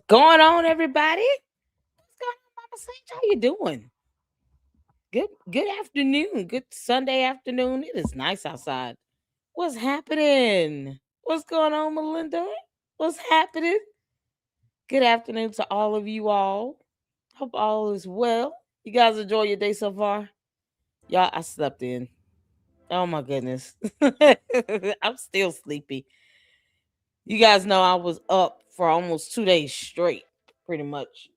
going on, everybody? What's going on, Mama Sage? How you doing? Good afternoon. Good Sunday afternoon. It is nice outside. What's happening? What's going on, Melinda? What's happening? Good afternoon to all of you all. Hope all is well. You guys enjoy your day so far? Y'all, I slept in. Oh my goodness. I'm still sleepy. You guys know I was up for almost 2 days straight, pretty much,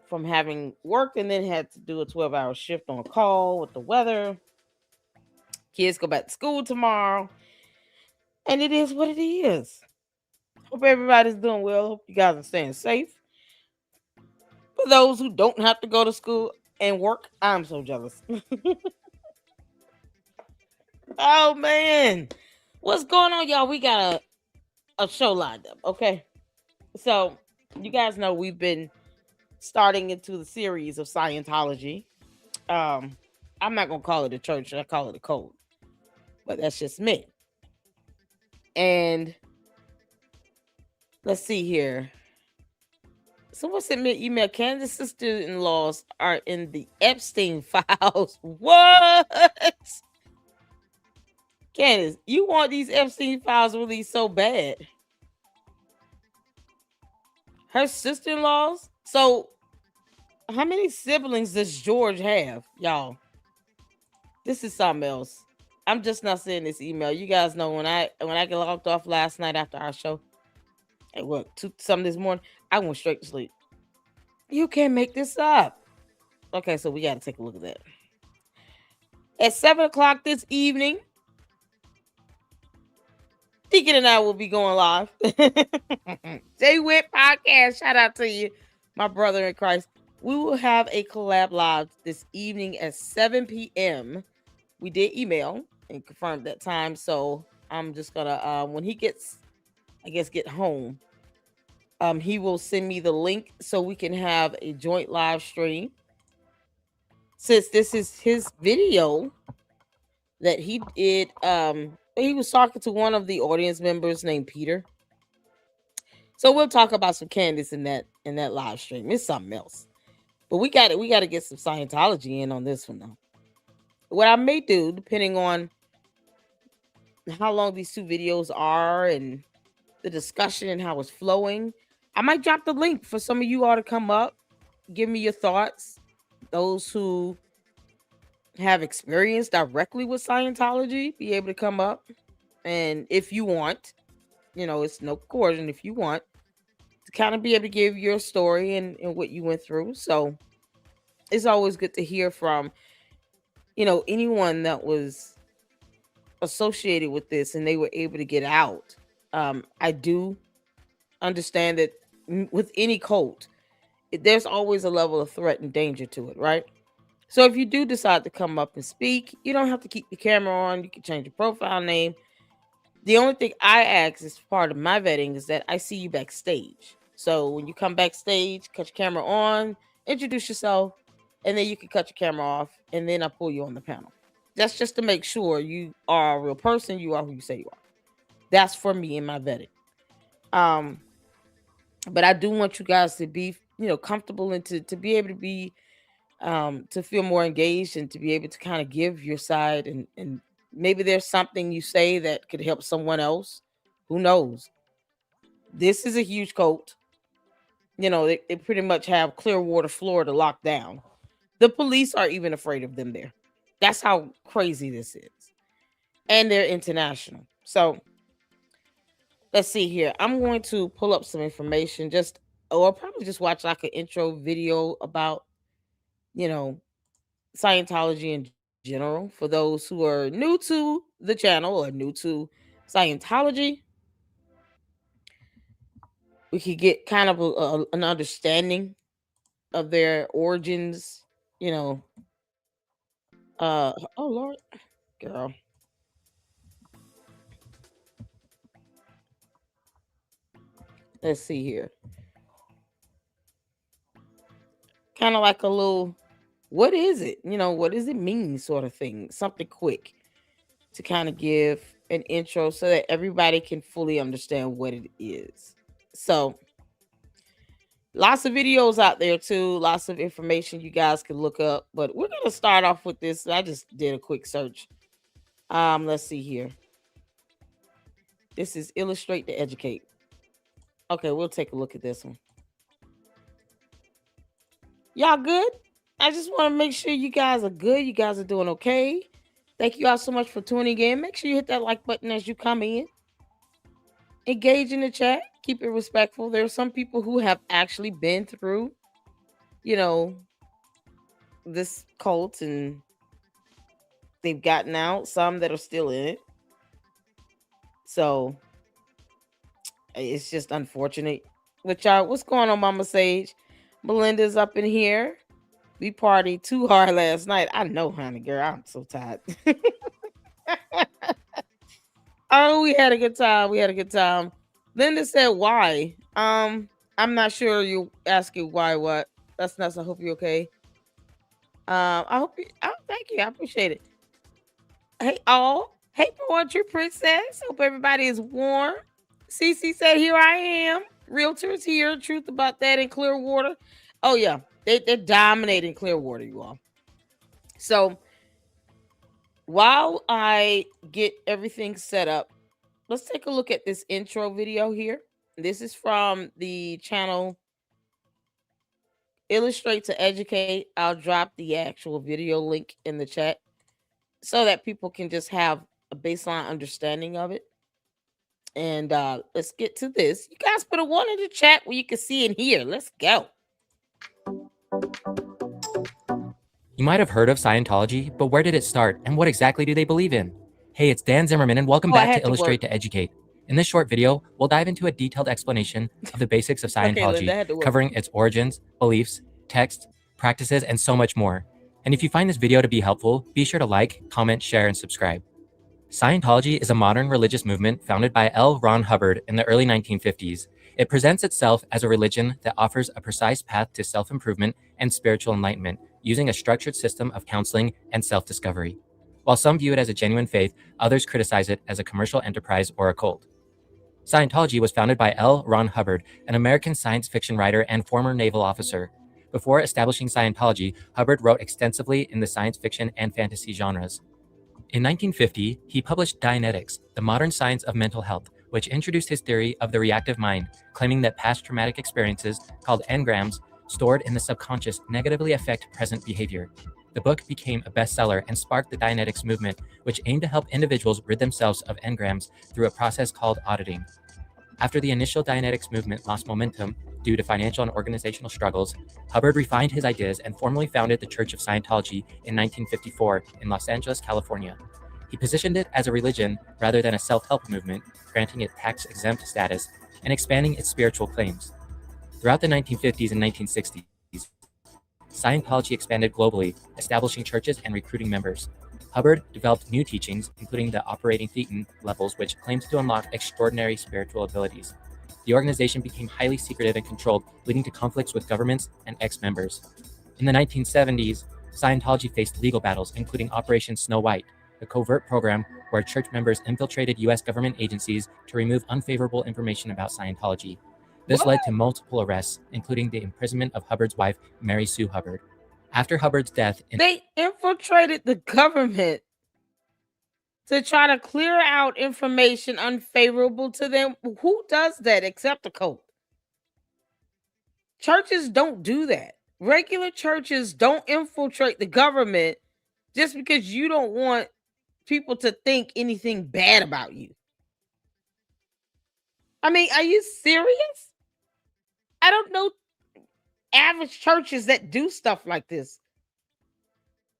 from having worked and then had to do a 12-hour shift on call with the weather. Kids go back to school tomorrow. And it is what it is. Hope everybody's doing well. Hope you guys are staying safe. For those who don't have to go to school and work, I'm so jealous. Oh man. What's going on, y'all? We got a show lined up, okay? So you guys know we've been starting into the series of Scientology. Um, I'm not gonna call it a church, I call it a cult. But that's just me. And let's see here. Someone sent me an email. Candace's sister-in-laws are in the Epstein files. What? Candace, you want these Epstein files released so bad? Her sister-in-laws? So, how many siblings does George have, y'all? This is something else. I'm just not seeing this email. You guys know when I get logged off last night after our show, at what, 2 something this morning, I went straight to sleep. You can't make this up. Okay, so we got to take a look at that. At 7 o'clock this evening, Deacon and I will be going live. Stay with podcast. Shout out to you, my brother in Christ. We will have a collab live this evening at 7 p.m. We did email and confirm that time. So I'm just gonna when he gets, I guess, get home, he will send me the link so we can have a joint live stream. Since this is his video that he did, he was talking to one of the audience members named Peter. So we'll talk about some Candace in that live stream. It's something else. But we got to get some Scientology in on this one though. What I may do, depending on how long these two videos are and the discussion and how it's flowing, I might drop the link for some of you all to come up, give me your thoughts. Those who have experience directly with Scientology, be able to come up. And if you want, it's no coercion, if you want to kind of be able to give your story and what you went through. So it's always good to hear from, anyone that was associated with this and they were able to get out. I do understand that with any cult, there's always a level of threat and danger to it, right? So if you do decide to come up and speak, you don't have to keep the camera on. You can change your profile name. The only thing I ask as part of my vetting is that I see you backstage. So when you come backstage, cut your camera on, introduce yourself, and then you can cut your camera off, and then I pull you on the panel. That's just to make sure you are a real person. You are who you say you are. That's for me in my vetting. But I do want you guys to be, comfortable and to be able to be, to feel more engaged and to be able to kind of give your side and maybe there's something you say that could help someone else. Who knows? This is a huge cult. They pretty much have Clearwater, Florida locked down. The police are even afraid of them there. That's how crazy this is. And they're international. So let's see here. I'm going to pull up some information or probably just watch like an intro video about, Scientology in general for those who are new to the channel or new to Scientology. We could get kind of an understanding of their origins, oh Lord, girl. Let's see here. Kind of like a little, what is it? What does it mean sort of thing? Something quick to kind of give an intro so that everybody can fully understand what it is. So Lots of videos out there too, lots of information you guys can look up. But we're gonna start off with this. I just did a quick search. Let's see here. This is Illustrate to Educate. Okay, we'll take a look at this one. Y'all good? I just want to make sure you guys are good. You guys are doing okay. Thank you all so much for tuning in. Make sure you hit that like button as you come in. Engage in the chat. Keep it respectful. There are some people who have actually been through, you know, this cult and they've gotten out. Some that are still in it. So it's just unfortunate. With y'all, what's going on, Mama Sage? Melinda's up in here. We partied too hard last night. I know, honey girl. I'm so tired. Oh, we had a good time. We had a good time. Linda said, "Why?" I'm not sure. You asking why? What? That's nuts. I hope you're okay. I hope you. Oh, thank you. I appreciate it. Hey, all. Hey, poetry princess. Hope everybody is warm. Cece said, "Here I am. Realtors here. Truth about that in Clearwater." Oh yeah, they're dominating Clearwater, you all. So while I get everything set up, let's take a look at this intro video here. This is from the channel Illustrate to Educate. I'll drop the actual video link in the chat so that people can just have a baseline understanding of it. And let's get to this. You guys put a one in the chat where you can see and hear. Let's go. You might have heard of Scientology, but where did it start and what exactly do they believe in? Hey, it's Dan Zimmerman and welcome back to Illustrate to Educate. In this short video, we'll dive into a detailed explanation of the basics of Scientology, covering its origins, beliefs, texts, practices, and so much more. And if you find this video to be helpful, be sure to like, comment, share, and subscribe. Scientology is a modern religious movement founded by L. Ron Hubbard in the early 1950s. It presents itself as a religion that offers a precise path to self-improvement and spiritual enlightenment, using a structured system of counseling and self-discovery. While some view it as a genuine faith, others criticize it as a commercial enterprise or a cult. Scientology was founded by L. Ron Hubbard, an American science fiction writer and former naval officer. Before establishing Scientology, Hubbard wrote extensively in the science fiction and fantasy genres. In 1950, he published Dianetics, the modern science of mental health, which introduced his theory of the reactive mind, claiming that past traumatic experiences, called engrams, stored in the subconscious negatively affect present behavior. The book became a bestseller and sparked the Dianetics movement, which aimed to help individuals rid themselves of engrams through a process called auditing. After the initial Dianetics movement lost momentum due to financial and organizational struggles, Hubbard refined his ideas and formally founded the Church of Scientology in 1954 in Los Angeles, California. He positioned it as a religion rather than a self-help movement, granting it tax-exempt status and expanding its spiritual claims. Throughout the 1950s and 1960s, Scientology expanded globally, establishing churches and recruiting members. Hubbard developed new teachings, including the operating thetan levels, which claimed to unlock extraordinary spiritual abilities. The organization became highly secretive and controlled, leading to conflicts with governments and ex-members. In the 1970s, Scientology faced legal battles, including Operation Snow White, a covert program where church members infiltrated U.S. government agencies to remove unfavorable information about Scientology. This led to multiple arrests, including the imprisonment of Hubbard's wife, Mary Sue Hubbard. After Hubbard's death, they infiltrated the government to try to clear out information unfavorable to them. Who does that except a cult? Churches don't do that. Regular churches don't infiltrate the government just because you don't want people to think anything bad about you. I mean, are you serious? I don't know average churches that do stuff like this.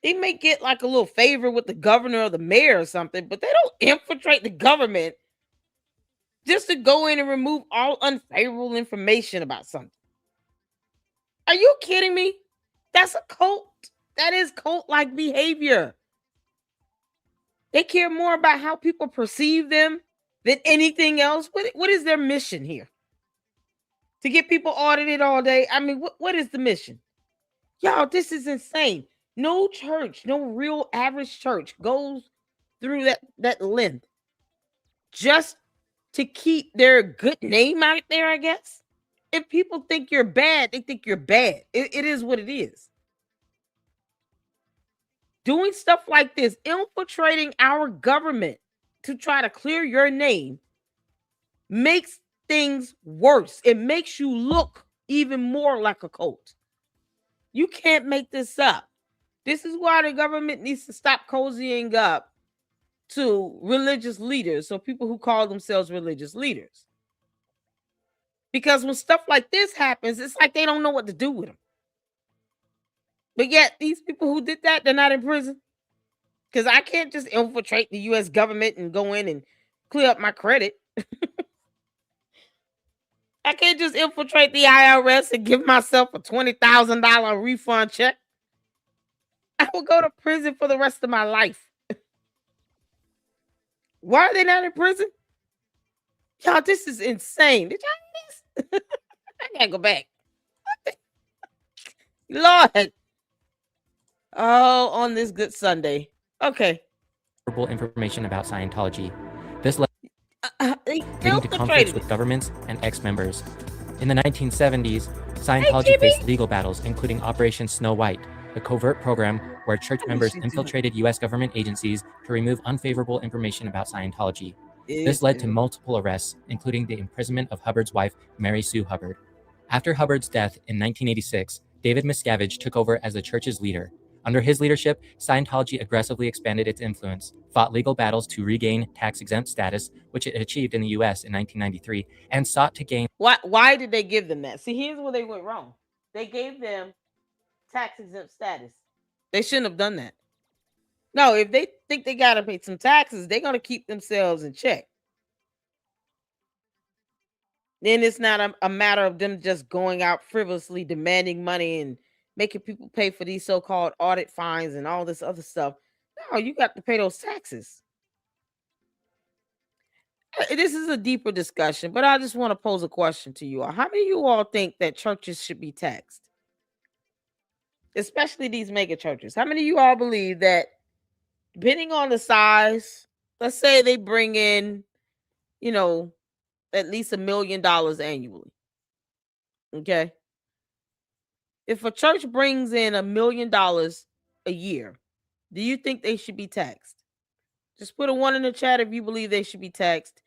They may get like a little favor with the governor or the mayor or something, but they don't infiltrate the government just to go in and remove all unfavorable information about something. Are you kidding me? That's a cult. That is cult-like behavior. They care more about how people perceive them than anything else. What is their mission here? To get people audited all day? I mean, what is the mission? Y'all, this is insane. No church, no real average church goes through that length just to keep their good name out there, I guess. If people think you're bad, they think you're bad. It is what it is. Doing stuff like this, infiltrating our government to try to clear your name, makes things worse. It makes you look even more like a cult. You can't make this up. This is why the government needs to stop cozying up to religious leaders, so people who call themselves religious leaders. Because when stuff like this happens, it's like they don't know what to do with them. But yet, these people who did that, they're not in prison. Because I can't just infiltrate the U.S. government and go in and clear up my credit. I can't just infiltrate the IRS and give myself a $20,000 refund check. I will go to prison for the rest of my life. Why are they not in prison? Y'all, this is insane. Did y'all hear this? I gotta go back. Lord. Oh, on this good Sunday. Okay. Information about Scientology. This led leading to conflicts with governments and ex-members. In the 1970s, Scientology faced legal battles, including Operation Snow White, a covert program where church members infiltrated U.S. government agencies to remove unfavorable information about Scientology. This led to multiple arrests, including the imprisonment of Hubbard's wife, Mary Sue Hubbard. After Hubbard's death in 1986, David Miscavige took over as the church's leader. Under his leadership, Scientology aggressively expanded its influence, fought legal battles to regain tax-exempt status, which it achieved in the U.S. in 1993, and sought to gain... Why did they give them that? See, here's where they went wrong. They gave them tax-exempt status. They shouldn't have done that. No, if they think they got to pay some taxes, they're going to keep themselves in check. Then it's not a matter of them just going out frivolously demanding money and making people pay for these so-called audit fines and all this other stuff. No, you got to pay those taxes. This is a deeper discussion, but I just want to pose a question to you all. How many of you all think that churches should be taxed? Especially these mega churches. How many of you all believe that, depending on the size, let's say they bring in, at least $1 million annually. Okay. If a church brings in $1 million a year, do you think they should be taxed? Just put a 1 in the chat if you believe they should be taxed.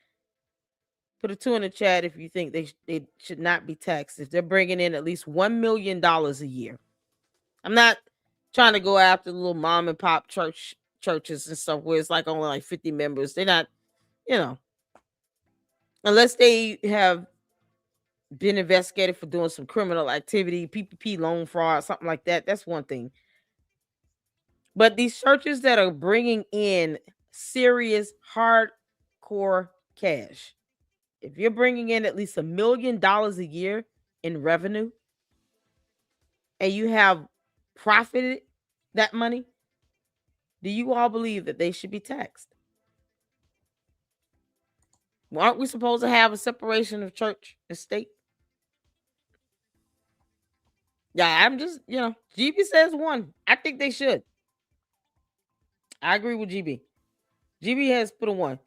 Put a 2 in the chat if you think they should not be taxed. If they're bringing in at least $1 million a year. I'm not trying to go after the little mom and pop churches and stuff where it's like only like 50 members. They're not, unless they have been investigated for doing some criminal activity, PPP loan fraud, something like that. That's one thing. But these churches that are bringing in serious, hardcore cash, if you're bringing in at least $1 million a year in revenue and you have profited that money, do you all believe that they should be taxed? Well, aren't we supposed to have a separation of church and state? Yeah, I'm just, GB says 1. I think they should. I agree with GB. GB has put a 1.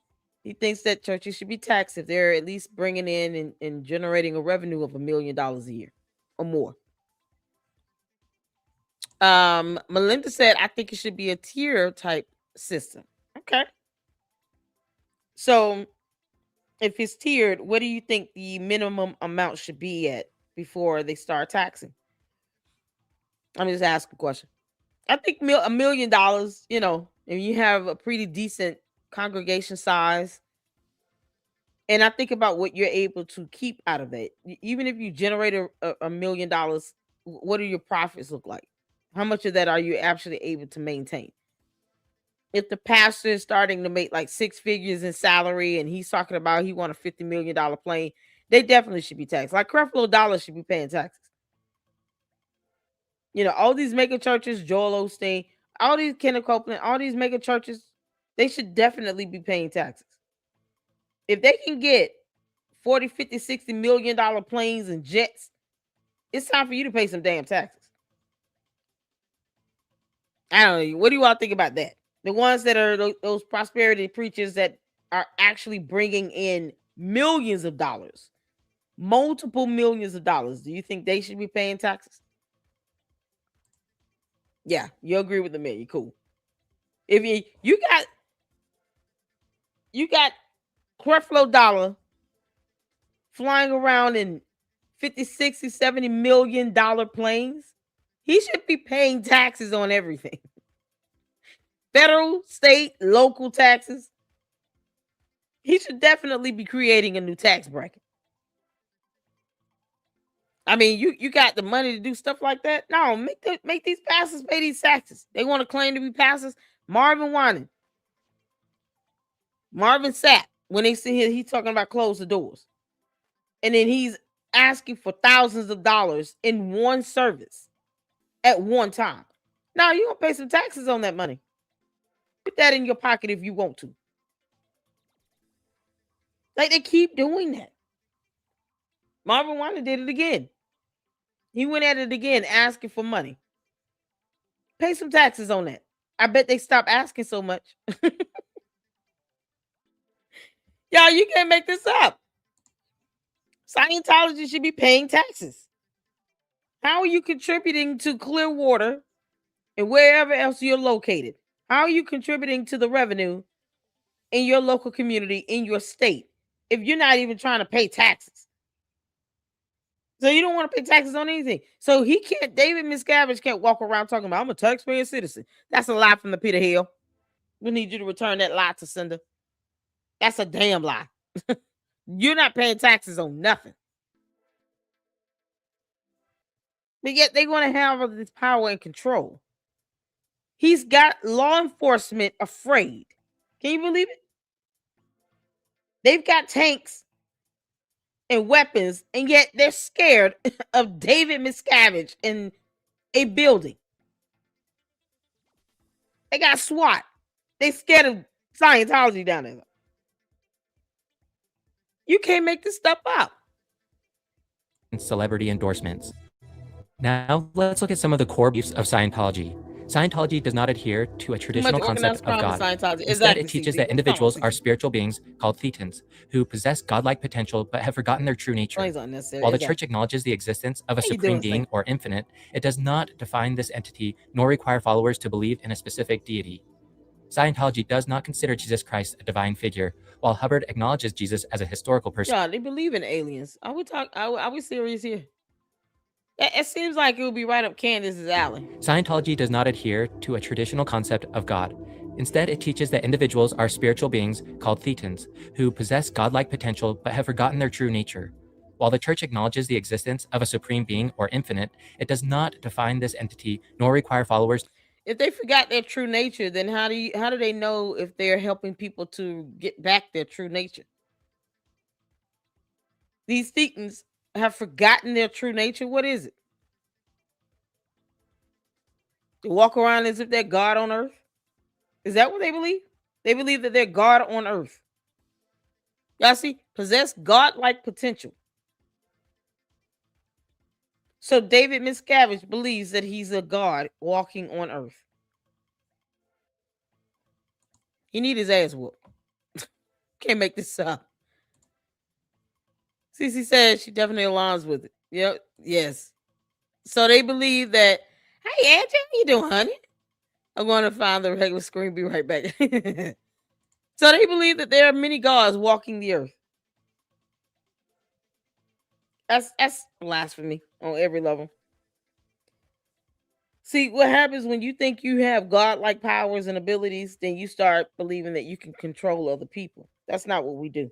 He thinks that churches should be taxed if they're at least bringing in and generating a revenue of $1 million a year or more. Melinda said, I think it should be a tier type system. Okay. So if it's tiered, what do you think the minimum amount should be at before they start taxing? I'm just asking a question. I think $1 million, if you have a pretty decent congregation size, and I think about what you're able to keep out of it. Even if you generate $1 million, what do your profits look like? How much of that are you actually able to maintain? If the pastor is starting to make like 6 figures in salary and he's talking about he want a $50 million plane, they definitely should be taxed. Like Creflo Dollar should be paying taxes. All these mega churches, Joel Osteen, all these Kenneth Copeland, all these mega churches, they should definitely be paying taxes. If they can get 40, 50, 60 million dollar planes and jets, it's time for you to pay some damn taxes. I don't know. What do you all think about that? The ones that are those prosperity preachers that are actually bringing in millions of dollars multiple millions of dollars. Do you think they should be paying taxes? Yeah, you agree with the man. You cool. If you got Creflo Dollar flying around in 50, 60, 70 million dollar planes, he should be paying taxes on everything. Federal, state, local taxes. He should definitely be creating a new tax bracket. I mean, you got the money to do stuff like that. No, make these pastors pay these taxes. They want to claim to be pastors. Marvin Sapp, when they see him, he's talking about close the doors, and then he's asking for thousands of dollars in one service at one time. Now you gonna pay some taxes on that money. Put that in your pocket if you want to. Like, they keep doing that. Marvin Wine did it again. He went at it again, asking for money. Pay some taxes on that. I bet they stopped asking so much. Y'all, you can't make this up. Scientology should be paying taxes. How are you contributing to Clearwater and wherever else you're located? How are you contributing to the revenue in your local community, in your state, if you're not even trying to pay taxes? So you don't want to pay taxes on anything. So David Miscavige can't walk around talking about, I'm a taxpaying citizen. That's a lie from the pit of hell. We need you to return that lie to sender. That's a damn lie. You're not paying taxes on nothing. But yet they want to have all this power and control. He's got law enforcement afraid. Can you believe it? They've got tanks and weapons, and yet they're scared of David Miscavige in a building. They got SWAT. They scared of Scientology down there. You can't make this stuff up. Celebrity endorsements. Now, let's look at some of the core beliefs of Scientology. Scientology does not adhere to a traditional concept of God. Instead, it teaches that individuals are spiritual beings called thetans, who possess godlike potential but have forgotten their true nature. While the church acknowledges the existence of a supreme being or infinite, it does not define this entity nor require followers to believe in a specific deity. Scientology does not consider Jesus Christ a divine figure, while Hubbard acknowledges Jesus as a historical person. Yeah, they believe in aliens. Are we serious here? It seems like it would be right up Candace's alley. Scientology does not adhere to a traditional concept of God. Instead, it teaches that individuals are spiritual beings called thetans, who possess godlike potential but have forgotten their true nature. While the church acknowledges the existence of a supreme being or infinite, it does not define this entity nor require followers. If they forgot their true nature, then how do they know if they're helping people to get back their true nature? These thetans have forgotten their true nature. What is it? They walk around as if they're God on earth? Is that what they believe? They believe that they're God on earth. Y'all see? Possess God-like potential. So David Miscavige believes that he's a God walking on earth. He need his ass whooped. Can't make this up. Cece said she definitely aligns with it. Yep. Yes. So they believe that, hey, Angie, how you doing, honey? I'm going to find the regular screen. Be right back. So they believe that there are many gods walking the earth. That's blasphemy on every level. See, what happens when you think you have godlike powers and abilities, then you start believing that you can control other people. That's not what we do.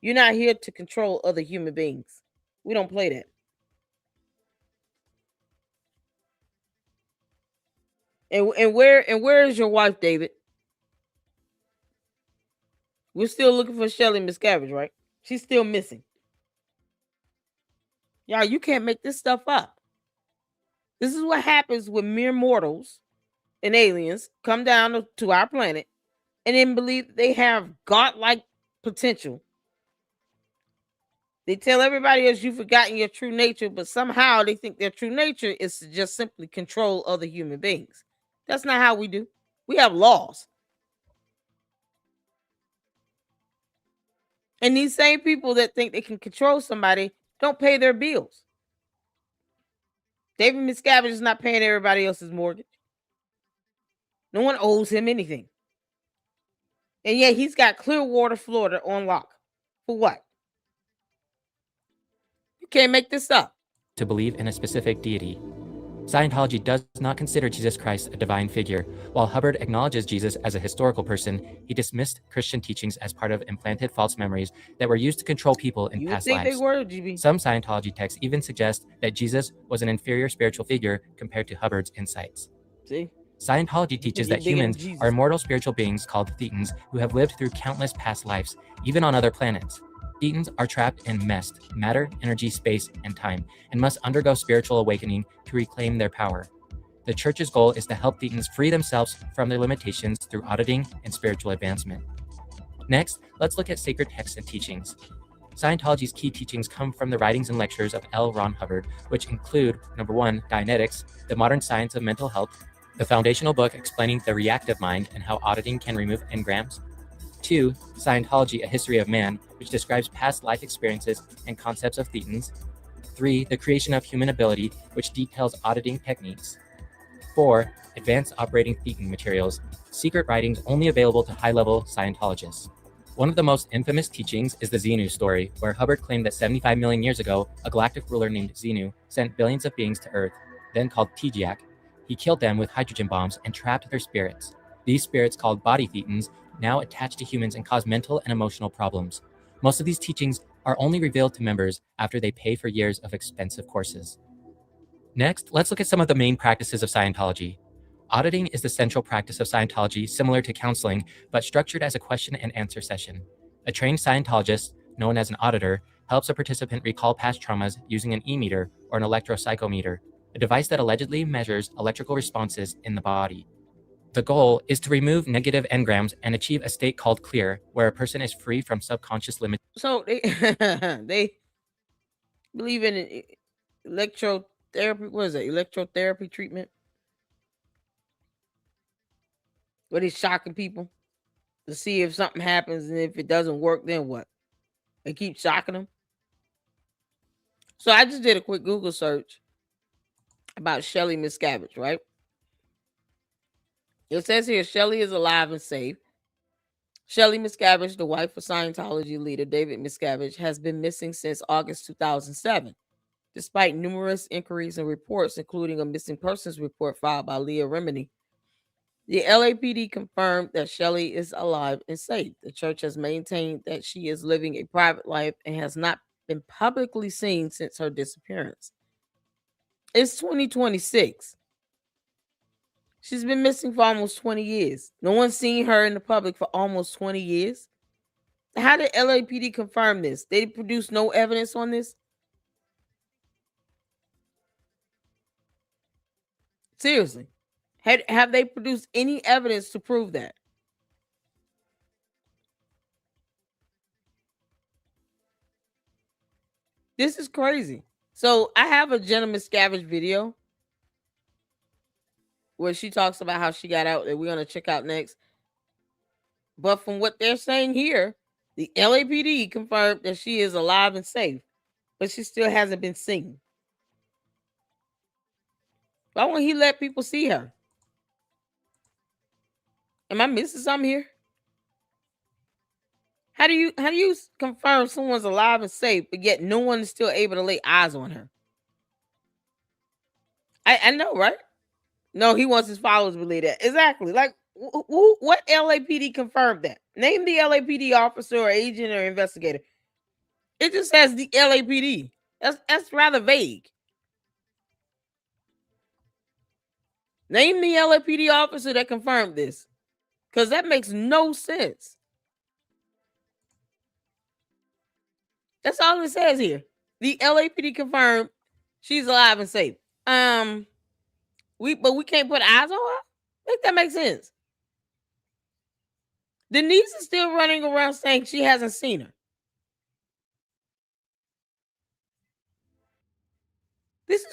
You're not here to control other human beings. We don't play that. And where is your wife, David? We're still looking for Shelly Miscavige, right? She's still missing. Y'all, you can't make this stuff up. This is what happens when mere mortals and aliens come down to our planet and then believe they have godlike potential. They tell everybody else you've forgotten your true nature, but somehow they think their true nature is to just simply control other human beings. That's not how we do. We have laws. And these same people that think they can control somebody don't pay their bills. David Miscavige is not paying everybody else's mortgage. No one owes him anything. And yet he's got Clearwater, Florida on lock. For what? You can't make this up. To believe in a specific deity. Scientology does not consider Jesus Christ a divine figure. While Hubbard acknowledges Jesus as a historical person, he dismissed Christian teachings as part of implanted false memories that were used to control people in past lives. They were, GB. Some Scientology texts even suggest that Jesus was an inferior spiritual figure compared to Hubbard's insights. See? Scientology teaches that humans are immortal spiritual beings called thetans who have lived through countless past lives, even on other planets. Thetans are trapped in mest, matter, energy, space, and time, and must undergo spiritual awakening to reclaim their power. The church's goal is to help thetans free themselves from their limitations through auditing and spiritual advancement. Next, let's look at sacred texts and teachings. Scientology's key teachings come from the writings and lectures of L. Ron Hubbard, which include, number 1, Dianetics, the modern science of mental health, the foundational book explaining the reactive mind and how auditing can remove engrams. 2, Scientology, A History of Man, which describes past life experiences and concepts of thetans. 3, The Creation of Human Ability, which details auditing techniques. 4, Advanced Operating Thetan Materials, secret writings only available to high-level Scientologists. One of the most infamous teachings is the Xenu story, where Hubbard claimed that 75 million years ago, a galactic ruler named Xenu sent billions of beings to Earth, then called Tejiak. He killed them with hydrogen bombs and trapped their spirits. These spirits, called body thetans, now attach to humans and cause mental and emotional problems. Most of these teachings are only revealed to members after they pay for years of expensive courses. Next, let's look at some of the main practices of Scientology. Auditing is the central practice of Scientology, similar to counseling, but structured as a question and answer session. A trained Scientologist, known as an auditor, helps a participant recall past traumas using an e-meter or an electropsychometer, a device that allegedly measures electrical responses in the body. The goal is to remove negative engrams and achieve a state called clear, where a person is free from subconscious limits. So they believe in electrotherapy. What is it? Electrotherapy treatment? Where they shocking people to see if something happens, and if it doesn't work, then what? They keep shocking them. So I just did a quick Google search about Shelly Miscavige, right? It says here Shelly is alive and safe. Shelly Miscavige, the wife of Scientology leader David Miscavige, has been missing since August 2007, despite numerous inquiries and reports, including a missing persons report filed by Leah Remini. The LAPD confirmed that Shelly is alive and safe. The church has maintained that she is living a private life and has not been publicly seen since her disappearance. It's 2026. She's been missing for almost 20 years. No one's seen her in the public for almost 20 years. How did LAPD confirm this? They produced no evidence on this? Seriously. Have they produced any evidence to prove that? This is crazy. So I have a Jenna Miscavige video where she talks about how she got out that we're going to check out next. But from what they're saying here, the LAPD confirmed that she is alive and safe, but she still hasn't been seen. Why won't he let people see her? Am I missing something here? How do you confirm someone's alive and safe, but yet no one is still able to lay eyes on her? I know, right? No, he wants his followers to believe that. Exactly. Like, what LAPD confirmed that? Name the LAPD officer or agent or investigator. It just says the LAPD. That's rather vague. Name the LAPD officer that confirmed this, because that makes no sense. That's all it says here. The LAPD confirmed she's alive and safe. We can't put eyes on her. Make that make sense? Denise is still running around saying she hasn't seen her. This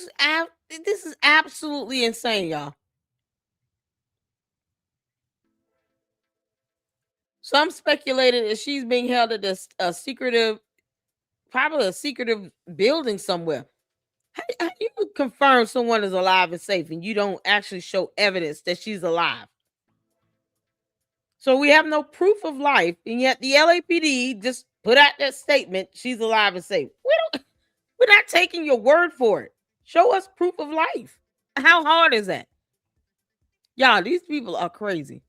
is absolutely insane, y'all. Some speculated that she's being held at a secretive probably a secretive building somewhere. How you confirm someone is alive and safe and you don't actually show evidence that she's alive? So we have no proof of life, and yet the LAPD just put out that statement, she's alive and safe. We're not taking your word for it. Show us proof of life. How hard is that? Y'all, these people are crazy.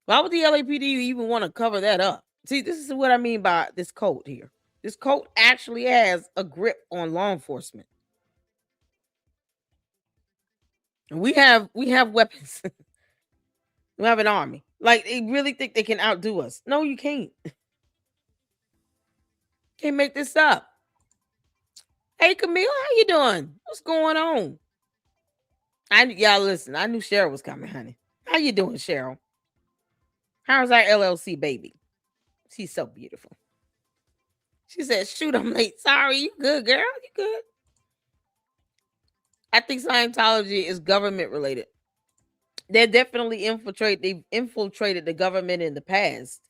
Why would the LAPD even want to cover that up? See, this is what I mean by this cult here. This cult actually has a grip on law enforcement. And we have weapons. We have an army. Like, they really think they can outdo us. No, you can't. Can't make this up. Hey, Camille, how you doing? What's going on? Y'all listen, I knew Cheryl was coming, honey. How you doing, Cheryl? How's our LLC baby? She's so beautiful. She said, shoot, I'm late. Sorry, you good, girl? You good? I think Scientology is government related. They've infiltrated the government in the past,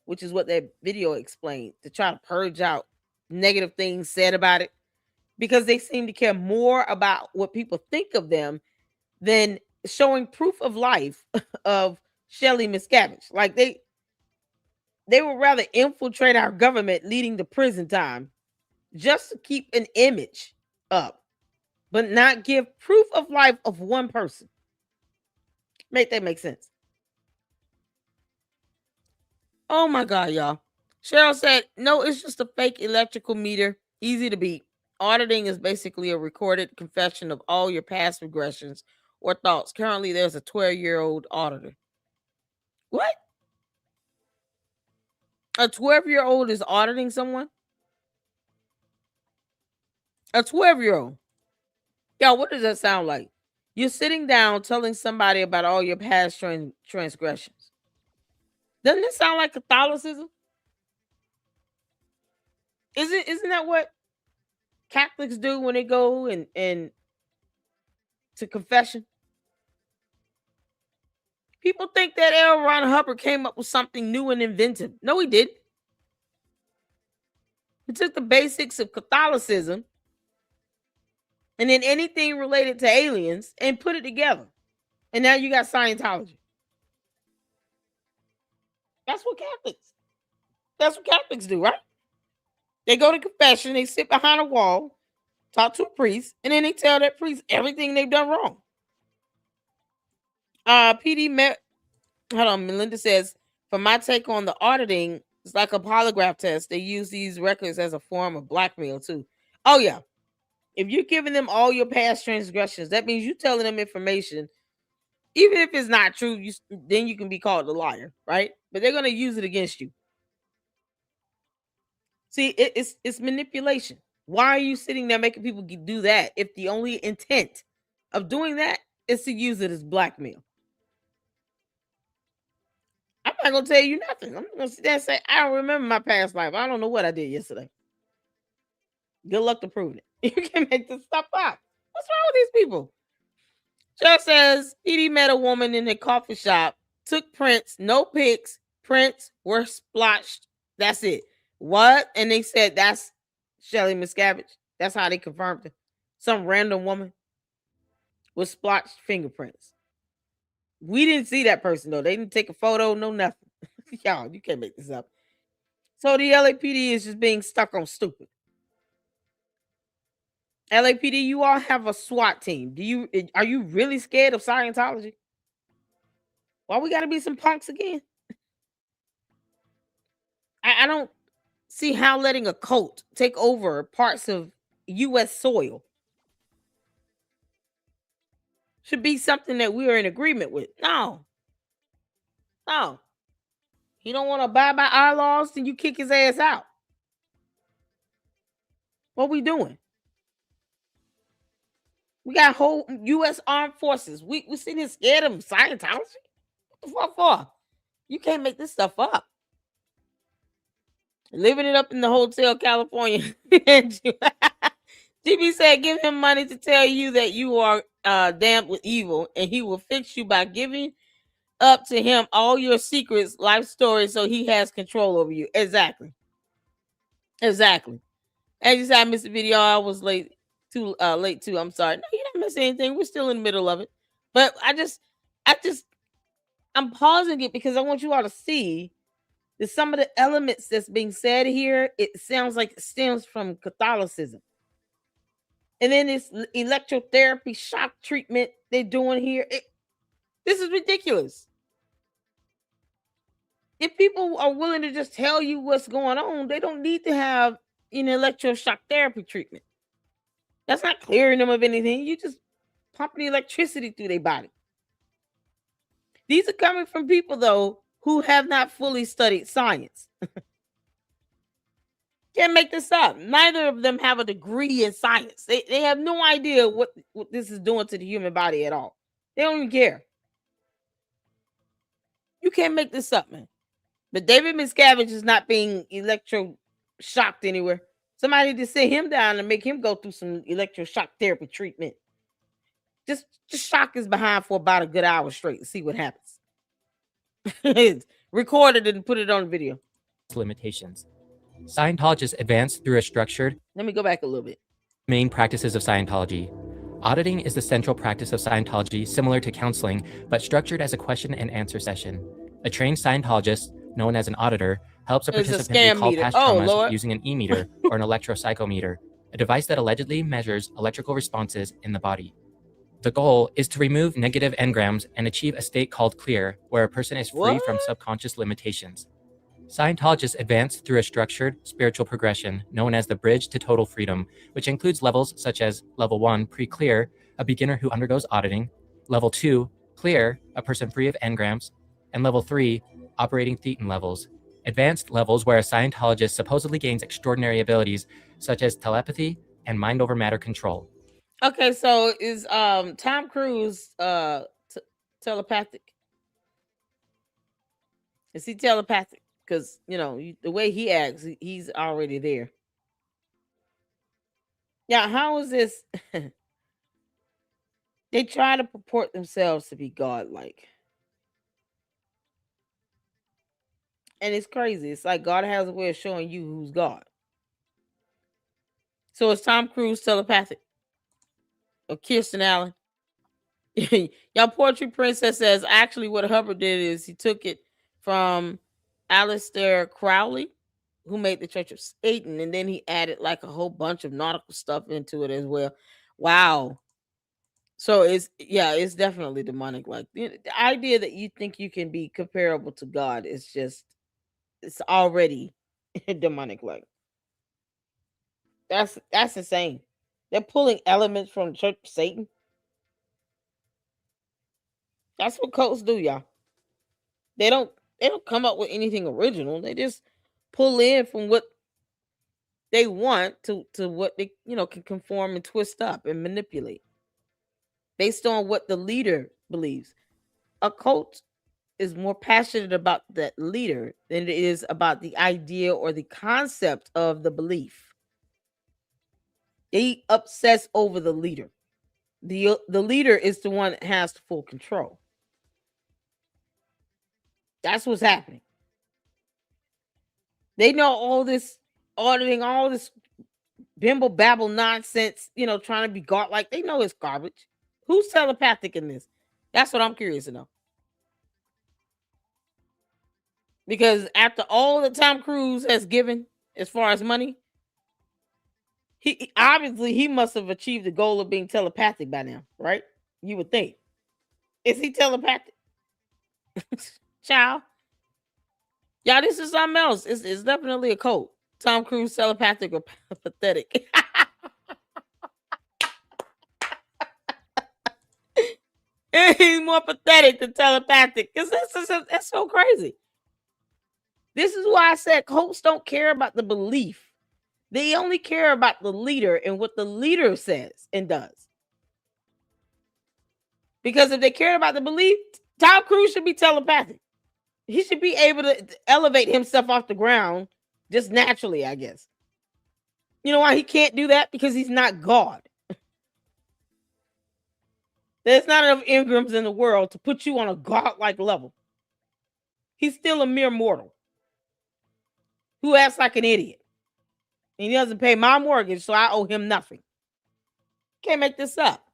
which is what that video explained, to try to purge out negative things said about it, because they seem to care more about what people think of them than showing proof of life of Shelly Miscavige. Like, they would rather infiltrate our government leading to prison time just to keep an image up, but not give proof of life of one person. Make that make sense? Oh my God, y'all. Cheryl said, no, it's just a fake electrical meter. Easy to beat. Auditing is basically a recorded confession of all your past regressions or thoughts. Currently, there's a 12-year-old auditor. What? A 12-year-old is auditing someone? A 12-year-old. Y'all, what does that sound like? You're sitting down telling somebody about all your past transgressions. Doesn't it sound like Catholicism? Isn't that what Catholics do when they go and to confession? People think that L. Ron Hubbard came up with something new and inventive. No, he didn't. He took the basics of Catholicism and then anything related to aliens and put it together. And now you got Scientology. That's what Catholics do, right? They go to confession, they sit behind a wall, talk to a priest, and then they tell that priest everything they've done wrong. Melinda says, for my take on the auditing, it's like a polygraph test. They use these records as a form of blackmail too. Oh yeah. If you're giving them all your past transgressions, that means you're telling them information. Even if it's not true, then you can be called a liar, right? But they're going to use it against you. See, it's manipulation. Why are you sitting there making people do that if the only intent of doing that is to use it as blackmail? I'm not going to tell you nothing. I'm going to sit there and say, I don't remember my past life. I don't know what I did yesterday. Good luck to proving it. You can make this stuff up. What's wrong with these people? Cheryl says, PD met a woman in a coffee shop, took prints, no pics, prints were splotched. That's it. What? And they said that's Shelly Miscavige. That's how they confirmed it. Some random woman with splotched fingerprints. We didn't see that person, though. They didn't take a photo, no nothing. Y'all, you can't make this up. So the LAPD is just being stuck on stupid. LAPD, you all have a SWAT team. Are you really scared of Scientology? Why we got to be some punks again? I don't see how letting a cult take over parts of U.S. soil should be something that we are in agreement with. No. He don't want to abide by our laws, then you kick his ass out. What we doing? We got whole U.S. armed forces. We sitting here scared of Scientology? What the fuck for? You can't make this stuff up. Living it up in the Hotel California. GB said, give him money to tell you that you are damned with evil, and he will fix you by giving up to him all your secrets, life stories, so he has control over you. Exactly. Exactly. As you said, I missed the video. I was late too. I'm sorry. No, you didn't miss anything. We're still in the middle of it. But I'm pausing it because I want you all to see that some of the elements that's being said here, it sounds like it stems from Catholicism. And then this electrotherapy shock treatment they're doing here. This is ridiculous. If people are willing to just tell you what's going on, they don't need to have an electroshock therapy treatment. That's not clearing them of anything. You just pumping electricity through their body. These are coming from people, though, who have not fully studied science. Can't make this up. Neither of them have a degree in science. They have no idea what this is doing to the human body at all. They don't even care. You can't make this up, man. But David Miscavige is not being electroshocked anywhere. Somebody to sit him down and make him go through some electroshock therapy treatment. Just shock his behind for about a good hour straight and see what happens. Record it and put it on video. Limitations. Scientologists advance through a structured... Let me go back a little bit. Main practices of Scientology. Auditing is the central practice of Scientology, similar to counseling, but structured as a question and answer session. A trained Scientologist, known as an auditor, helps a participant recall past traumas using an e-meter or an electropsychometer, a device that allegedly measures electrical responses in the body. The goal is to remove negative engrams and achieve a state called clear, where a person is free from subconscious limitations. Scientologists advance through a structured spiritual progression known as the Bridge to Total Freedom, which includes levels such as Level 1, Pre-Clear, a beginner who undergoes auditing, Level 2, Clear, a person free of engrams, and Level 3, Operating Thetan levels, advanced levels where a Scientologist supposedly gains extraordinary abilities such as telepathy and mind-over-matter control. Okay, so is Tom Cruise telepathic? Is he telepathic? Because, the way he acts, he's already there. Yeah, how is this? They try to purport themselves to be godlike. And it's crazy. It's like God has a way of showing you who's God. So is Tom Cruise telepathic? Or Kirsten Allen? Y'all, Poetry Princess says, actually what Hubbard did is he took it from Aleister Crowley, who made the Church of Satan, and then he added like a whole bunch of nautical stuff into it as well. Wow. So it's definitely demonic. Like the idea that you think you can be comparable to God is just, it's already demonic. Like that's insane. They're pulling elements from the Church of Satan. That's what cults do, y'all. They don't come up with anything original. They just pull in from what they want to what they can conform and twist up and manipulate based on what the leader believes. A cult is more passionate about that leader than it is about the idea or the concept of the belief. They obsess over the leader. The leader is the one that has the full control. That's what's happening. They know all this auditing, all this bimble babble nonsense, trying to be godlike. They know it's garbage. Who's telepathic in this? That's what I'm curious to know. Because after all that Tom Cruise has given as far as money, he obviously he must have achieved the goal of being telepathic by now, right? You would think. Is he telepathic? Child. Y'all, this is something else. It's definitely a cult. Tom Cruise telepathic or pathetic. He's more pathetic than telepathic. Because that's so crazy. This is why I said cults don't care about the belief. They only care about the leader and what the leader says and does. Because if they cared about the belief, Tom Cruise should be telepathic. He should be able to elevate himself off the ground just naturally, I guess. You know why he can't do that? Because he's not God. There's not enough engrams in the world to put you on a godlike level. He's still a mere mortal who acts like an idiot. He doesn't pay my mortgage, so I owe him nothing. Can't make this up.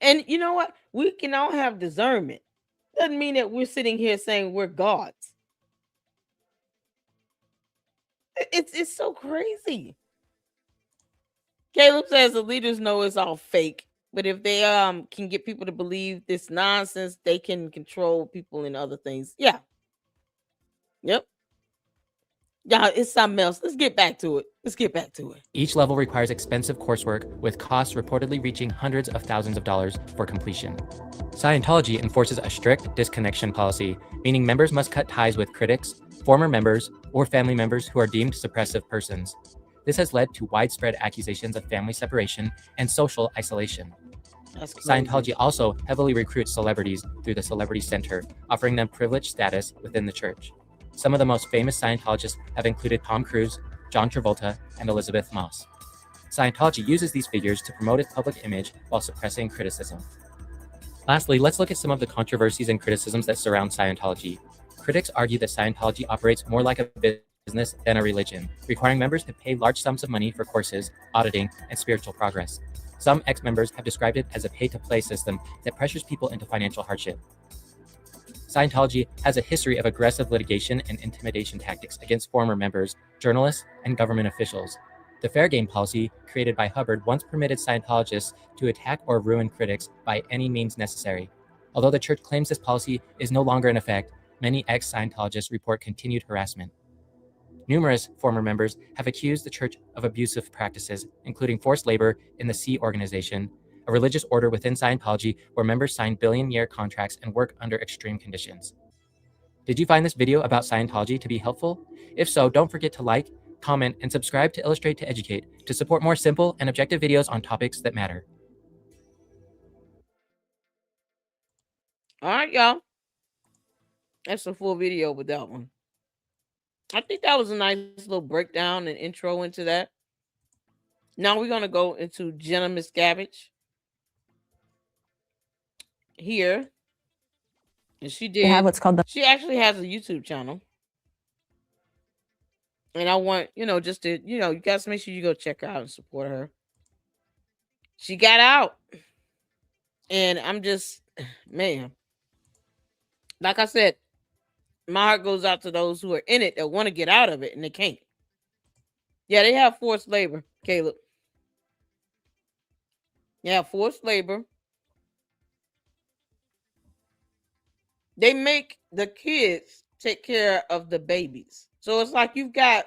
And you know what? We can all have discernment. Doesn't mean that we're sitting here saying we're gods. It's so crazy. Caleb says the leaders know it's all fake, but if they can get people to believe this nonsense, they can control people and other things. Yeah. Yep. Yeah, it's something else. Let's get back to it. Each level requires expensive coursework, with costs reportedly reaching hundreds of thousands of dollars for completion. Scientology enforces a strict disconnection policy, meaning members must cut ties with critics, former members, or family members who are deemed suppressive persons. This has led to widespread accusations of family separation and social isolation. Scientology also heavily recruits celebrities through the Celebrity Center, offering them privileged status within the church. Some of the most famous Scientologists have included Tom Cruise, John Travolta, and Elizabeth Moss. Scientology uses these figures to promote its public image while suppressing criticism. Lastly, let's look at some of the controversies and criticisms that surround Scientology. Critics argue that Scientology operates more like a business than a religion, requiring members to pay large sums of money for courses, auditing, and spiritual progress. Some ex-members have described it as a pay-to-play system that pressures people into financial hardship. Scientology has a history of aggressive litigation and intimidation tactics against former members, journalists, and government officials. The fair game policy, created by Hubbard, once permitted Scientologists to attack or ruin critics by any means necessary. Although the church claims this policy is no longer in effect, many ex-Scientologists report continued harassment. Numerous former members have accused the church of abusive practices, including forced labor in the Sea Organization, a religious order within Scientology where members sign billion-year contracts and work under extreme conditions. Did you find this video about Scientology to be helpful? If so, don't forget to like, comment, and subscribe to Illustrate to Educate to support more simple and objective videos on topics that matter. All right, y'all. That's a full video with that one. I think that was a nice little breakdown and intro into that. Now we're going to go into Jenna Miscavige here. And she did. They have what's called she actually has a YouTube channel. And I want, just to, you guys make sure you go check her out and support her. She got out. And I'm just, man. Like I said, my heart goes out to those who are in it that want to get out of it and they can't. Yeah, they have forced labor, Caleb. Yeah, forced labor. They make the kids take care of the babies. So it's like you've got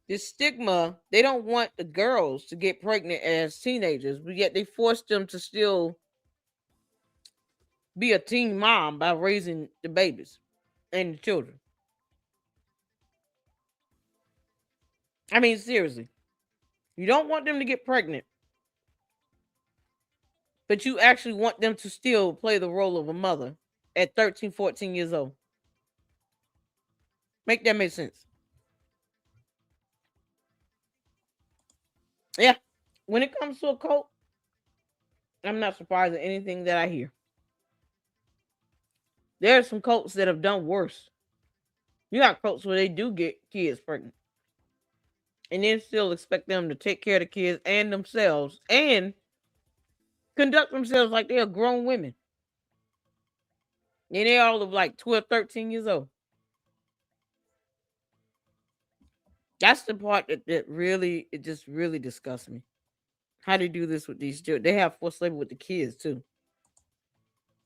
this stigma. They don't want the girls to get pregnant as teenagers, but yet they force them to still be a teen mom by raising the babies and the children. I mean, seriously. You don't want them to get pregnant, but you actually want them to still play the role of a mother at 13, 14 years old. Make that make sense? Yeah. When it comes to a cult, I'm not surprised at anything that I hear. There are some cults that have done worse. You got cults where they do get kids pregnant and then still expect them to take care of the kids and themselves and conduct themselves like they are grown women. And they're all of like 12, 13 years old. That's the part that really, it just really disgusts me. How they do this with these children. They have forced labor with the kids too.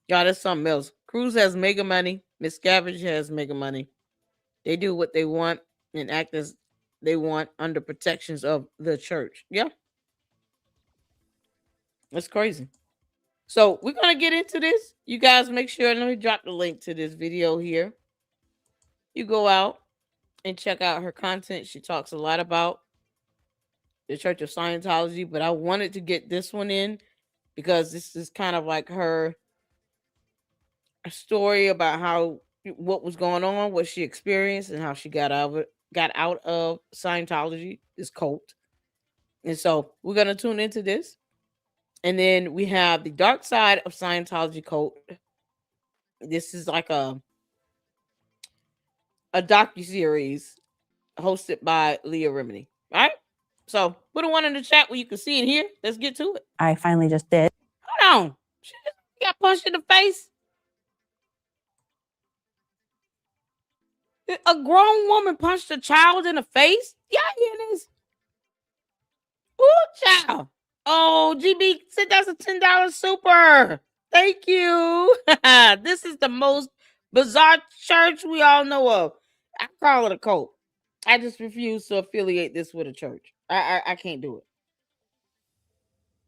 God, that's something else. Cruz has mega money. Miscavige has mega money. They do what they want and act as they want under protections of the church. Yeah. That's crazy. So we're going to get into this. You guys make sure, let me drop the link to this video here. You go out and check out her content. She talks a lot about the Church of Scientology, but I wanted to get this one in because this is kind of like her story about what was going on, what she experienced, and how she got out of Scientology, this cult. And so we're going to tune into this. And then we have the dark side of Scientology cult. This is like a docuseries hosted by Leah Remini. All right. So put a one in the chat where you can see it here. Let's get to it. I finally just did. Hold on. She just got punched in the face. A grown woman punched a child in the face? Yeah, hear this. Ooh, child. Oh, GB said that's a $10 super. Thank you. This is the most bizarre church we all know of. I call it a cult. I just refuse to affiliate this with a church. I can't do it.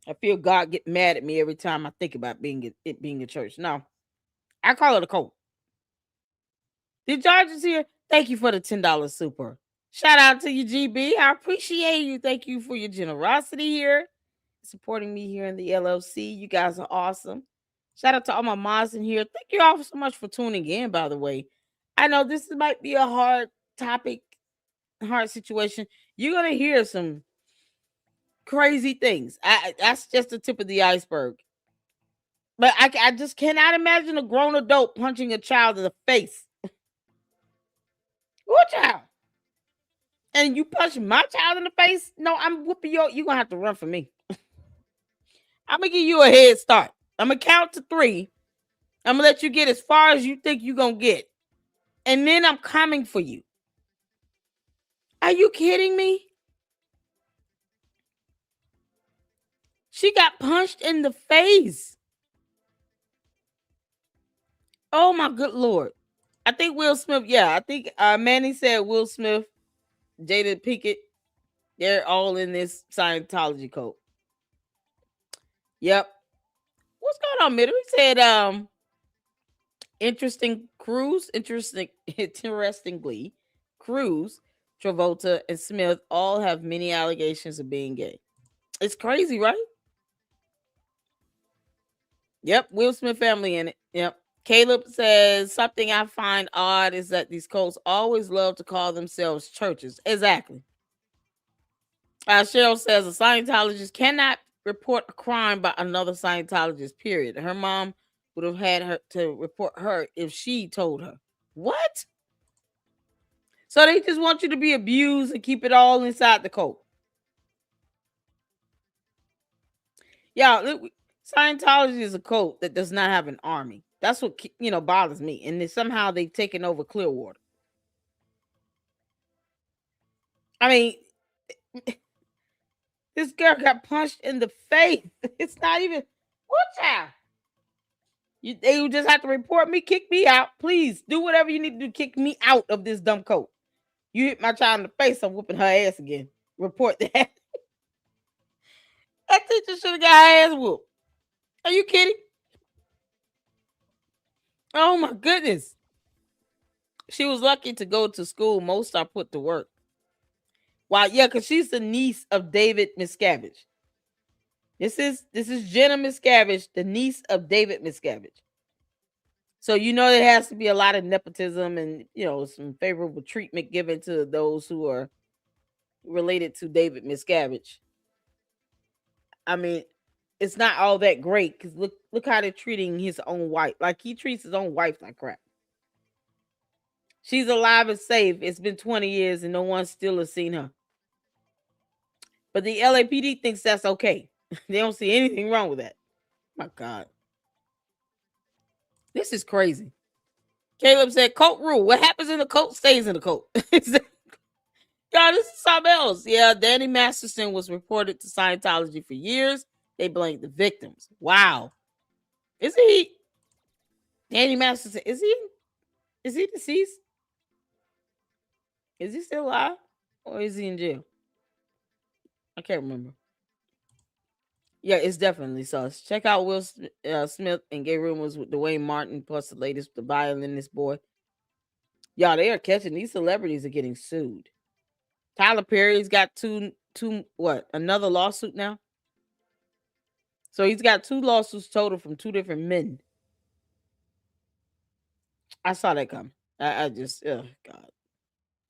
I feel God get mad at me every time I think about it being a church. No, I call it a cult. The George is here. Thank you for the $10 super. Shout out to you, GB. I appreciate you. Thank you for your generosity here, supporting me here in the LLC. You guys are awesome. Shout out to all my mods in here. Thank you all so much for tuning in, by the way. I know this might be a hard topic, hard situation. You're going to hear some crazy things. That's just the tip of the iceberg. But I just cannot imagine a grown adult punching a child in the face. What child? And you punch my child in the face? No, I'm whooping you. You're going to have to run for me. I'm going to give you a head start. I'm going to count to 3. I'm going to let you get as far as you think you're going to get. And then I'm coming for you. Are you kidding me? She got punched in the face. Oh, my good Lord. I think Will Smith, I think Manny said Will Smith, Jada Pinkett, they're all in this Scientology cult. Yep. What's going on, Mitter? He said, interestingly, Cruz, Travolta, and Smith all have many allegations of being gay. It's crazy, right? Yep, Will Smith family in it. Yep. Caleb says, something I find odd is that these cults always love to call themselves churches. Exactly. Cheryl says, a Scientologist cannot report a crime by another Scientologist, period. Her mom would have had her to report her if she told her. What? So they just want you to be abused and keep it all inside the cult. Yeah, Scientology is a cult that does not have an army. That's what bothers me. And then somehow they've taken over Clearwater. I mean, this girl got punched in the face. It's not even what child. They just have to report me, kick me out. Please do whatever you need to do, kick me out of this dumb cult. You hit my child in the face, I'm whooping her ass again. Report that. That teacher should have got her ass whooped. Are you kidding? Oh my goodness. She was lucky to go to school. Most are put to work. Wow, yeah, because she's the niece of David Miscavige. This is Jenna Miscavige, the niece of David Miscavige. So there has to be a lot of nepotism and some favorable treatment given to those who are related to David Miscavige. I mean, it's not all that great because look how they're treating his own wife. Like he treats his own wife like crap. She's alive and safe. It's been 20 years and no one still has seen her. But the LAPD thinks that's okay. They don't see anything wrong with that. My God. This is crazy. Caleb said, cult rule. What happens in the cult stays in the cult. God, this is something else. Yeah, Danny Masterson was reported to Scientology for years. They blamed the victims. Wow. Is he? Danny Masterson, is he deceased? Is he still alive? Or is he in jail? I can't remember. Yeah, it's definitely sus. Check out Will Smith and Gay Rumors with Dwayne Martin, plus the latest, the violinist boy. Y'all, they are catching these celebrities are getting sued. Tyler Perry's got another lawsuit now? So he's got 2 lawsuits total from 2 different men. I saw that coming. I just, oh God.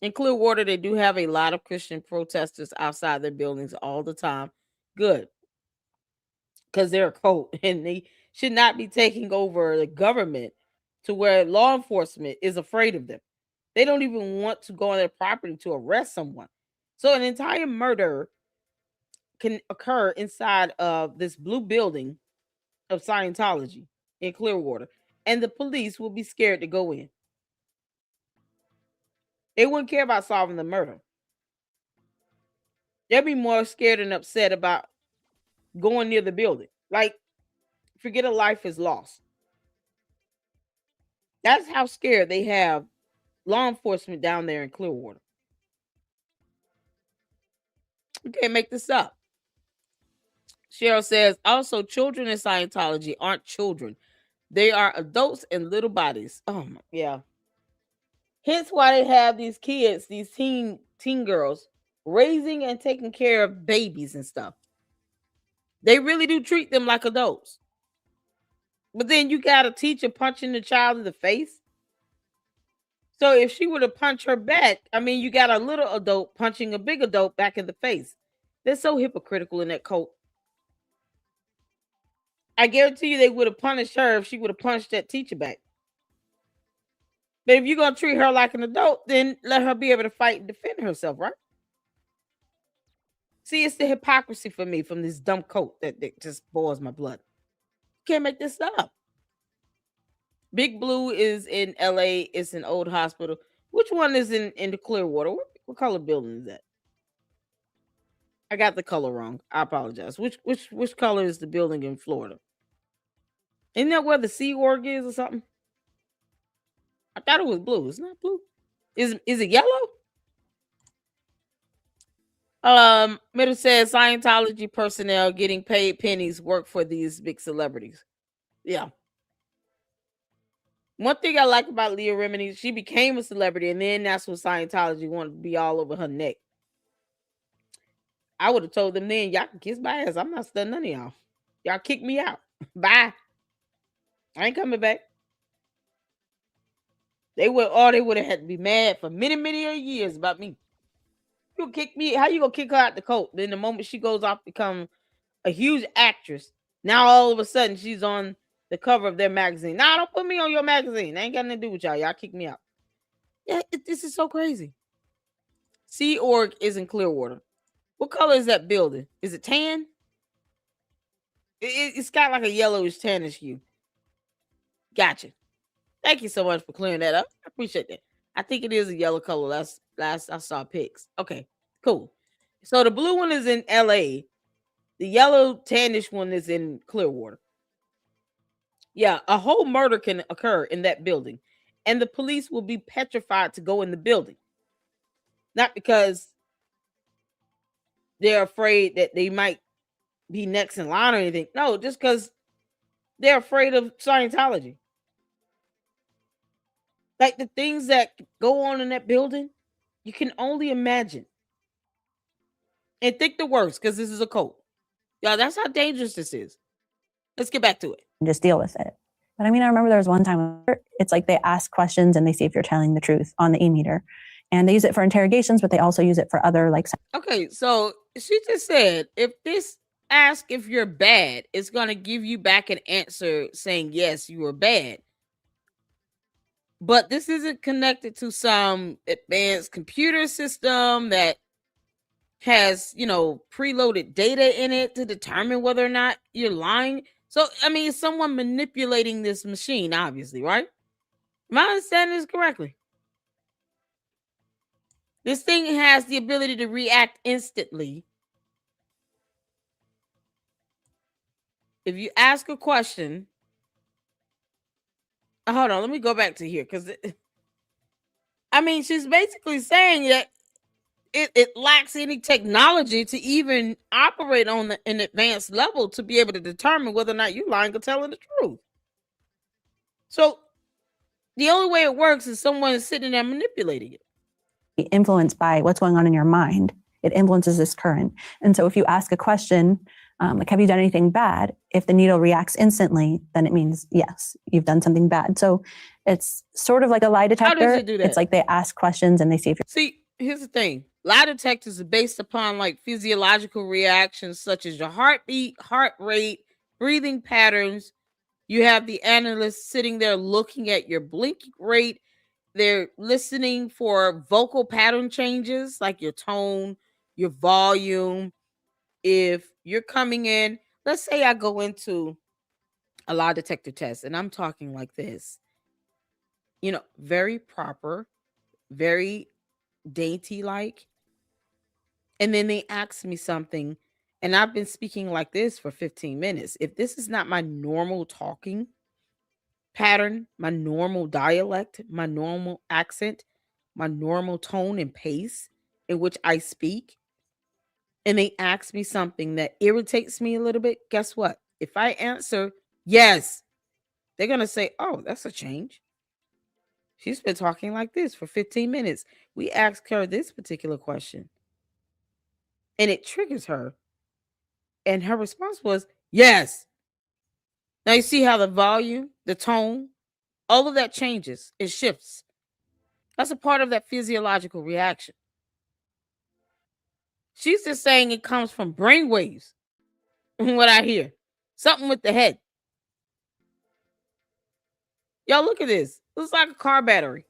In Clearwater, they do have a lot of Christian protesters outside their buildings all the time. Good. Because they're a cult and they should not be taking over the government to where law enforcement is afraid of them. They don't even want to go on their property to arrest someone. So an entire murder can occur inside of this blue building of Scientology in Clearwater, and the police will be scared to go in. They wouldn't care about solving the murder. They'd be more scared and upset about going near the building. Like, forget a life is lost. That's how scared they have law enforcement down there in Clearwater. You can't make this up. Cheryl says, also, children in Scientology aren't children. They are adults in little bodies. Oh, yeah. Hence why they have these kids, these teen girls, raising and taking care of babies and stuff. They really do treat them like adults. But then you got a teacher punching the child in the face. So if she were to punch her back, I mean, you got a little adult punching a big adult back in the face. They're so hypocritical in that cult. I guarantee you they would have punished her if she would have punched that teacher back. But if you're going to treat her like an adult, then let her be able to fight and defend herself, right? See, it's the hypocrisy for me from this dumb cult that just boils my blood. Can't make this up. Big Blue is in LA. It's an old hospital. Which one is in the Clearwater? What color building is that? I got the color wrong. I apologize. Which color is the building in Florida? Isn't that where the Sea Org is or something? I thought it was blue. It's not blue. Is it yellow? Middle says Scientology personnel getting paid pennies work for these big celebrities. Yeah. One thing I like about Leah Remini, she became a celebrity, and then that's what Scientology wanted to be all over her neck. I would have told them then, y'all can kiss my ass. I'm not studying none of y'all. Y'all kick me out. Bye. I ain't coming back. They would have had to be mad for many, many years about me. You kick me. How you gonna kick her out the cult? Then the moment she goes off to become a huge actress, now all of a sudden she's on the cover of their magazine. Nah, don't put me on your magazine. I ain't got nothing to do with y'all. Y'all kick me out. Yeah, this is so crazy. Sea Org is in Clearwater. What color is that building? Is it tan? It's got like a yellowish tannish hue. Gotcha. Thank you so much for clearing that up. I appreciate that. I think it is a yellow color. That's last I saw pics. Okay, cool. So the blue one is in LA. The yellow tannish one is in Clearwater. Yeah, a whole murder can occur in that building, and the police will be petrified to go in the building. Not because they're afraid that they might be next in line or anything. No, just because they're afraid of Scientology. Like the things that go on in that building, you can only imagine. And think the worst, because this is a cult. Yeah, that's how dangerous this is. Let's get back to it. Just deal with it. But I mean, I remember there was one time where it's like they ask questions and they see if you're telling the truth on the e-meter. And they use it for interrogations, but they also use it for other like... Okay, so she just said, if this ask if you're bad, it's going to give you back an answer saying, yes, you are bad. But this isn't connected to some advanced computer system that has, preloaded data in it to determine whether or not you're lying. So, I mean, it's someone manipulating this machine, obviously, right? Am I understanding this correctly? This thing has the ability to react instantly. If you ask a question, hold on, let me go back to here, because I mean, she's basically saying that it lacks any technology to even operate on an advanced level to be able to determine whether or not you're lying or telling the truth. So the only way it works is someone sitting there manipulating it. Influenced by what's going on in your mind. It influences this current. And so if you ask a question, like, have you done anything bad? If the needle reacts instantly, then it means, yes, you've done something bad. So it's sort of like a lie detector. How does it do that? It's like they ask questions and they see if you're... See, here's the thing. Lie detectors are based upon like physiological reactions such as your heartbeat, heart rate, breathing patterns. You have the analyst sitting there looking at your blinking rate They're listening for vocal pattern changes, like your tone, your volume. If you're coming in, let's say I go into a lie detector test and I'm talking like this, very proper, very dainty like. And then they ask me something and I've been speaking like this for 15 minutes. If this is not my normal talking pattern, my normal dialect, my normal accent, my normal tone and pace in which I speak, and they ask me something that irritates me a little bit, guess what? If I answer yes, they're going to say, oh, that's a change. She's been talking like this for 15 minutes. We asked her this particular question and it triggers her. And her response was, yes. Now you see how the volume, the tone, all of that changes. It shifts. That's a part of that physiological reaction. She's just saying it comes from brain waves. What I hear. Something with the head. Y'all look at this. It looks like a car battery.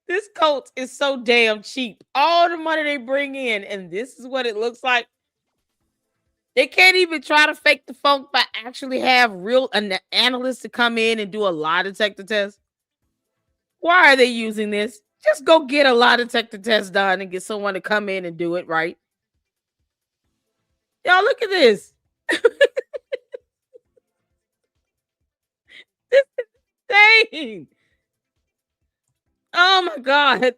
This coat is so damn cheap. All the money they bring in, and this is what it looks like. They can't even try to fake the funk by actually have real analysts to come in and do a lie detector test. Why are they using this? Just go get a lie detector test done and get someone to come in and do it right. Y'all look at this. This is insane. Oh my God.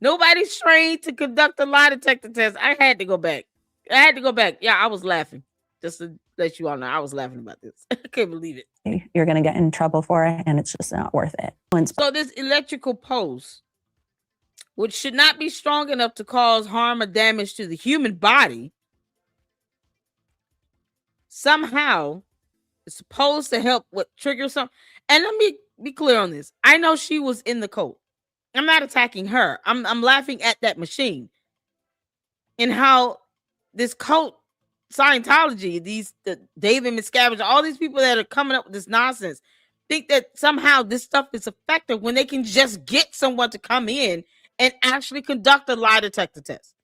Nobody's trained to conduct a lie detector test. I had to go back. Yeah, I was laughing. Just to let you all know, I was laughing about this. I can't believe it. You're going to get in trouble for it, and it's just not worth it. So this electrical pulse, which should not be strong enough to cause harm or damage to the human body, somehow is supposed to help trigger something. And let me be clear on this. I know she was in the cult. I'm not attacking her. I'm laughing at that machine and how this cult, Scientology, the David Miscavige, all these people that are coming up with this nonsense think that somehow this stuff is effective when they can just get someone to come in and actually conduct a lie detector test.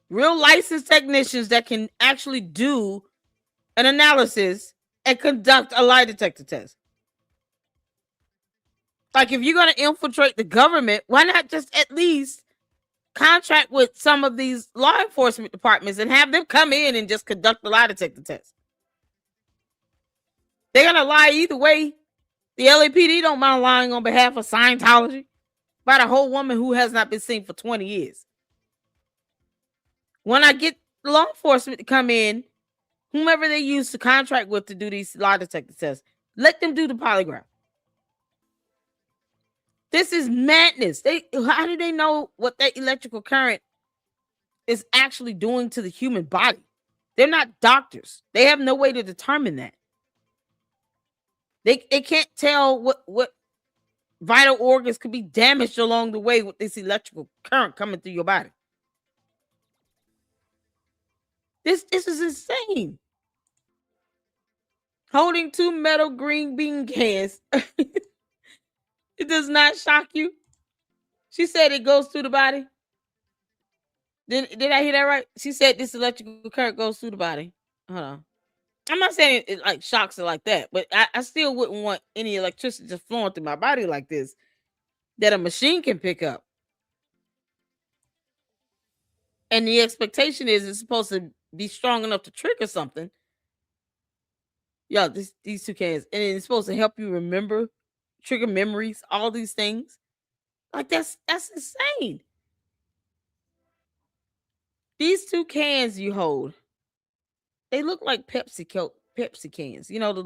Real licensed technicians that can actually do an analysis and conduct a lie detector test. Like, if you're going to infiltrate the government, why not just at least contract with some of these law enforcement departments and have them come in and just conduct the lie detector test? They're going to lie either way. The LAPD don't mind lying on behalf of Scientology about a whole woman who has not been seen for 20 years. When I get law enforcement to come in, whomever they use to contract with to do these lie detector tests, let them do the polygraph. This is madness. How do they know what that electrical current is actually doing to the human body? They're not doctors. They have no way to determine that. They can't tell what vital organs could be damaged along the way with this electrical current coming through your body. This is insane. Holding two metal green bean cans. It does not shock you. She said it goes through the body. Did I hear that right? She said this electrical current goes through the body. Hold on. I'm not saying it like shocks her like that, but I still wouldn't want any electricity just flowing through my body like this that a machine can pick up. And the expectation is it's supposed to be strong enough to trigger something. Yo, these two cans, and it's supposed to help you remember, trigger memories, all these things. Like that's insane. These two cans you hold, they look like Pepsi cans. You know, those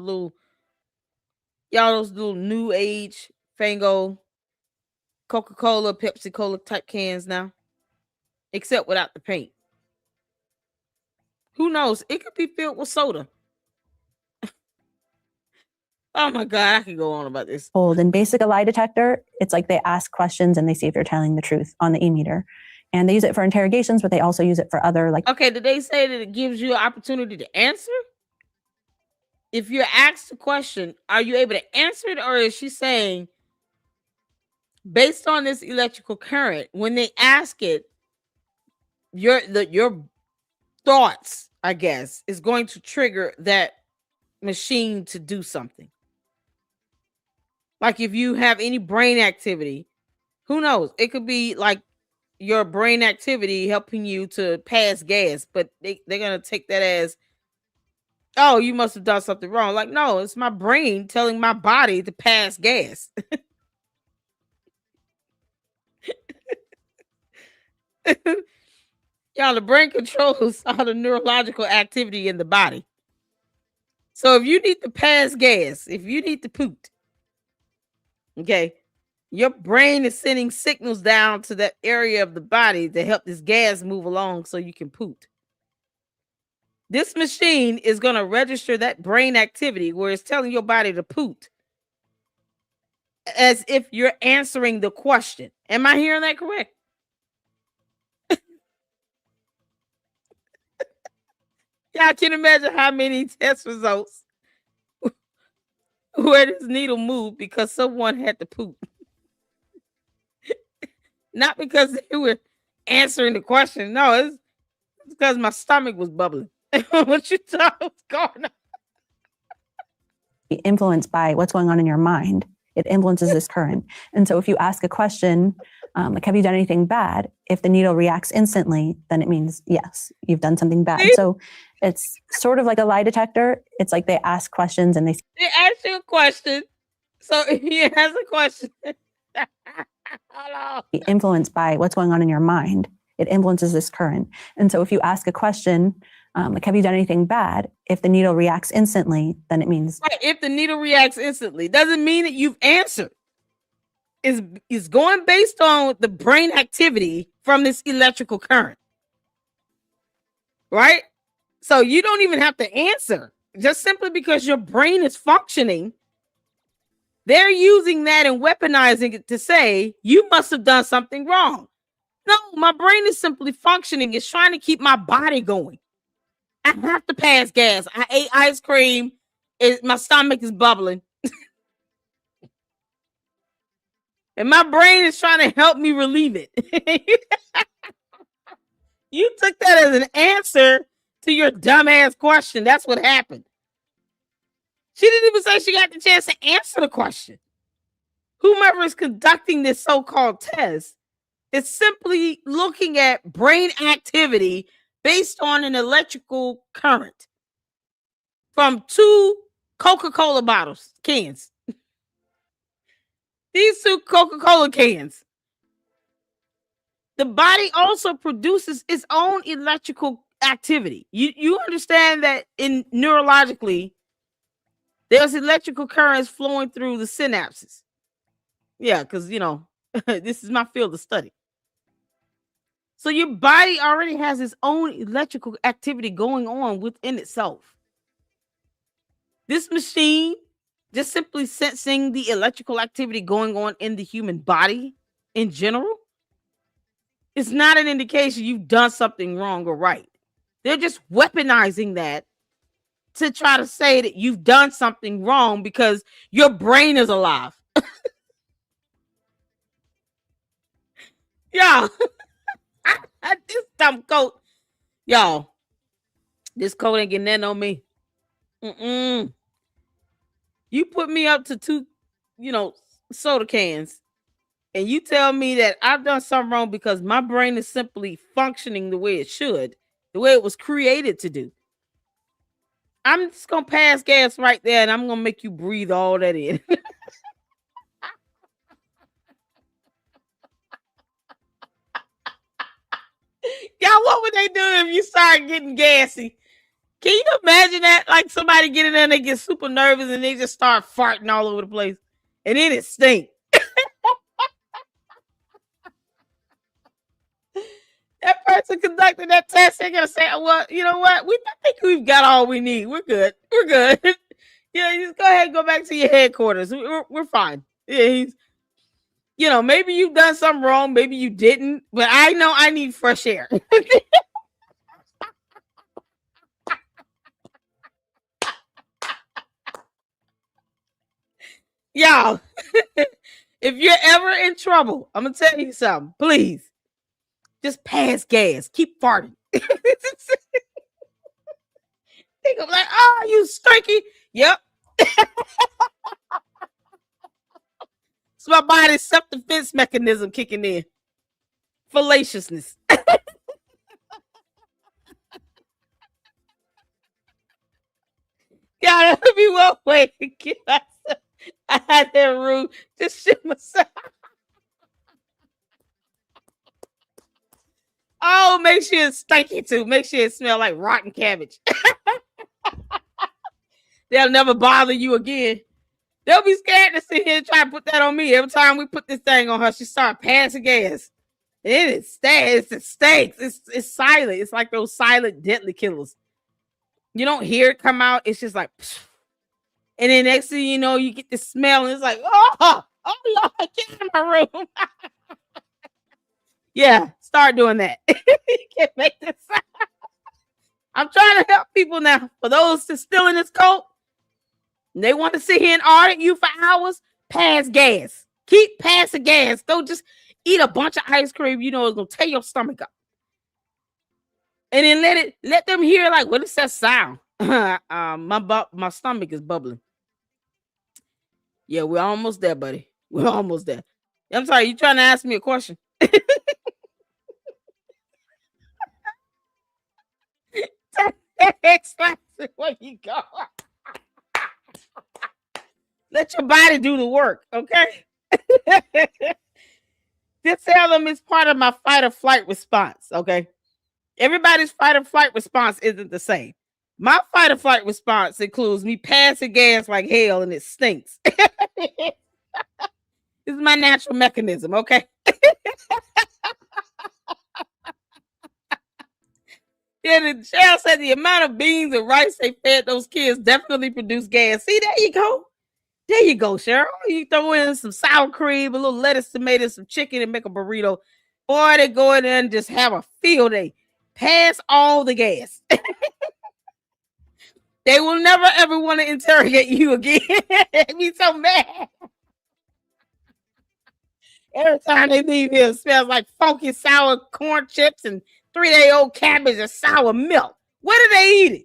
little new age Fango Coca-Cola, Pepsi Cola type cans now, except without the paint. Who knows? It could be filled with soda. Oh my God, I can go on about this. In basic a lie detector, it's like they ask questions and they see if you're telling the truth on the e-meter. And they use it for interrogations, but they also use it for other Okay, did they say that it gives you an opportunity to answer? If you're asked a question, are you able to answer it, or is she saying, based on this electrical current, when they ask it, your thoughts, I guess, is going to trigger that machine to do something? Like if you have any brain activity, who knows? It could be like your brain activity helping you to pass gas, but they're gonna take that as, oh, you must have done something wrong. Like, no, it's my brain telling my body to pass gas. Y'all, the brain controls all the neurological activity in the body. So if you need to pass gas, if you need to poop, okay, your brain is sending signals down to that area of the body to help this gas move along so you can poop. This machine is going to register that brain activity where it's telling your body to poop as if you're answering the question. Am I hearing that correct? Y'all can imagine how many test results where this needle moved because someone had to poop. Not because they were answering the question. No, it's because my stomach was bubbling. What you thought was going on? influenced by what's going on in your mind. It influences this current. And so if you ask a question, like, have you done anything bad? If the needle reacts instantly, then it means, yes, you've done something bad. See? So it's sort of like a lie detector. It's like they ask questions and They ask you a question. So if he has a question, influenced by what's going on in your mind. It influences this current. And so if you ask a question, like, have you done anything bad? If the needle reacts instantly, then it means, right, if the needle reacts instantly, doesn't mean that you've answered. Is going based on the brain activity from this electrical current, right? So you don't even have to answer, just simply because your brain is functioning. They're using that and weaponizing it to say you must have done something wrong. No, my brain is simply functioning. It's trying to keep my body going. I have to pass gas. I ate ice cream. My stomach is bubbling. And my brain is trying to help me relieve it. You took that as an answer to your dumbass question. That's what happened. She didn't even say she got the chance to answer the question. Whomever is conducting this so-called test is simply looking at brain activity based on an electrical current from 2 Coca-Cola bottles, cans. These 2 Coca-Cola cans. The body also produces its own electrical activity. You understand that in neurologically, there's electrical currents flowing through the synapses. Yeah, because, this is my field of study. So your body already has its own electrical activity going on within itself. This machine, just simply sensing the electrical activity going on in the human body in general, is not an indication you've done something wrong or right. They're just weaponizing that to try to say that you've done something wrong because your brain is alive. Y'all, this dumb coat. Y'all, this coat ain't getting that on me. You put me up to 2, soda cans, and you tell me that I've done something wrong because my brain is simply functioning the way it should, the way it was created to do. I'm just going to pass gas right there, and I'm going to make you breathe all that in. Y'all, what would they do if you start getting gassy? Can you imagine that? Like somebody get in there and they get super nervous and they just start farting all over the place. And then it stinks. That person conducting that test, they're gonna say, well, you know what? I think we've got all we need. We're good. We're good. Yeah, just go ahead and go back to your headquarters. We're fine. Yeah, You know, maybe you've done something wrong, maybe you didn't, but I know I need fresh air. Y'all, if you're ever in trouble, I'm gonna tell you something. Please, just pass gas. Keep farting. Think of like, oh, you stinky. Yep. It's my body's self-defense mechanism kicking in. Fallaciousness. God, let me one way to get myself. I had that room. Just shit myself. Oh, make sure it's stinky too. Make sure it smells like rotten cabbage. They'll never bother you again. They'll be scared to sit here and try to put that on me. Every time we put this thing on her, she starts passing gas. And it stinks. It stinks. It's silent. It's like those silent deadly killers. You don't hear it come out. It's just like, psh. And then next thing you know, you get the smell, and it's like, oh Lord, get in my room. Yeah, start doing that. You can't make this sound. I'm trying to help people now. For those that's still in this cult, they want to sit here and audit you for hours, pass gas. Keep passing gas. Don't just eat a bunch of ice cream. You know it's gonna tear your stomach up. And then let them hear, like, what is that sound? My stomach is bubbling. Yeah, we're almost there, buddy. We're almost there. I'm sorry, you trying to ask me a question? Where you go? Let your body do the work, okay? This element is part of my fight or flight response, okay? Everybody's fight or flight response isn't the same. My fight or flight response includes me passing gas like hell and it stinks. This is my natural mechanism, okay? Yeah, the sheriff said the amount of beans and rice they fed those kids definitely produced gas. See, there you go. There you go, Cheryl. You throw in some sour cream, a little lettuce, tomatoes, some chicken, and make a burrito. Boy, they go in there and just have a field day. Pass all the gas. They will never ever want to interrogate you again. They'd be so mad. Every time they leave here, it smells like funky sour corn chips and 3-day-old cabbage and sour milk. What are they eating?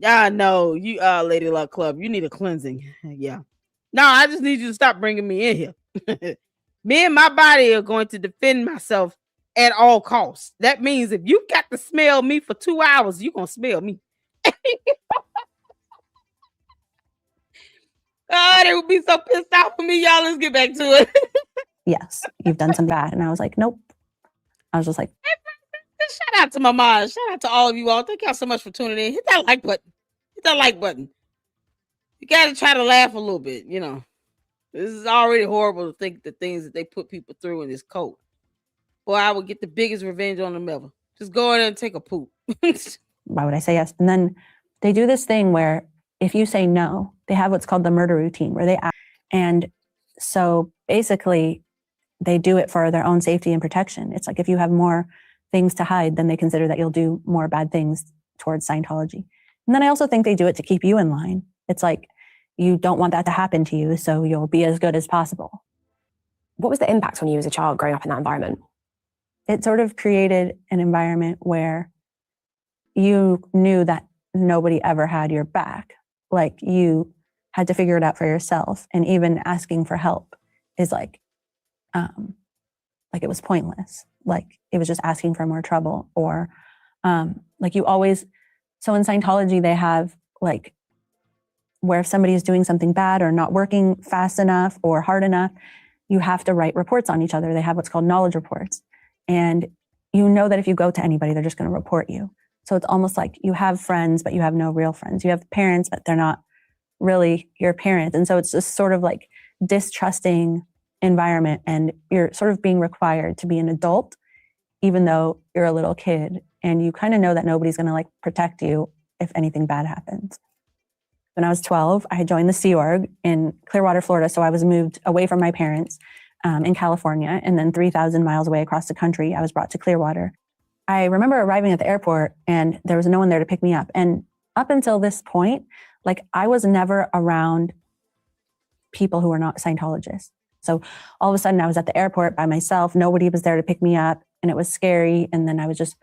No, you Lady Luck Club, you need a cleansing. Yeah. No, I just need you to stop bringing me in here. Me and my body are going to defend myself at all costs. That means if you got to smell me for 2 hours, you're going to smell me. Oh, they would be so pissed off for me. Y'all, let's get back to it. Yes, you've done something bad. And I was like, nope. I was just like, shout out to my mom. Shout out to all of you all. Thank y'all so much for tuning in. Hit that like button. Hit that like button. You got to try to laugh a little bit, you know. This is already horrible to think the things that they put people through in this cult. Boy, I would get the biggest revenge on them ever. Just go in there and take a poop. why would I say yes? And then they do this thing where if you say no, they have what's called the murder routine where they act. And so basically they do it for their own safety and protection. It's like if you have more things to hide, then they consider that you'll do more bad things towards Scientology. And then I also think they do it to keep you in line. It's like you don't want that to happen to you, so you'll be as good as possible. What was the impact on you as a child growing up in that environment? It sort of created an environment where you knew that nobody ever had your back. Like you had to figure it out for yourself. And even asking for help is like it was pointless. Like it was just asking for more trouble or like you always, so in Scientology, they have like where if somebody is doing something bad or not working fast enough or hard enough, you have to write reports on each other. They have what's called knowledge reports. And you know that if you go to anybody, they're just going to report you. So it's almost like you have friends, but you have no real friends. You have parents, but they're not really your parents. And so it's this sort of like distrusting environment. And you're sort of being required to be an adult, even though you're a little kid. And you kind of know that nobody's going to like protect you if anything bad happens. When I was 12, I had joined the Sea Org in Clearwater, Florida. So I was moved away from my parents in California, and then 3,000 miles away across the country, I was brought to Clearwater. I remember arriving at the airport and there was no one there to pick me up. And up until this point, like I was never around people who were not Scientologists. So all of a sudden I was at the airport by myself. Nobody was there to pick me up and it was scary. And then I was just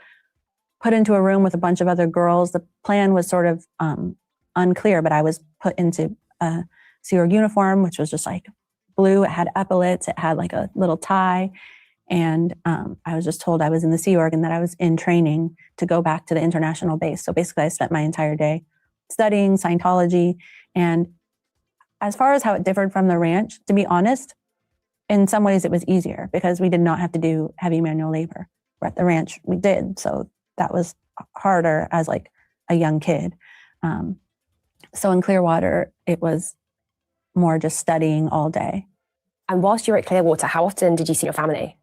put into a room with a bunch of other girls. The plan was sort of unclear, but I was put into a Sea Org uniform, which was just like blue. It had epaulets. It had like a little tie. And I was just told I was in the Sea Org and that I was in training to go back to the international base. So basically I spent my entire day studying Scientology. And as far as how it differed from the ranch, to be honest, in some ways it was easier because we did not have to do heavy manual labor. Where at the ranch we did. So that was harder as like a young kid. So in Clearwater, it was more just studying all day. And whilst you were at Clearwater, how often did you see your family?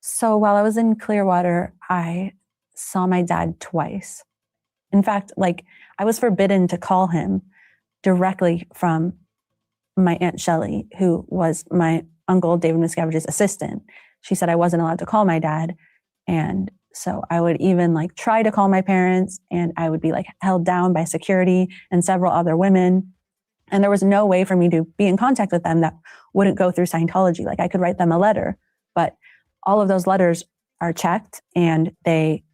So while I was in Clearwater, I saw my dad twice. In fact, like I was forbidden to call him directly from my Aunt Shelley, who was my uncle David Miscavige's assistant. She said I wasn't allowed to call my dad. And so I would even like try to call my parents and I would be like held down by security and several other women. And there was no way for me to be in contact with them that wouldn't go through Scientology. Like I could write them a letter, but all of those letters are checked and they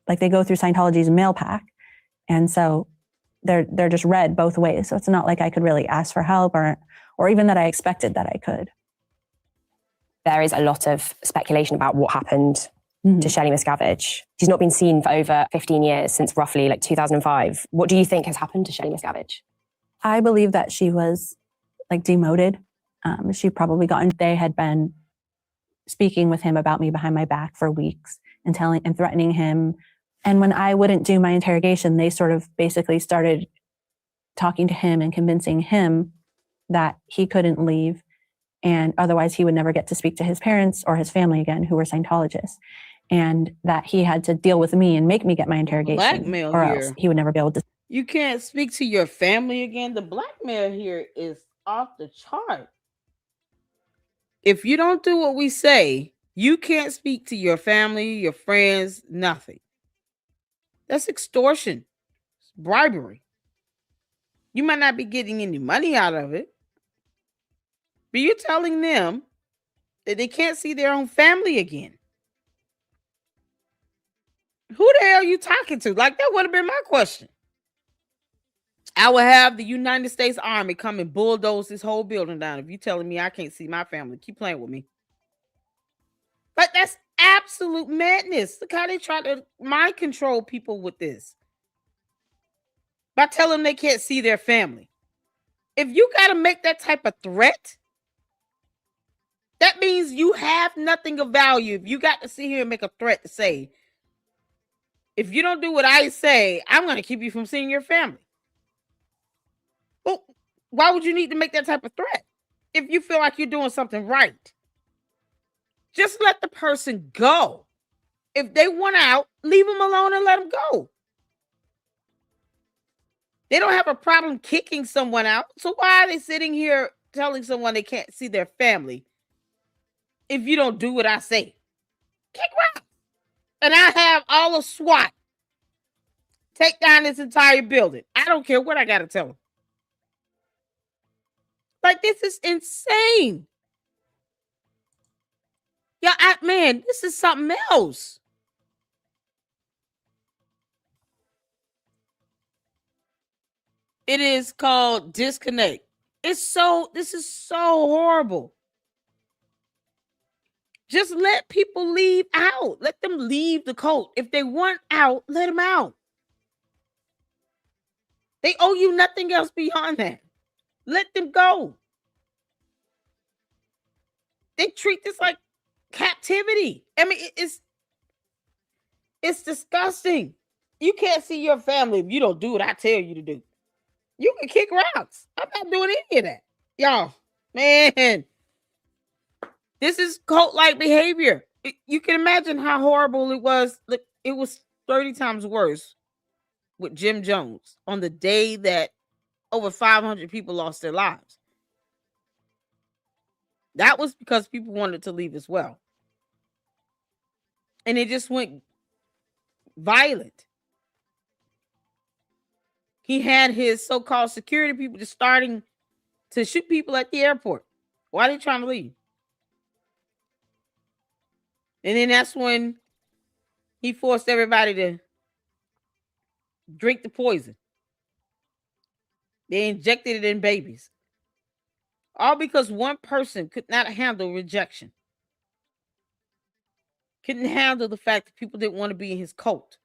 go through Scientology's mail pack. And so they're just read both ways. So it's not like I could really ask for help or even that I expected that I could. There is a lot of speculation about what happened to Shelley Miscavige. She's not been seen for over 15 years, since roughly like 2005. What do you think has happened to Shelley Miscavige? I believe that she was like demoted. She probably they had been speaking with him about me behind my back for weeks and threatening him. And when I wouldn't do my interrogation, they sort of basically started talking to him and convincing him that he couldn't leave. And otherwise he would never get to speak to his parents or his family again, who were Scientologists. And that he had to deal with me and make me get my interrogation. Blackmail or here. else he would never be able to. You can't speak to your family again. The blackmail here is off the chart. If you don't do what we say, you can't speak to your family, your friends, nothing. That's extortion. It's bribery. You might not be getting any money out of it, but you're telling them that they can't see their own family again. Who the hell are you talking to? Like, that would have been my question. I would have the United States Army come and bulldoze this whole building down if you're telling me I can't see my family. Keep playing with me. But that's absolute madness. Look how they try to mind control people with this. By telling them they can't see their family. If you got to make that type of threat, that means you have nothing of value. If you got to sit here and make a threat to say, if you don't do what I say, I'm going to keep you from seeing your family. Well, why would you need to make that type of threat if you feel like you're doing something right? Just let the person go. If they want out, leave them alone and let them go. They don't have a problem kicking someone out. So why are they sitting here telling someone they can't see their family if you don't do what I say? Kick rocks. And I have all of SWAT take down this entire building. I don't care what I got to tell them. Like, this is insane. Yeah, man, this is something else. It is called disconnect. This is so horrible. Just let people leave out. Let them leave the cult. If they want out, let them out. They owe you nothing else beyond that. Let them go. They treat this like captivity. I mean, it's disgusting. You can't see your family if you don't do what I tell you to do. You can kick rocks. I'm not doing any of that. Y'all, man, this is cult-like behavior. You can imagine how horrible it was. It was 30 times worse with Jim Jones on the day that over 500 people lost their lives. That was because people wanted to leave as well. And it just went violent. He had his so-called security people just starting to shoot people at the airport. Why are they trying to leave? And then that's when he forced everybody to drink the poison. They injected it in babies. All because one person could not handle rejection. Couldn't handle the fact that people didn't want to be in his cult.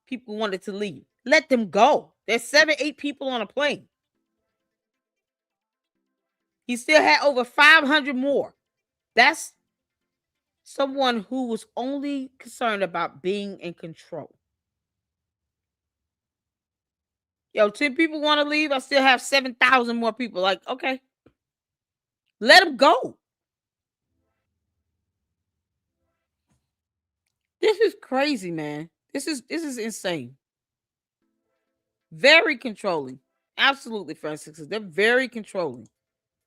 People wanted to leave. Let them go. There's 7, 8 people on a plane. He still had over 500 more. That's someone who was only concerned about being in control. Yo, 10 people want to leave. I still have 7,000 more people. Like, okay, let them go. This is crazy, man. This is insane. Very controlling. Absolutely, Francis. They're very controlling.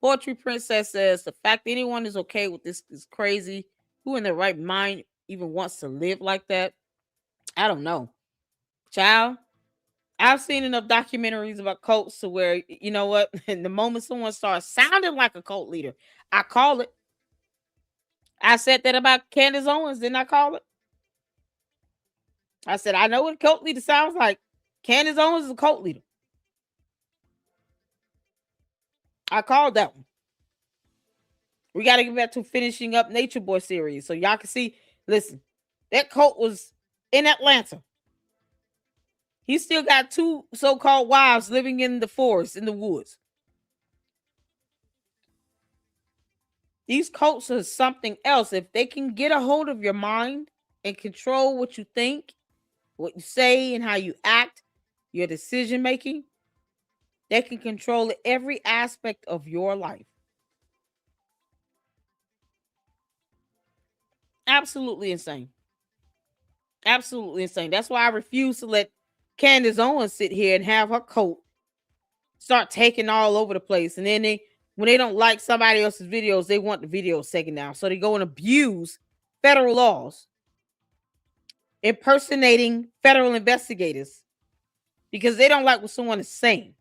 Poetry Princess says the fact that anyone is okay with this is crazy. Who in their right mind even wants to live like that? I don't know. Child, I've seen enough documentaries about cults to where, you know what? And the moment someone starts sounding like a cult leader, I call it. I said that about Candace Owens, didn't I call it? I said, I know what a cult leader sounds like. Candace Owens is a cult leader. I called that one. We got to get back to finishing up Nature Boy series so y'all can see. Listen, that cult was in Atlanta. He still got 2 so-called wives living in the forest, in the woods. These cults are something else. If they can get a hold of your mind and control what you think, what you say, and how you act, your decision making, they can control every aspect of your life. Absolutely insane. Absolutely insane. That's why I refuse to let Candace Owens sit here and have her cult start taking all over the place. And then when they don't like somebody else's videos, they want the videos taken down. So they go and abuse federal laws, impersonating federal investigators because they don't like what someone is saying.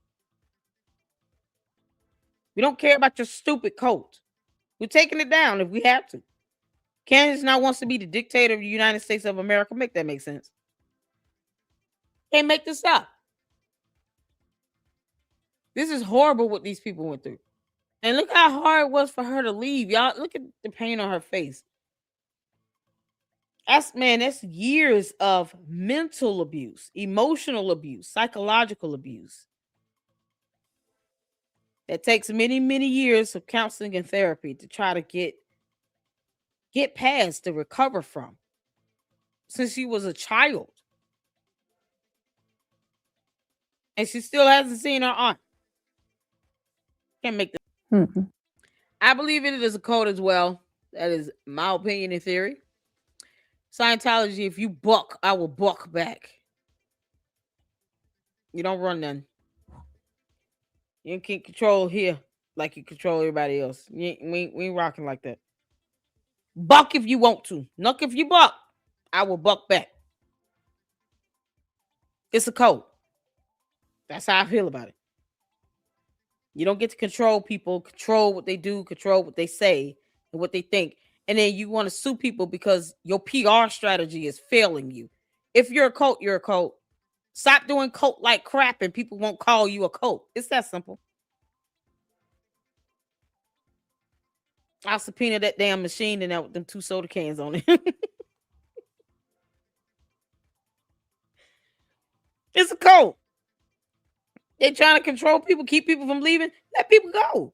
We don't care about your stupid cult. We're taking it down if we have to. Candace now wants to be the dictator of the United States of America. Make that make sense? Can't make this up. This is horrible what these people went through. And look how hard it was for her to leave. Y'all, look at the pain on her face. That's years of mental abuse, emotional abuse, psychological abuse. That takes many, many years of counseling and therapy to try to get past, to recover from. Since she was a child. And she still hasn't seen her aunt. Can't make this. Mm-hmm. I believe it is a cult as well. That is my opinion and theory. Scientology, if you buck, I will buck back. You don't run none. You can't control here like you control everybody else. We ain't rocking like that. Buck if you want to. Nuck if you buck. I will buck back. It's a cult. That's how I feel about it. You don't get to control people, control what they do, control what they say and what they think. And then you want to sue people because your PR strategy is failing you. If you're a cult, you're a cult. Stop doing cult-like crap and people won't call you a cult. It's that simple. I'll subpoena that damn machine and out with them 2 soda cans on it. It's a cult. They're trying to control people, keep people from leaving. Let people go.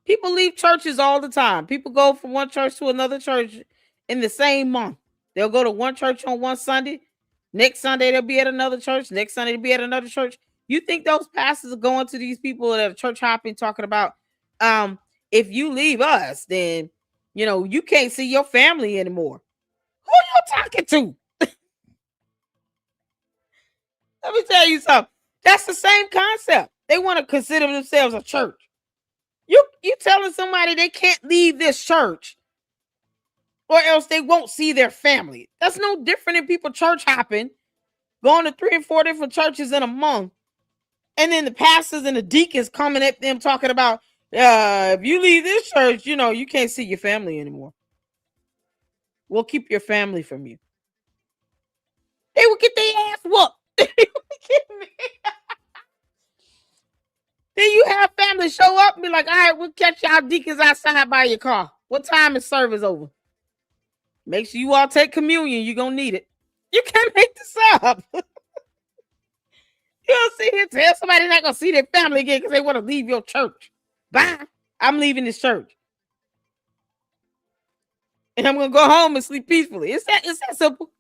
People leave churches all the time. People go from one church to another church in the same month. They'll go to one church on one Sunday. Next Sunday, they'll be at another church. Next Sunday, they'll be at another church. You think those pastors are going to these people that are church hopping talking about, if you leave us, then, you can't see your family anymore. Who are you talking to? Let me tell you something. That's the same concept. They want to consider themselves a church. You telling somebody they can't leave this church or else they won't see their family. That's no different than people church hopping, going to 3 and 4 different churches in a month, and then the pastors and the deacons coming at them talking about, if you leave this church, you can't see your family anymore. We'll keep your family from you. They will get their ass whooped. Then you have family show up and be like, all right, we'll catch y'all deacons outside by your car. What time is service over? Make sure you all take communion. You're going to need it. You can't make this up. You don't sit here and tell somebody they're not going to see their family again because they want to leave your church. Bye. I'm leaving this church. And I'm going to go home and sleep peacefully. It's that simple.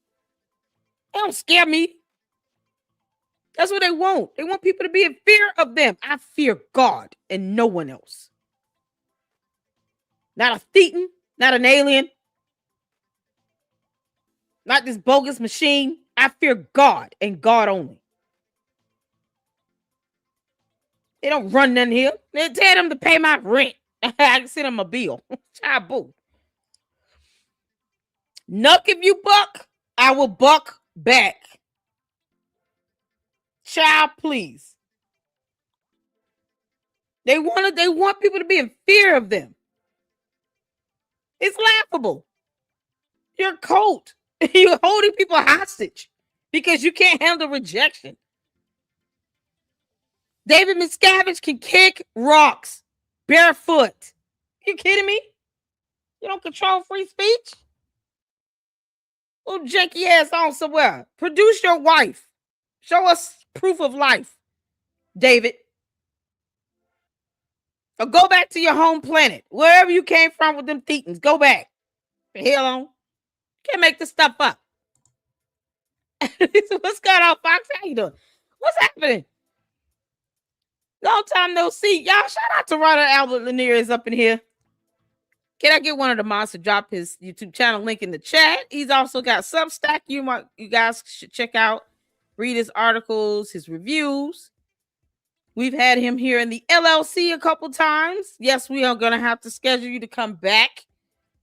They don't scare me. That's what they want. They want people to be in fear of them. I fear God and no one else. Not a Thetan, not an alien, not this bogus machine. I fear God and God only. They don't run nothing here. They tell them to pay my rent. I can send them a bill. Child boo. Nuck if you buck, I will buck back. Child, please. They want people to be in fear of them. It's laughable. You're a cult. You're holding people hostage because you can't handle rejection. David Miscavige can kick rocks barefoot. You kidding me? You don't control free speech? Little janky ass on somewhere. Produce your wife. Show us proof of life, David. Or go back to your home planet. Wherever you came from with them Thetans. Go back. The hell on. Can't make this stuff up. What's going on, Fox? How you doing? What's happening? Long time no see. Y'all, shout out to Ronald Albert Lanier is up in here. Can I get one of the moms to drop his YouTube channel link in the chat? He's also got Substack. You guys should check out. Read his articles, his reviews. We've had him here in the LLC a couple times. Yes, we are going to have to schedule you to come back.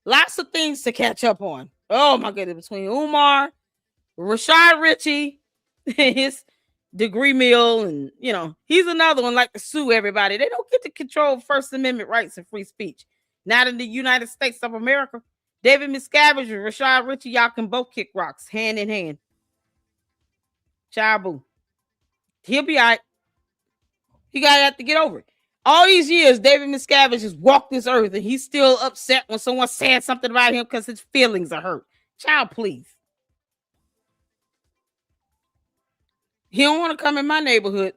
Lots of things to catch up on. Oh, my goodness. Between Umar, Rashad Ritchie, his degree mill, and, he's another one like to sue everybody. They don't get to control First Amendment rights and free speech. Not in the United States of America. David Miscavige and Rashad Ritchie, y'all can both kick rocks hand in hand. Chabu. He'll be all right. You gotta have to get over it. All these years, David Miscavige has walked this earth and he's still upset when someone said something about him because his feelings are hurt. Child, please. He don't want to come in my neighborhood.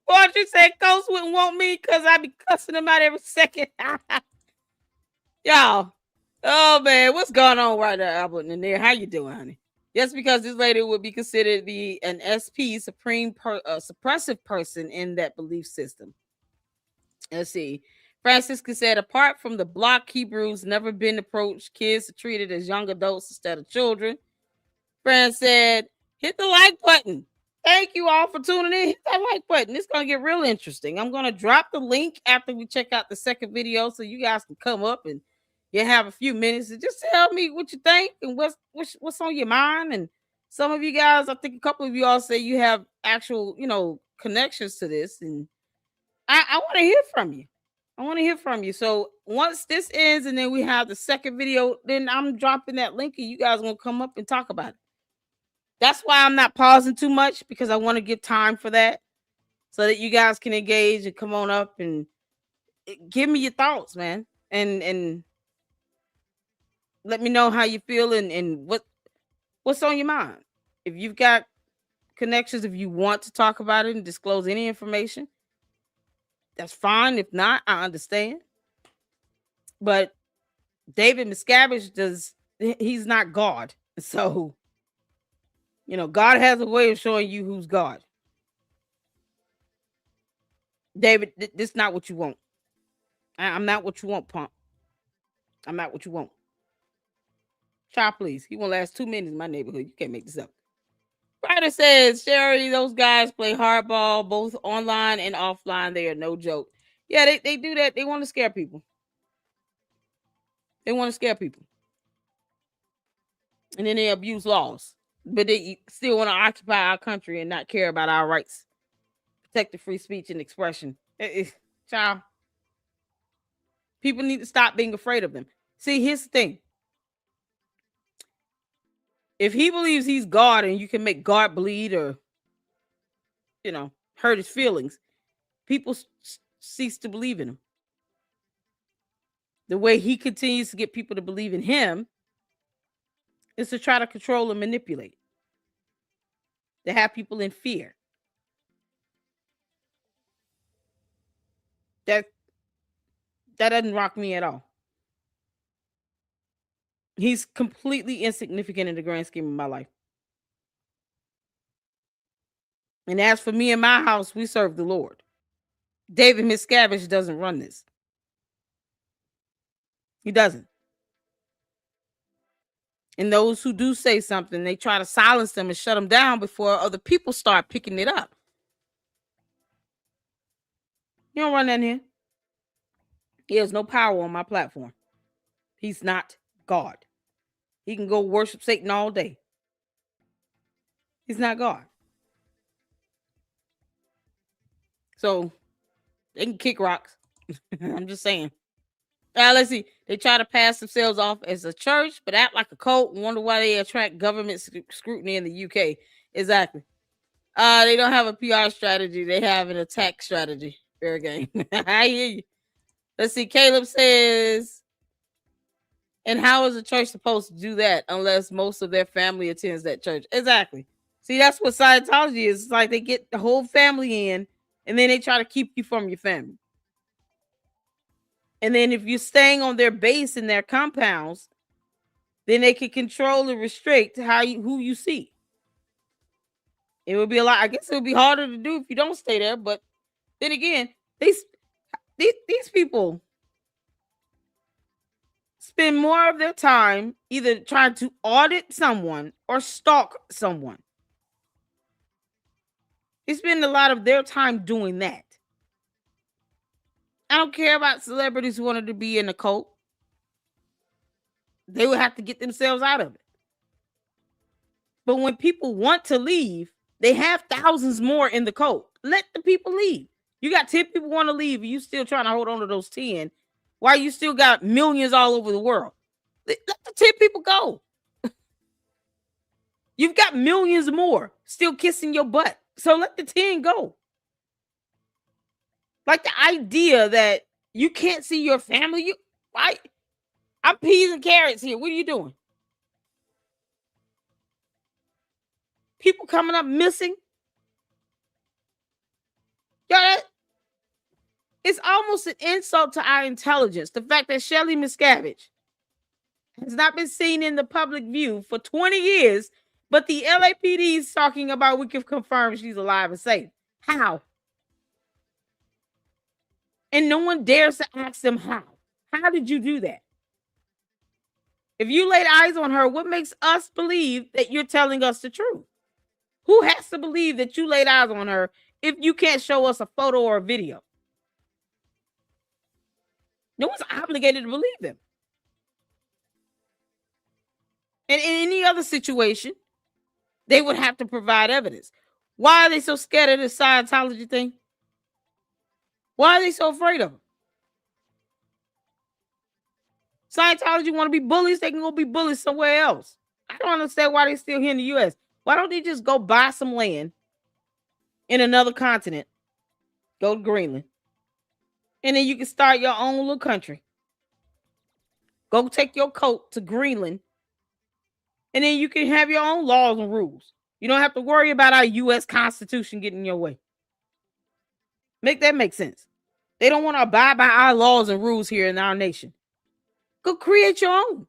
Why'd you say Ghost wouldn't want me because I be cussing him out every second? Y'all. Oh, man. What's going on right there, Albert in there? How you doing, honey? Just because this lady would be considered to be an SP, supreme suppressive person in that belief system. Let's see. Francisca said, apart from the block Hebrews never been approached, kids are treated as young adults instead of children. Fran said, hit the like button. Thank you all for tuning in. Hit that like button. It's going to get real interesting. I'm going to drop the link after we check out the second video so you guys can come up and you have a few minutes to just tell me what you think and what's on your mind. And some of you guys, I think a couple of you all say you have actual, connections to this. And I want to hear from you. I want to hear from you. So once this ends and then we have the second video, then I'm dropping that link and you guys are going to come up and talk about it. That's why I'm not pausing too much, because I want to give time for that so that you guys can engage and come on up and give me your thoughts, man. And let me know how you feel and what's on your mind. If you've got connections, if you want to talk about it and disclose any information, that's fine. If not, I understand. But David Miscavige he's not God. So, God has a way of showing you who's God. David, this is not what you want. I'm not what you want, punk. I'm not what you want. Child, please. He won't last 2 minutes in my neighborhood. You can't make this up. Ryder says, Sherry, those guys play hardball both online and offline. They are no joke. Yeah, they do that. They want to scare people. They want to scare people. And then they abuse laws. But they still want to occupy our country and not care about our rights. Protect the free speech and expression. Child. People need to stop being afraid of them. See, here's the thing. If he believes he's God and you can make God bleed or, hurt his feelings, people cease to believe in him. The way he continues to get people to believe in him is to try to control and manipulate, to have people in fear. That doesn't rock me at all. He's completely insignificant in the grand scheme of my life. And as for me and my house, we serve the Lord. David Miscavige doesn't run this. He doesn't. And those who do say something, they try to silence them and shut them down before other people start picking it up. You don't run that here. He has no power on my platform. He's not God. He can go worship Satan all day. He's not God. So they can kick rocks. I'm just saying. Let's see. They try to pass themselves off as a church, but act like a cult and wonder why they attract government scrutiny in the UK. Exactly. They don't have a PR strategy. They have an attack strategy. Fair game. I hear you. Let's see. Caleb says, and how is a church supposed to do that unless most of their family attends that church? Exactly. See, that's what Scientology is. It's like they get the whole family in, and then they try to keep you from your family. And then if you're staying on their base in their compounds, then they can control and restrict who you see. It would be I guess it would be harder to do if you don't stay there. But then again, these people spend more of their time either trying to audit someone or stalk someone. They spend a lot of their time doing that. I don't care about celebrities who wanted to be in a cult. They would have to get themselves out of it. But when people want to leave, they have thousands more in the cult. Let the people leave. You got 10 people want to leave, and you still trying to hold on to those 10 while you still got millions all over the world. Let the 10 people go. You've got millions more still kissing your butt. So let the 10 go. Like the idea that you can't see your family. I'm peas and carrots here. What are you doing? People coming up missing. Y'all, it's almost an insult to our intelligence. The fact that Shelly Miscavige has not been seen in the public view for 20 years, but the LAPD is talking about we can confirm she's alive and safe. How? And no one dares to ask them how. How did you do that? If you laid eyes on her, what makes us believe that you're telling us the truth? Who has to believe that you laid eyes on her if you can't show us a photo or a video? No one's obligated to believe them. And in any other situation, they would have to provide evidence. Why are they so scared of this Scientology thing? Why are they so afraid of them? Scientology want to be bullies, they can go be bullies somewhere else. I don't understand why they're still here in the U.S. Why don't they just go buy some land in another continent, go to Greenland, and then you can start your own little country. Go take your coat to Greenland, and then you can have your own laws and rules. You don't have to worry about our U.S. Constitution getting in your way. Make that make sense. They don't want to abide by our laws and rules here in our nation. Go create your own.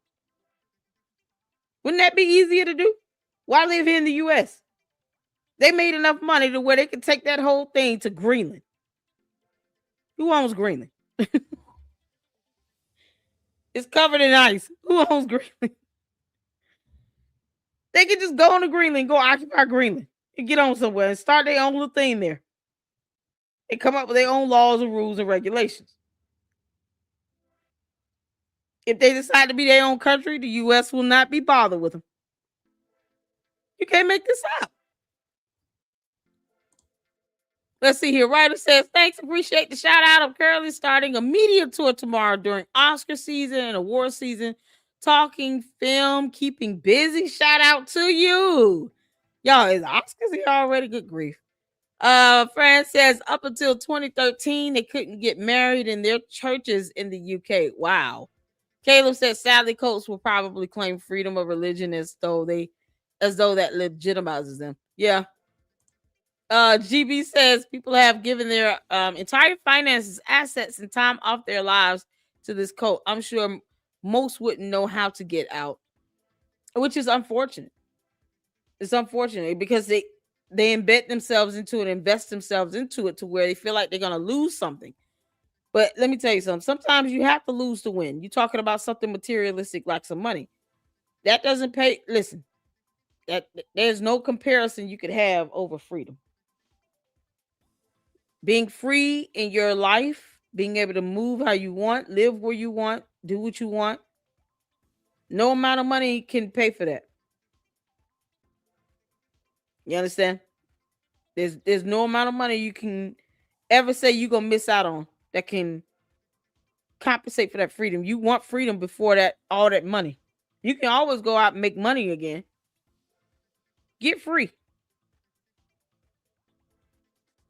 Wouldn't that be easier to do? Why live here in the U.S.? They made enough money to where they could take that whole thing to Greenland. Who owns Greenland? It's covered in ice. Who owns Greenland? They can just go on to Greenland, go occupy Greenland, and get on somewhere and start their own little thing there. They come up with their own laws and rules and regulations. If they decide to be their own country, the U.S. will not be bothered with them. You can't make this up. Let's see here. Writer says, thanks, appreciate the shout out. I'm currently starting a media tour tomorrow during Oscar season and award season. Talking film, keeping busy. Shout out to you. Y'all, is Oscars here already? Good grief. Fran says, up until 2013, they couldn't get married in their churches in the UK. Wow. Caleb said, sadly, cults will probably claim freedom of religion as though that legitimizes them. Yeah. GB says people have given their entire finances, assets, and time off their lives to this cult. I'm sure most wouldn't know how to get out, which is unfortunate. It's unfortunate because they embed themselves into it, invest themselves into it to where they feel like they're going to lose something. But let me tell you something. Sometimes you have to lose to win. You're talking about something materialistic like some money. That doesn't pay. Listen, there's no comparison you could have over freedom. Being free in your life, being able to move how you want, live where you want, do what you want. No amount of money can pay for that. You understand? There's no amount of money you can ever say you're going to miss out on that can compensate for that freedom. You want freedom before all that money. You can always go out and make money again. Get free.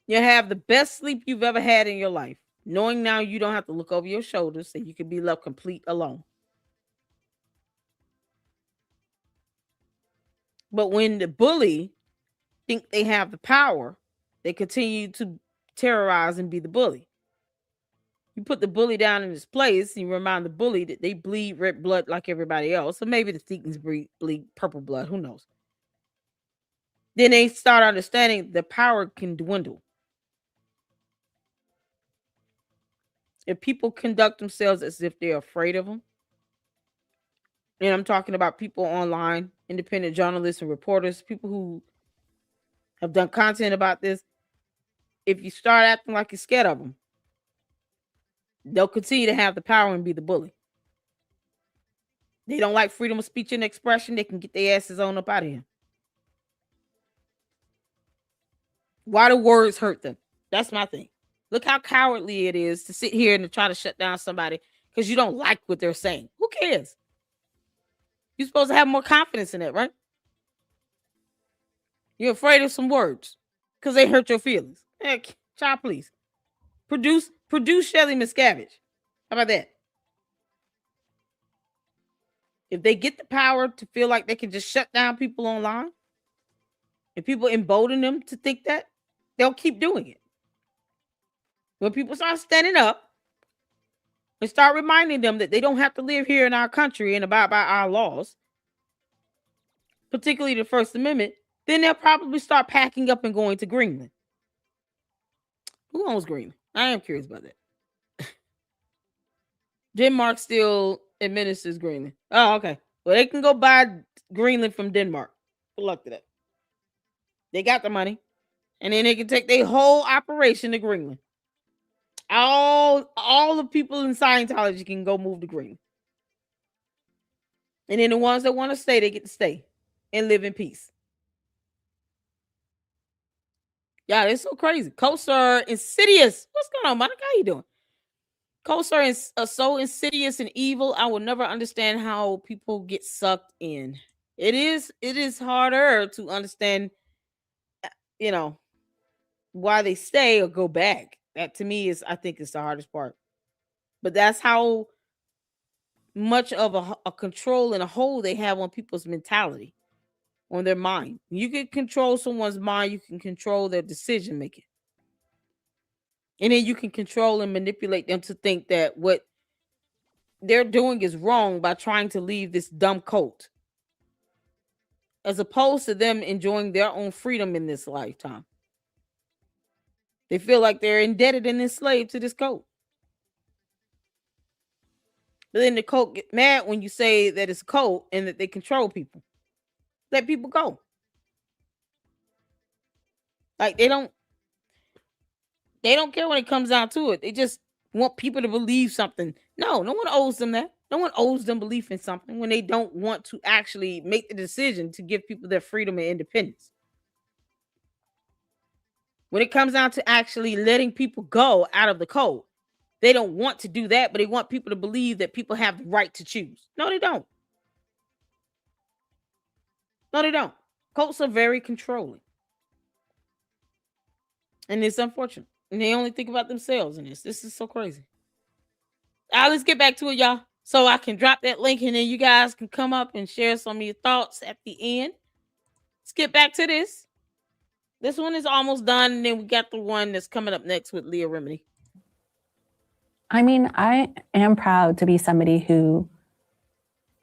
You'll have the best sleep you've ever had in your life, knowing now you don't have to look over your shoulders so you can be left complete alone. But when the bully think they have the power, they continue to terrorize and be the bully. You put the bully down in his place, and you remind the bully that they bleed red blood like everybody else. So maybe the Thetans bleed purple blood. Who knows? Then they start understanding the power can dwindle. If people conduct themselves as if they're afraid of them, and I'm talking about people online, independent journalists and reporters, people who have done content about this, if you start acting like you're scared of them, they'll continue to have the power and be the bully. They don't like freedom of speech and expression, they can get their asses on up out of here. Why do words hurt them? That's my thing. Look how cowardly it is to sit here and to try to shut down somebody because you don't like what they're saying. Who cares? You're supposed to have more confidence in it, right? You're afraid of some words because they hurt your feelings. Heck, child, please. Produce Shelly Miscavige. How about that? If they get the power to feel like they can just shut down people online, if people embolden them to think that, they'll keep doing it. When people start standing up and start reminding them that they don't have to live here in our country and abide by our laws, particularly the First Amendment, then they'll probably start packing up and going to Greenland. Who owns Greenland? I am curious about that. Denmark still administers Greenland. Oh, okay. Well, they can go buy Greenland from Denmark. Good luck to that. They got the money. And then they can take their whole operation to Greenland. All the people in Scientology can go move to Greenland. And then the ones that want to stay, they get to stay and live in peace. Yeah, it's so crazy. Cults are insidious. What's going on, Monica? How you doing? Cults are so insidious and evil. I will never understand how people get sucked in. It is harder to understand, why they stay or go back. That to me I think is the hardest part. But that's how much of a control and a hold they have on people's mentality, on their mind. You can control someone's mind, you can control their decision making. And then you can control and manipulate them to think that what they're doing is wrong by trying to leave this dumb cult, as opposed to them enjoying their own freedom in this lifetime. They feel like they're indebted and enslaved to this cult. But then the cult get mad when you say that it's a cult and that they control people. let people go. Like they don't care when it comes down to it. They just want people to believe something. No one owes them that. No one owes them belief in something when they don't want to actually make the decision to give people their freedom and independence. When it comes down to actually letting people go out of the code, they don't want to do that, but they want people to believe that people have the right to choose. No, they don't. No, they don't. Cults are very controlling. And it's unfortunate. And they only think about themselves in this. This is so crazy. Let's get back to it, y'all. So I can drop that link and then you guys can come up and share some of your thoughts at the end. Let's get back to this. This one is almost done. And then we got the one that's coming up next with Leah Remini. I mean, I am proud to be somebody who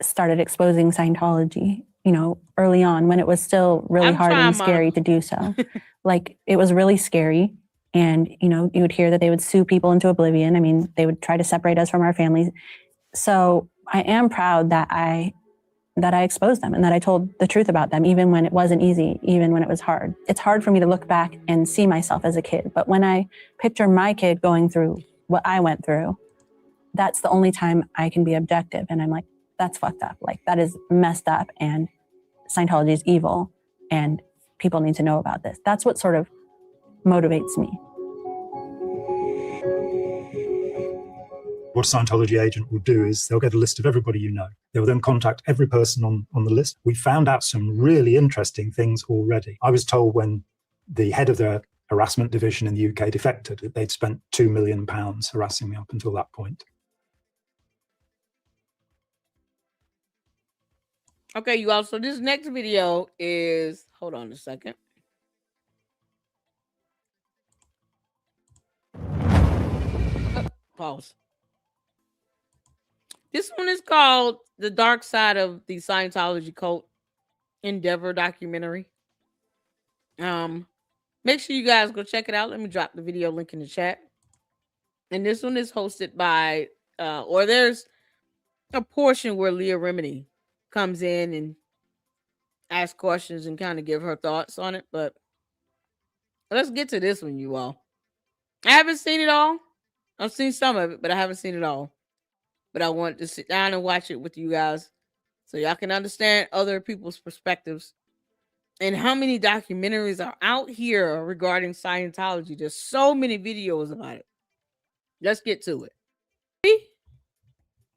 started exposing Scientology, early on when it was still really hard and scary to do so. Like, it was really scary. And, you would hear that they would sue people into oblivion. I mean, they would try to separate us from our families. So I am proud that I exposed them and that I told the truth about them, even when it wasn't easy, even when it was hard. It's hard for me to look back and see myself as a kid. But when I picture my kid going through what I went through, that's the only time I can be objective. And I'm like, that's fucked up. Like, that is messed up. And Scientology is evil. And people need to know about this. That's what sort of motivates me. What a Scientology agent will do is they'll get a list of everybody you know. They will then contact every person on the list. We found out some really interesting things already. I was told when the head of the harassment division in the UK defected, that they'd spent £2 million harassing me up until that point. Okay, you all. So this next video is, hold on a second. Pause. This one is called The Dark Side of the Scientology Cult Endeavor documentary. Make sure you guys go check it out. Let me drop the video link in the chat. And this one is hosted by, or there's a portion where Leah Remini comes in and asks questions and kind of give her thoughts on it. But let's get to this one, you all. I haven't seen it all. I've seen some of it, but I haven't seen it all. But I wanted to sit down and watch it with you guys so y'all can understand other people's perspectives and how many documentaries are out here regarding Scientology. There's so many videos about it. Let's get to it. See?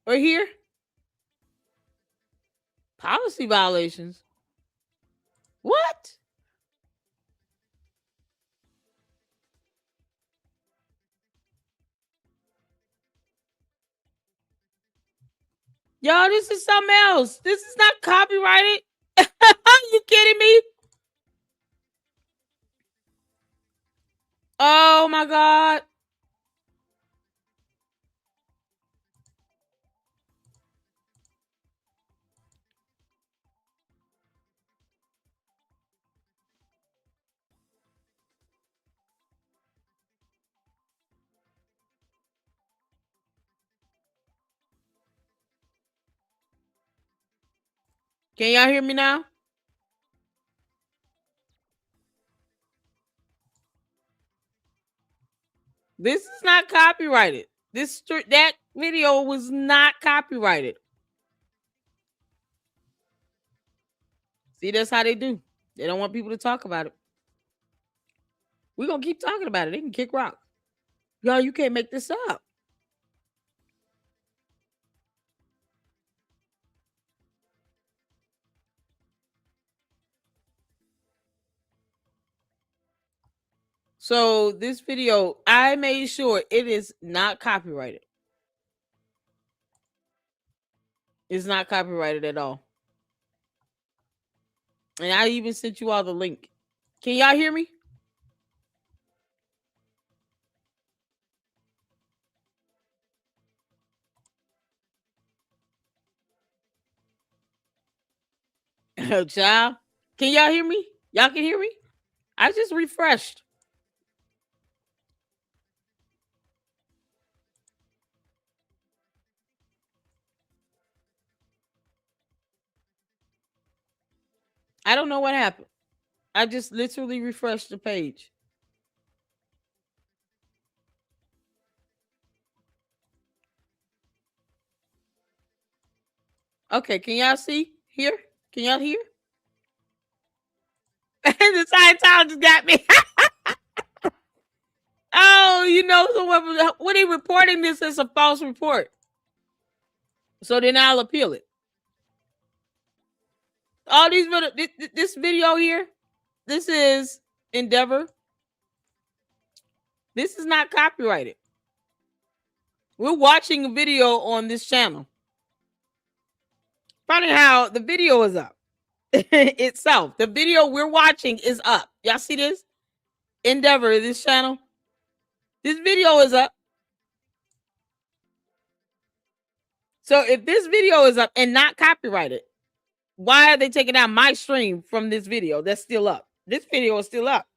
Right here. Policy violations. What? Y'all, this is something else. This is not copyrighted. Are you kidding me? Oh my God. Can y'all hear me now? This is not copyrighted. That video was not copyrighted. See, that's how they do. They don't want people to talk about it. We're going to keep talking about it. They can kick rock. Y'all, you can't make this up. So this video, I made sure it is not copyrighted. It's not copyrighted at all. And I even sent you all the link. Can y'all hear me? Oh, child. Can y'all hear me? Y'all can hear me? I just refreshed. I don't know what happened. I just literally refreshed the page. Okay, can y'all see here? Can y'all hear? The Scientologist got me. Oh, you know, so what he reporting this as a false report. So then I'll appeal it. All these this video here, this is Endeavor. This is not copyrighted. We're watching a video on this channel. Funny how the video is up itself. The video we're watching is up. Y'all see this? Endeavor, this channel. This video is up. So if this video is up and not copyrighted, why are they taking out my stream from this video that's still up? This video is still up.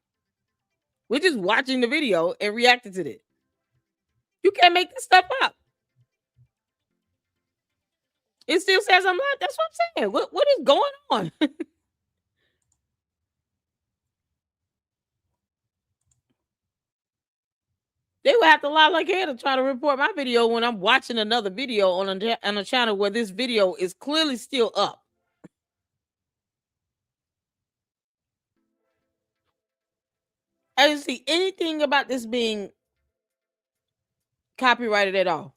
We're just watching the video and reacting to it. You can't make this stuff up. It still says I'm not. That's what I'm saying. What is going on? They would have to lie like hell to try to report my video when I'm watching another video on a channel where this video is clearly still up. I didn't see anything about this being copyrighted at all.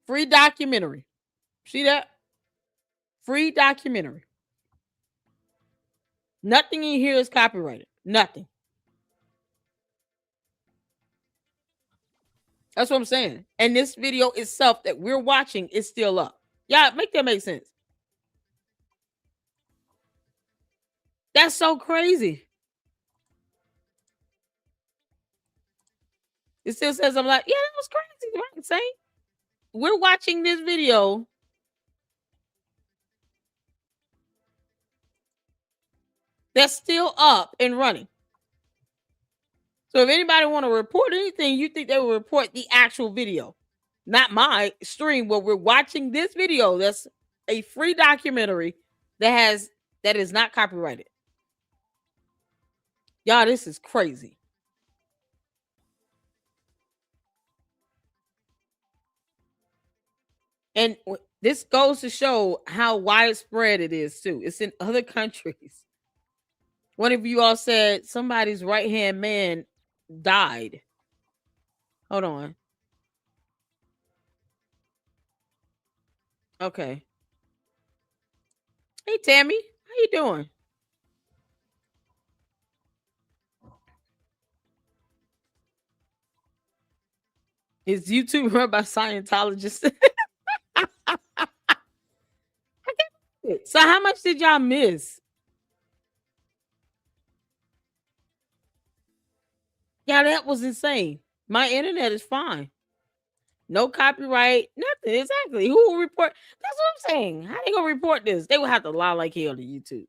Free documentary. See that? Free documentary. Nothing in here is copyrighted. Nothing. That's what I'm saying. And this video itself that we're watching is still up. Yeah, make that make sense. That's so crazy. It still says, I'm like, yeah, that was crazy. Right? Saying we're watching this video. That's still up and running. So if anybody want to report anything, you think they will report the actual video, not my stream where we're watching this video. That's a free documentary that is not copyrighted. Y'all, this is crazy. And this goes to show how widespread it is too. It's in other countries. One of you all said somebody's right-hand man died. Hold on. Okay. Hey, Tammy. How you doing? Is YouTube run by Scientologists? So how much did y'all miss? Yeah, that was insane. My internet is fine. No copyright, nothing. Exactly. Who will report? That's what I'm saying. How they gonna report this? They will have to lie like hell to YouTube.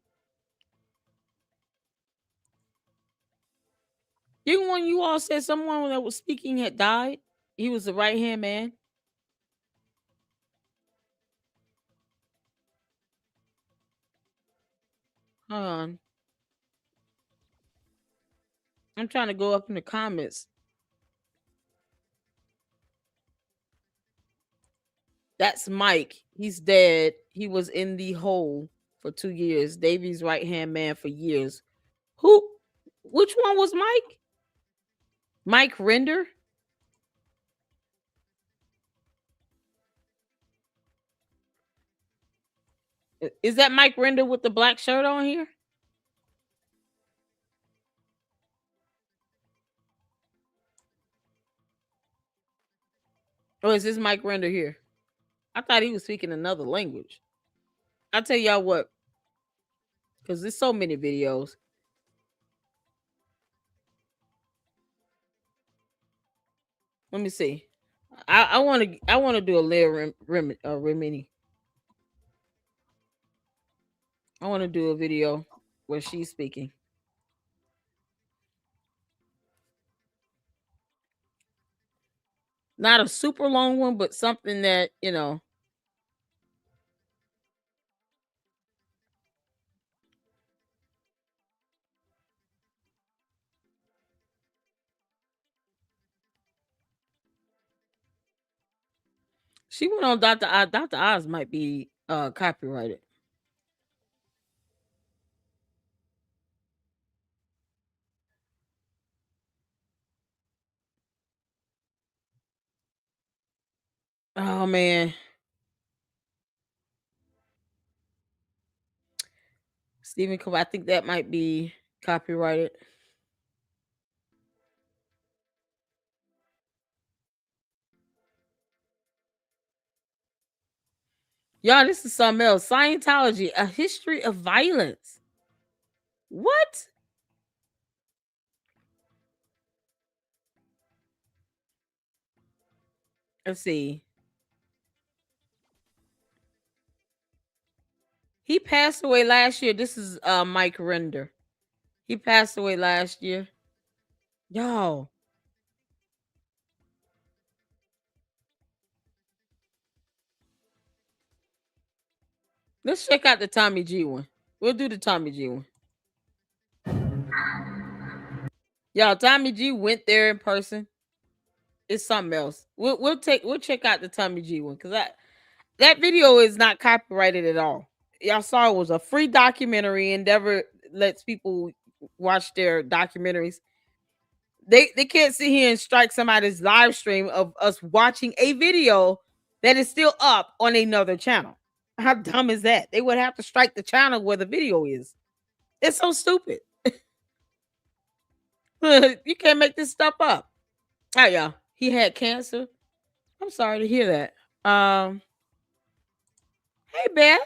Even when you all said someone that was speaking had died, he was the right-hand man. Hold on. I'm trying to go up in the comments. That's Mike. He's dead. He was in the hole for 2 years. Davy's right-hand man for years. Who? Which one was Mike? Mike Render? Is that Mike Render with the black shirt on here? Or is this Mike Render here? I thought he was speaking another language. I'll tell y'all what, because there's so many videos. Let me see. I want to do a Leah Remini. I want to do a video where she's speaking. Not a super long one, but something that, you know. She went on Dr. Oz. Dr. Oz might be copyrighted. Oh man. Stephen Covey, I think that might be copyrighted. Y'all, this is something else. Scientology, a history of violence. What? Let's see. He passed away last year. This is Mike Render. He passed away last year. Y'all. Let's check out the Tommy G one. We'll do the Tommy G one. Y'all, Tommy G went there in person. It's something else. We'll check out the Tommy G one because that video is not copyrighted at all. Y'all saw it was a free documentary. Endeavor lets people watch their documentaries. They can't sit here and strike somebody's live stream of us watching a video that is still up on another channel. How dumb is that? They would have to strike the channel where the video is. It's so stupid. You can't make this stuff up. All right, y'all. He had cancer. I'm sorry to hear that. Hey Beth,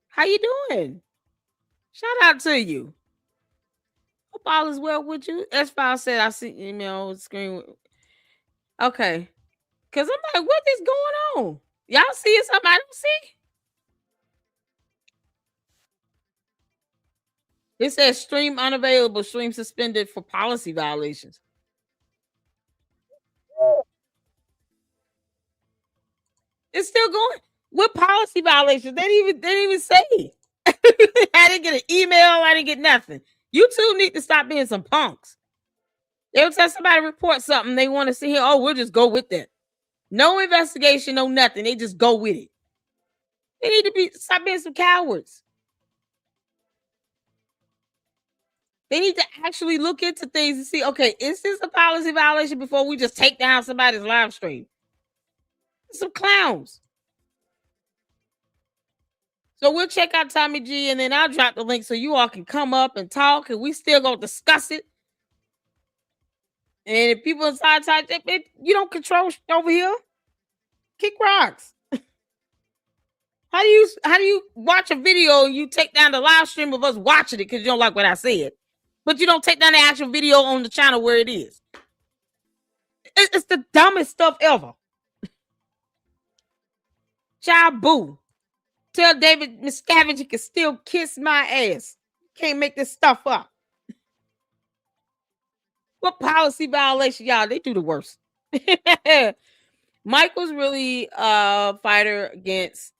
how you doing? Shout out to you. Hope all is well with you. S-File said I see email screen. Okay. Cause I'm like, what is going on? Y'all see something I don't see? It says stream unavailable, stream suspended for policy violations. It's still going. What policy violations? They didn't even say. I didn't get an email. I didn't get nothing. YouTube need to stop being some punks. Every time somebody reports something, they want to see here. Oh, we'll just go with that. No investigation, no nothing. They just go with it. They need to stop being some cowards. They need to actually look into things and see, okay, is this a policy violation before we just take down somebody's live stream? Some clowns. So we'll check out Tommy G and then I'll drop the link so you all can come up and talk and we still gonna discuss it. And if people inside you don't control over here, kick rocks. How do you watch a video and you take down the live stream of us watching it because you don't like what I said, but you don't take down the actual video on the channel where it is? It's the dumbest stuff ever. Child boo. Tell David Miscavige he can still kiss my ass. Can't make this stuff up. What policy violation, y'all? They do the worst. Mike was really a fighter against.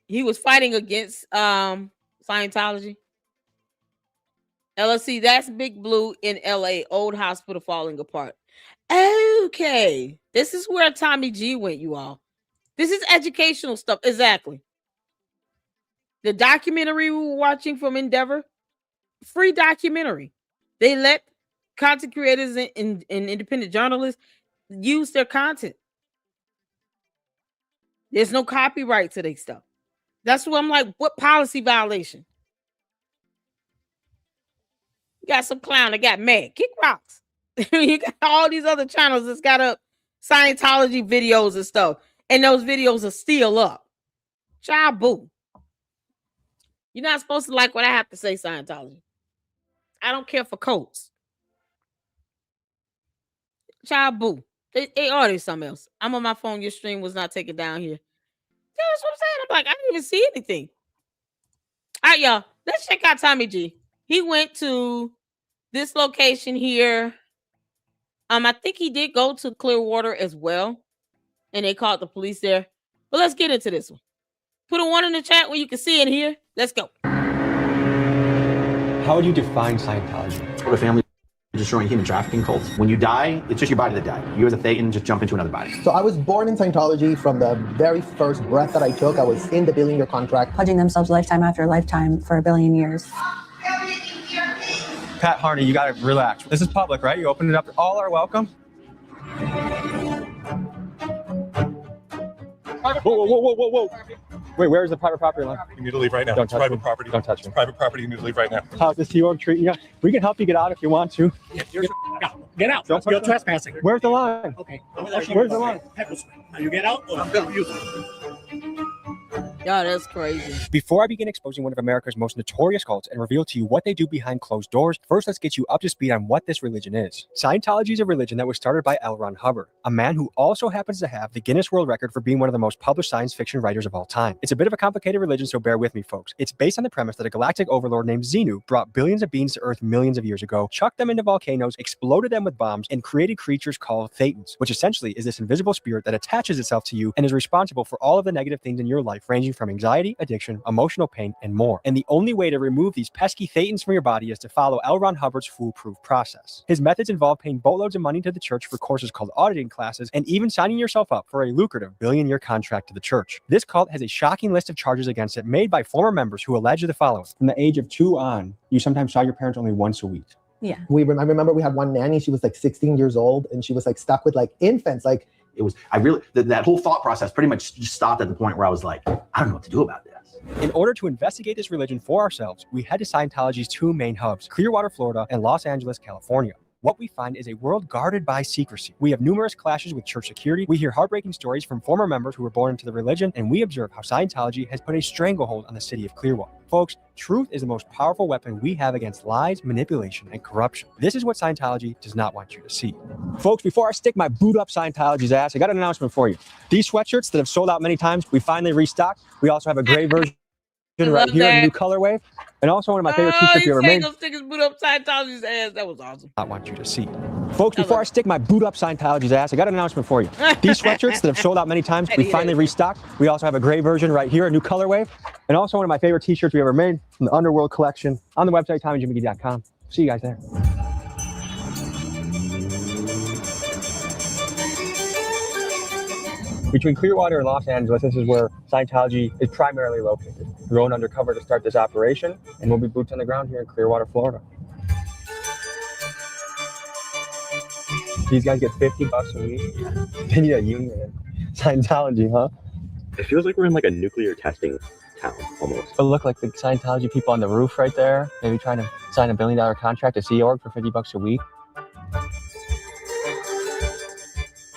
He was fighting against Scientology. LLC, that's Big Blue in LA, old hospital falling apart. Okay. This is where Tommy G went, you all. This is educational stuff. Exactly. The documentary we were watching from Endeavor, free documentary. They let content creators and independent journalists use their content. There's no copyright to their stuff. That's what I'm like, what policy violation? You got some clown that got mad. Kick rocks. You got all these other channels that's got up Scientology videos and stuff. And those videos are still up. Child boo. You're not supposed to like what I have to say, Scientology. I don't care for cults. Child boo. They ordered something else. I'm on my phone. Your stream was not taken down here. Yeah, that's what I'm saying. I'm like, I didn't even see anything. All right, y'all. Let's check out Tommy G. He went to this location here. I think he did go to Clearwater as well. And they called the police there. But let's get into this one. Put a 1 in the chat where you can see it here. Let's go. How would you define Scientology? For the family destroying human trafficking cults. When you die, it's just your body that died. You as a Thetan just jump into another body. So I was born in Scientology. From the very first breath that I took, I was in the billion-year contract. Pledging themselves lifetime after lifetime for 1 billion years. Pat Harney, you gotta relax. This is public, right? You open it up. All are welcome. Whoa. Wait, where's the private property line? You need to leave right now. Don't it's touch private me. property. Don't touch me. It's private property. You need to leave right now. How's the Sea Org treating you? We can help you get out if you want to. Get out. You're trespassing. Where's the line? Okay. Where's the line? You get out or I'm going to use it. Y'all, that's crazy. Before I begin exposing one of America's most notorious cults and reveal to you what they do behind closed doors, first let's get you up to speed on what this religion is. Scientology is a religion that was started by L. Ron Hubbard, a man who also happens to have the Guinness World Record for being one of the most published science fiction writers of all time. It's a bit of a complicated religion, so bear with me, folks. It's based on the premise that a galactic overlord named Xenu brought billions of beings to Earth millions of years ago, chucked them into volcanoes, exploded them with bombs, and created creatures called Thetans, which essentially is this invisible spirit that attaches itself to you and is responsible for all of the negative things in your life, ranging from anxiety, addiction, emotional pain, and more. And the only way to remove these pesky Thetans from your body is to follow L. Ron Hubbard's foolproof process. His methods involve paying boatloads of money to the church for courses called auditing classes, and even signing yourself up for a lucrative billion-year contract to the church. This cult has a shocking list of charges against it made by former members who allege the following. From the age of 2 on, you sometimes saw your parents only once a week. Yeah. I remember we had one nanny. She was like 16 years old, and she was like stuck with like infants. Like It was, that whole thought process pretty much just stopped at the point where I was like, I don't know what to do about this. In order to investigate this religion for ourselves, we head to Scientology's 2 main hubs, Clearwater, Florida, and Los Angeles, California. What we find is a world guarded by secrecy. We have numerous clashes with church security. We hear heartbreaking stories from former members who were born into the religion, and we observe how Scientology has put a stranglehold on the city of Clearwater. Folks, truth is the most powerful weapon we have against lies, manipulation, and corruption. This is what Scientology does not want you to see. Folks, before I stick my boot up Scientology's ass, I got an announcement for you. These sweatshirts that have sold out many times, we finally restocked. We also have a gray version right here, a new colorway, and also one of my favorite t-shirts you ever made. Stick his boot up Scientology's ass. That was awesome. I want you to see. Folks, before I stick my boot up Scientology's ass, I got an announcement for you. These sweatshirts that have sold out many times, we finally restocked. We also have a gray version right here, a new colorway, and also one of my favorite t-shirts we ever made from the Underworld collection on the website, TommyJimMcGee.com. See you guys there. Between Clearwater and Los Angeles, this is where Scientology is primarily located. We're going undercover to start this operation, and we'll be boots on the ground here in Clearwater, Florida. These guys get $50 a week. They need a union in Scientology, huh? It feels like we're in like a nuclear testing town, almost. But look, like the Scientology people on the roof right there, maybe trying to sign $1 billion contract to Sea Org for $50 a week.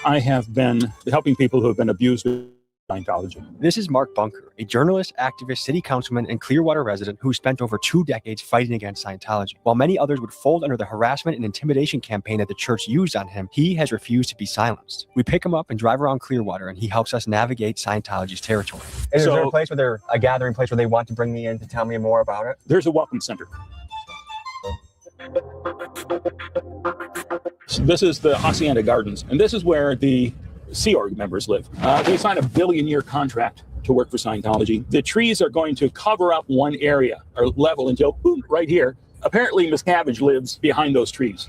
I have been helping people who have been abused with Scientology. This is Mark Bunker, a journalist, activist, city councilman, and Clearwater resident who spent over 2 decades fighting against Scientology. While many others would fold under the harassment and intimidation campaign that the church used on him, he has refused to be silenced. We pick him up and drive around Clearwater, and he helps us navigate Scientology's territory. Is there a place where a gathering place where they want to bring me in to tell me more about it? There's a welcome center. This is the Hacienda Gardens, and this is where the Sea Org members live. They signed a billion-year contract to work for Scientology. The trees are going to cover up one area or level until, boom, right here. Apparently, Miscavige lives behind those trees.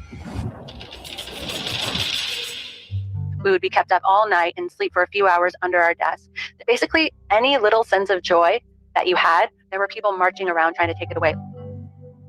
We would be kept up all night and sleep for a few hours under our desks. Basically, any little sense of joy that you had, there were people marching around trying to take it away.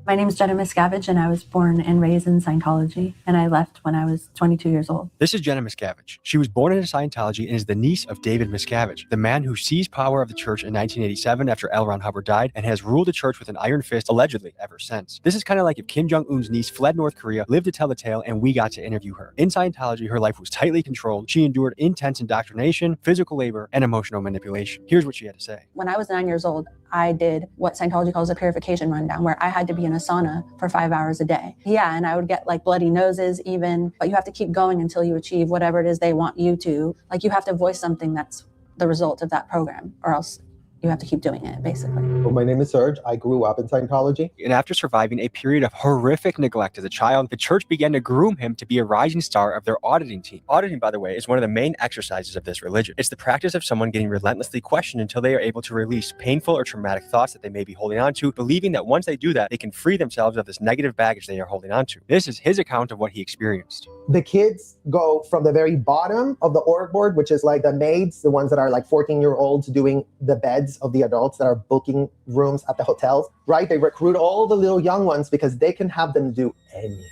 My name is Jenna Miscavige, and I was born and raised in Scientology, and I left when I was 22 years old. This is Jenna Miscavige. She was born into Scientology and is the niece of David Miscavige, the man who seized power of the church in 1987 after L. Ron Hubbard died and has ruled the church with an iron fist, allegedly, ever since. This is kind of like if Kim Jong-un's niece fled North Korea, lived to tell the tale, and we got to interview her. In Scientology, her life was tightly controlled. She endured intense indoctrination, physical labor, and emotional manipulation. Here's what she had to say. When I was 9 years old, I did what Scientology calls a purification rundown, where I had to be in a sauna for 5 hours a day. Yeah, and I would get like bloody noses even, but you have to keep going until you achieve whatever it is they want you to. Like you have to voice something that's the result of that program, or else you have to keep doing it, basically. Well, my name is Serge. I grew up in Scientology. And after surviving a period of horrific neglect as a child, the church began to groom him to be a rising star of their auditing team. Auditing, by the way, is one of the main exercises of this religion. It's the practice of someone getting relentlessly questioned until they are able to release painful or traumatic thoughts that they may be holding on to, believing that once they do that, they can free themselves of this negative baggage they are holding on to. This is his account of what he experienced. The kids go from the very bottom of the org board, which is like the maids, the ones that are like 14-year-olds doing the beds of the adults that are booking rooms at the hotels, right? They recruit all the little young ones because they can have them do anything.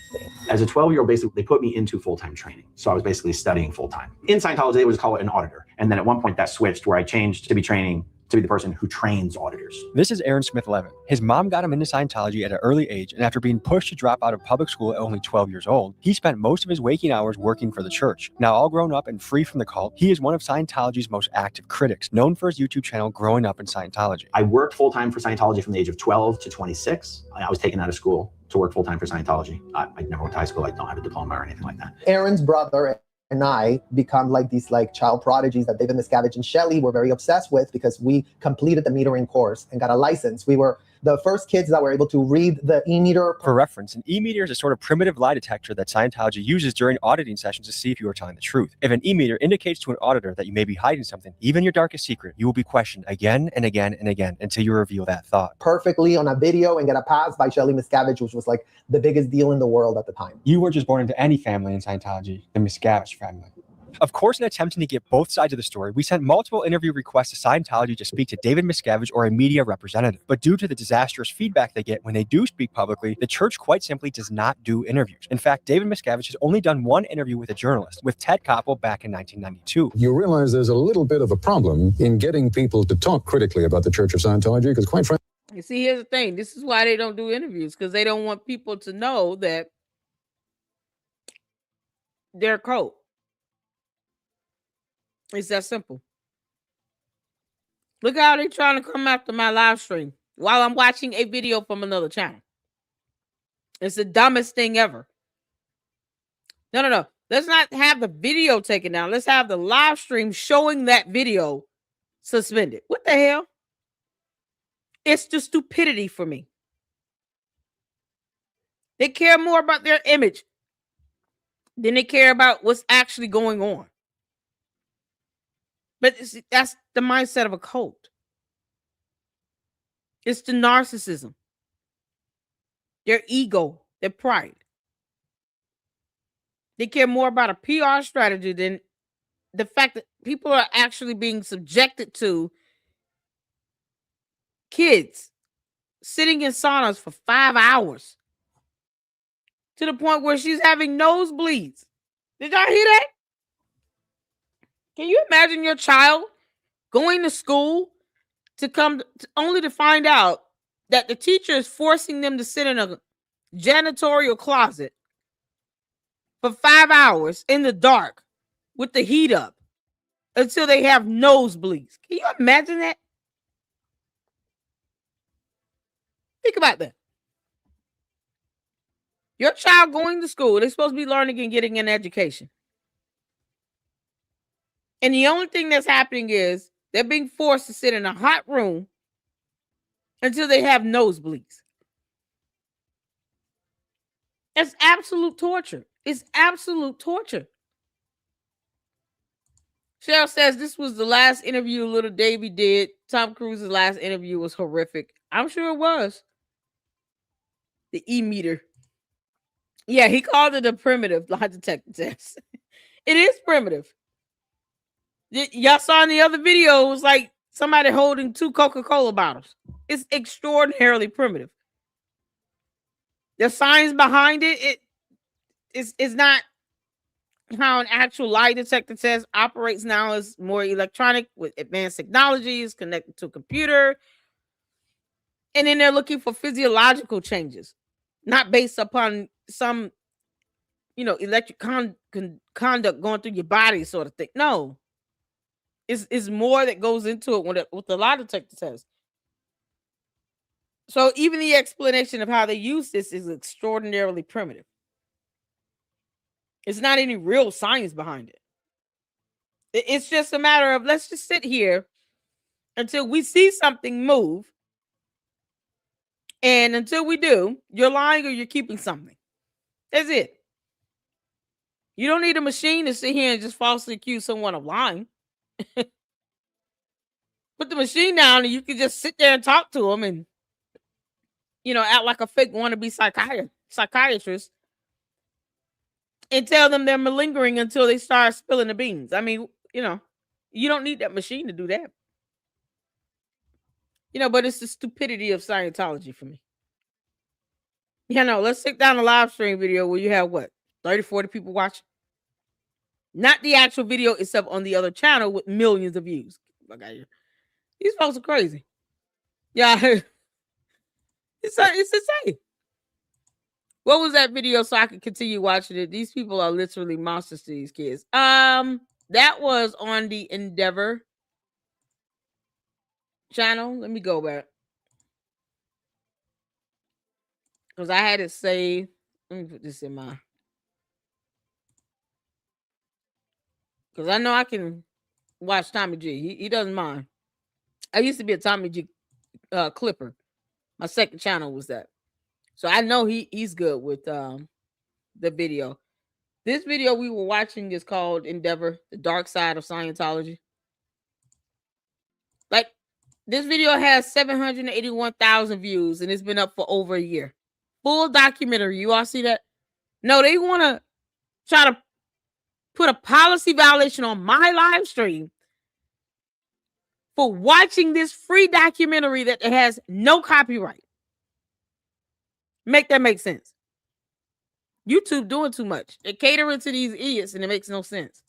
As a 12-year-old, basically, they put me into full-time training. So I was basically studying full-time. In Scientology, they would just call it an auditor. And then at one point that switched where I changed to be training to be the person who trains auditors. This is Aaron Smith-Levin. His mom got him into Scientology at an early age, and after being pushed to drop out of public school at only 12 years old, he spent most of his waking hours working for the church. Now all grown up and free from the cult, he is one of Scientology's most active critics, known for his YouTube channel Growing Up in Scientology. I worked full-time for Scientology from the age of 12 to 26. I was taken out of school to work full-time for Scientology. I never went to high school. I don't have a diploma or anything like that. Aaron's brother and I become like these like child prodigies that David Miscavige and Shelley were very obsessed with because we completed the metering course and got a license. We were the first kids that were able to read the e-meter. For reference, an e-meter is a sort of primitive lie detector that Scientology uses during auditing sessions to see if you are telling the truth. If an e-meter indicates to an auditor that you may be hiding something, even your darkest secret, you will be questioned again and again and again until you reveal that thought. Perfectly on a video and get a pass by Shelley Miscavige, which was like the biggest deal in the world at the time. You weren't just born into any family in Scientology, the Miscavige family. Of course, in attempting to get both sides of the story, we sent multiple interview requests to Scientology to speak to David Miscavige or a media representative. But due to the disastrous feedback they get when they do speak publicly, the church quite simply does not do interviews. In fact, David Miscavige has only done one interview with a journalist, with Ted Koppel back in 1992. You realize there's a little bit of a problem in getting people to talk critically about the Church of Scientology, because quite frankly... You see, here's the thing. This is why they don't do interviews, because they don't want people to know that they're a cult. It's that simple. Look how they're trying to come after my live stream while I'm watching a video from another channel. It's the dumbest thing ever. No. Let's not have the video taken down. Let's have the live stream showing that video suspended. What the hell? It's the stupidity for me. They care more about their image than they care about what's actually going on. But that's the mindset of a cult. It's the narcissism, their ego, their pride. They care more about a PR strategy than the fact that people are actually being subjected to kids sitting in saunas for 5 hours to the point where she's having nosebleeds. Did y'all hear that? Can you imagine your child going to school to come only to find out that the teacher is forcing them to sit in a janitorial closet for 5 hours in the dark with the heat up until they have nosebleeds? Can you imagine that? Think about that. Your child going to school, they're supposed to be learning and getting an education. And the only thing that's happening is they're being forced to sit in a hot room until they have nosebleeds. It's absolute torture. It's absolute torture. Cheryl says this was the last interview little Davy did. Tom Cruise's last interview was horrific. I'm sure it was. The e-meter. Yeah, he called it a primitive lie detector test. It is primitive. Y'all saw in the other video, it was like somebody holding 2 Coca-Cola bottles. It's extraordinarily primitive. The science behind it is not how an actual lie detector test operates now. Is more electronic with advanced technologies connected to a computer. And then they're looking for physiological changes, not based upon some, electric conduct going through your body sort of thing. No. It's more that goes into it with the lie detector test. So even the explanation of how they use this is extraordinarily primitive. It's not any real science behind it. It's just a matter of let's just sit here until we see something move. And until we do, you're lying or you're keeping something. That's it. You don't need a machine to sit here and just falsely accuse someone of lying. Put the machine down and you can just sit there and talk to them and, act like a fake wannabe psychiatrist and tell them they're malingering until they start spilling the beans. I mean, you don't need that machine to do that. But it's the stupidity of Scientology for me. Let's take down a live stream video where you have 30, 40 people watching. Not the actual video itself on the other channel with millions of views. These folks are crazy. Yeah. It's insane. What was that video so I could continue watching it? These people are literally monsters to these kids. That was on the Endeavor channel. Let me go back. Because I had it saved. Let me put this in my... Because I know I can watch Tommy G. He doesn't mind. I used to be a Tommy G clipper. My second channel was that. So I know he's good with the video. This video we were watching is called Endeavor, the Dark Side of Scientology. Like, this video has 781,000 views and it's been up for over a year. Full documentary. You all see that? No, they want to try to put a policy violation on my live stream for watching this free documentary that has no copyright. Make that make sense. YouTube doing too much. They're catering to these idiots and it makes no sense.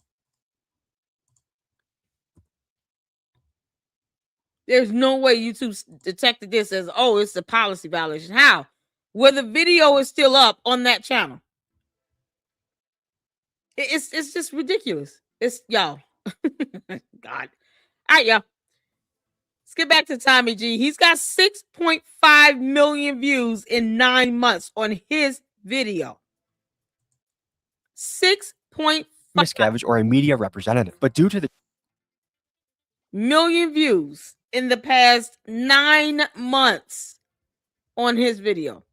There's no way YouTube detected this as, oh, it's a policy violation. How? Where the video is still up on that channel. It's just ridiculous. It's y'all. God. All right, y'all. Let's get back to Tommy G. He's got 6.5 million views in 9 months on his video. 6.5 Miscavige or a media representative. But due to the million views in the past 9 months on his video.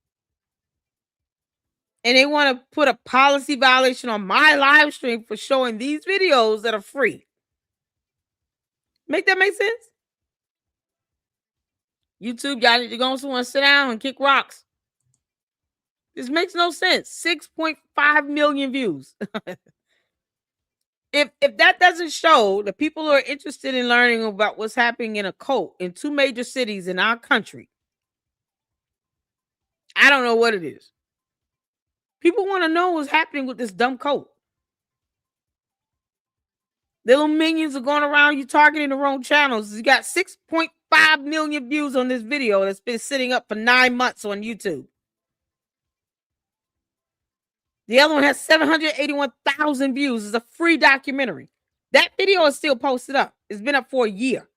And they want to put a policy violation on my live stream for showing these videos that are free. Make that make sense? YouTube, y'all need to go somewhere and sit down and kick rocks. This makes no sense. 6.5 million views. If that doesn't show that people who are interested in learning about what's happening in a cult in 2 major cities in our country, I don't know what it is. People want to know what's happening with this dumb cult. The little minions are going around you targeting the wrong channels. You got 6.5 million views on this video that's been sitting up for 9 months on YouTube. The other one has 781,000 views. It's a free documentary. That video is still posted up. It's been up for a year.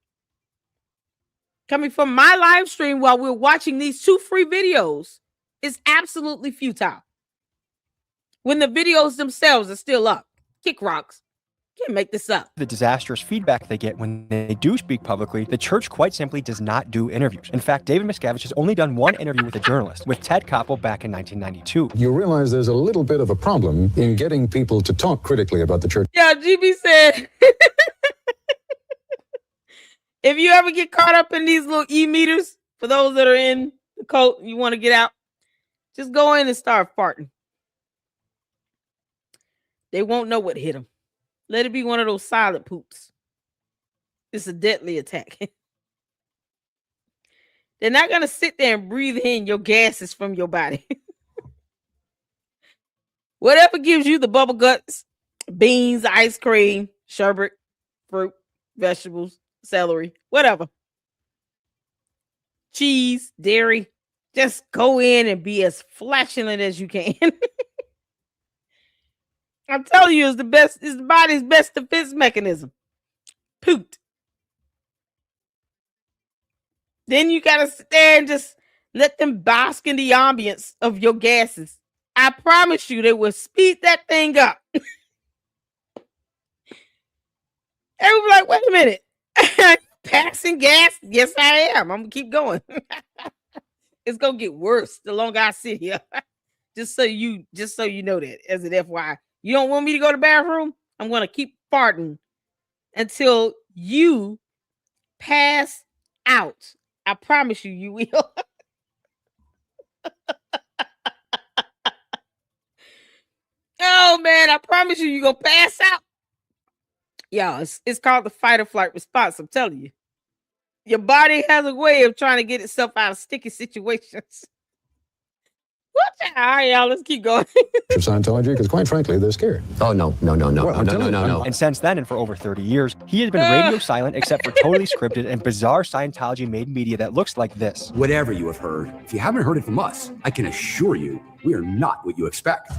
Coming from my live stream while we're watching these 2 free videos is absolutely futile. When the videos themselves are still up. Kick rocks. Can't make this up. The disastrous feedback they get when they do speak publicly, the church quite simply does not do interviews. In fact, David Miscavige has only done 1 interview with a journalist, with Ted Koppel back in 1992. You realize there's a little bit of a problem in getting people to talk critically about the church. Yeah, GB said, if you ever get caught up in these little e-meters, for those that are in the cult and you want to get out, just go in and start farting. They won't know what hit them. Let it be one of those silent poops. It's a deadly attack. They're not going to sit there and breathe in your gases from your body. Whatever gives you the bubble guts, beans, ice cream, sherbet, fruit, vegetables, celery, whatever. Cheese, dairy. Just go in and be as flatulent as you can. I'm telling you, it's the body's best defense mechanism. Poot. Then you gotta sit there and just let them bask in the ambience of your gases. I promise you, they will speed that thing up. Everybody, like, wait a minute. passing gas? Yes, I am. I'm gonna keep going. It's gonna get worse the longer I sit here. just so you know that as an FYI. You don't want me to go to the bathroom? I'm gonna keep farting until you pass out. I promise you will. Oh man, I promise you're gonna pass out. Y'all, it's called the fight or flight response. I'm telling you. Your body has a way of trying to get itself out of sticky situations. What? All right, y'all, let's keep going. Scientology, because quite frankly, they're scared. Oh, no. And since then, and for over 30 years, he has been radio silent except for totally scripted and bizarre Scientology-made media that looks like this. Whatever you have heard, if you haven't heard it from us, I can assure you, we are not what you expect.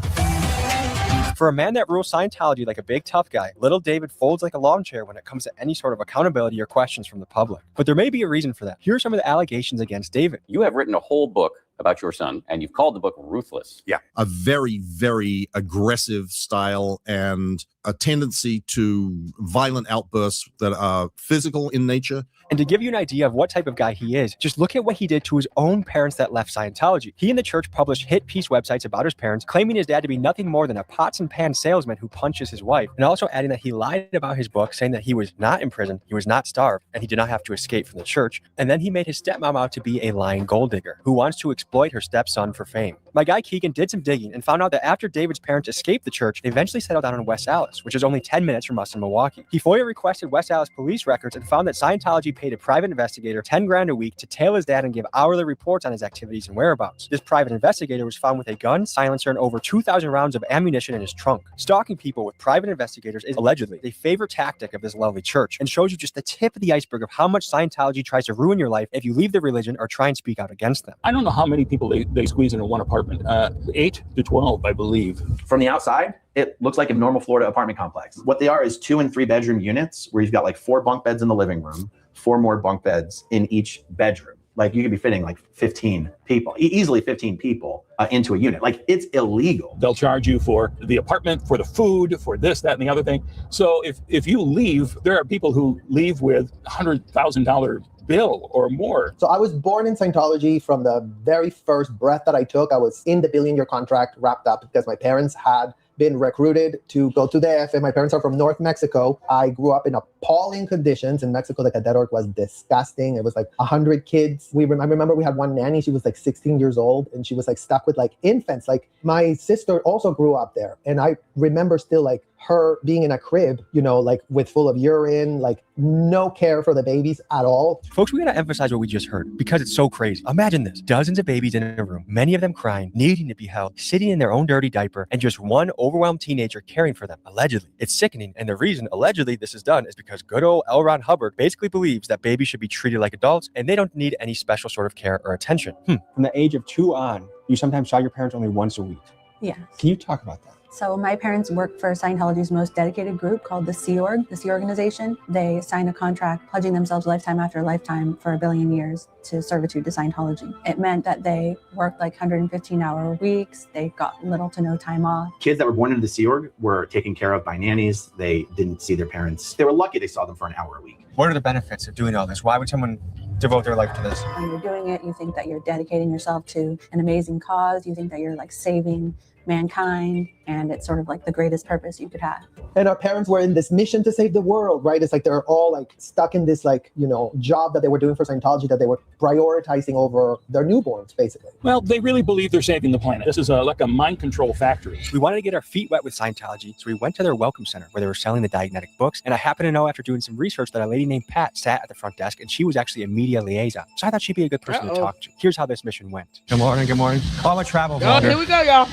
For a man that rules Scientology like a big tough guy, little David folds like a lawn chair when it comes to any sort of accountability or questions from the public. But there may be a reason for that. Here are some of the allegations against David. You have written a whole book about your son, and you've called the book Ruthless. Yeah. A very, very aggressive style and a tendency to violent outbursts that are physical in nature. And to give you an idea of what type of guy he is, just look at what he did to his own parents that left Scientology. He and the church published hit piece websites about his parents, claiming his dad to be nothing more than a pots and pans salesman who punches his wife, and also adding that he lied about his book, saying that he was not in prison, he was not starved, and he did not have to escape from the church. And then he made his stepmom out to be a lying gold digger who wants to exploit her stepson for fame. My guy Keegan did some digging and found out that after David's parents escaped the church, they eventually settled down in West Allis, which is only 10 minutes from us in Milwaukee. He FOIA requested West Allis police records and found that Scientology paid a private investigator $10,000 a week to tail his dad and give hourly reports on his activities and whereabouts. This private investigator was found with a gun, silencer, and over 2,000 rounds of ammunition in his trunk. Stalking people with private investigators is allegedly a favorite tactic of this lovely church and shows you just the tip of the iceberg of how much Scientology tries to ruin your life if you leave the religion or try and speak out against them. I don't know how many people they squeeze into one apartment. 8 to 12, I believe. From the outside, it looks like a normal Florida apartment complex. What they are is 2 and 3 bedroom units where you've got like 4 bunk beds in the living room, 4 more bunk beds in each bedroom. Like you could be fitting like 15 people, easily 15 people into a unit. Like it's illegal. They'll charge you for the apartment, for the food, for this, that, and the other thing. So if you leave, there are people who leave with $100,000 bill or more. So I was born in Scientology. From the very first breath that I took, I was in the billion-year contract wrapped up because my parents had been recruited to go to the AFA. My parents are from North Mexico. I grew up in appalling conditions in Mexico. The cadet org was disgusting. It was like 100 kids. I remember we had one nanny. She was like 16 years old and she was like stuck with like infants. Like my sister also grew up there. And I remember still like her being in a crib, you know, like with full of urine, like no care for the babies at all. Folks, we gotta emphasize what we just heard because it's so crazy. Imagine this, dozens of babies in a room, many of them crying, needing to be held, sitting in their own dirty diaper, and just one overwhelmed teenager caring for them, allegedly. It's sickening, and the reason, allegedly, this is done is because good old L. Ron Hubbard basically believes that babies should be treated like adults and they don't need any special sort of care or attention. From the age of 2 on, you sometimes saw your parents only once a week. Yeah. Can you talk about that? So my parents worked for Scientology's most dedicated group called the Sea Org, the Sea Organization. They signed a contract pledging themselves lifetime after lifetime for 1 billion years to servitude to Scientology. It meant that they worked like 115-hour weeks. They got little to no time off. Kids that were born into the Sea Org were taken care of by nannies. They didn't see their parents. They were lucky they saw them for an hour a week. What are the benefits of doing all this? Why would someone devote their life to this? When you're doing it, you think that you're dedicating yourself to an amazing cause. You think that you're like saving mankind, and it's sort of like the greatest purpose you could have. And our parents were in this mission to save the world, right? It's like they're all like stuck in this like, you know, job that they were doing for Scientology that they were prioritizing over their newborns, basically. Well, they really believe they're saving the planet. This is like a mind control factory. We wanted to get our feet wet with Scientology, so we went to their welcome center where they were selling the Diagnetic books. And I happened to know after doing some research that a lady named Pat sat at the front desk, and she was actually a media liaison. So I thought she'd be a good person to talk to. Here's how this mission went. Good morning, good morning. Oh, I'm a travel vlogger. Here we go, y'all.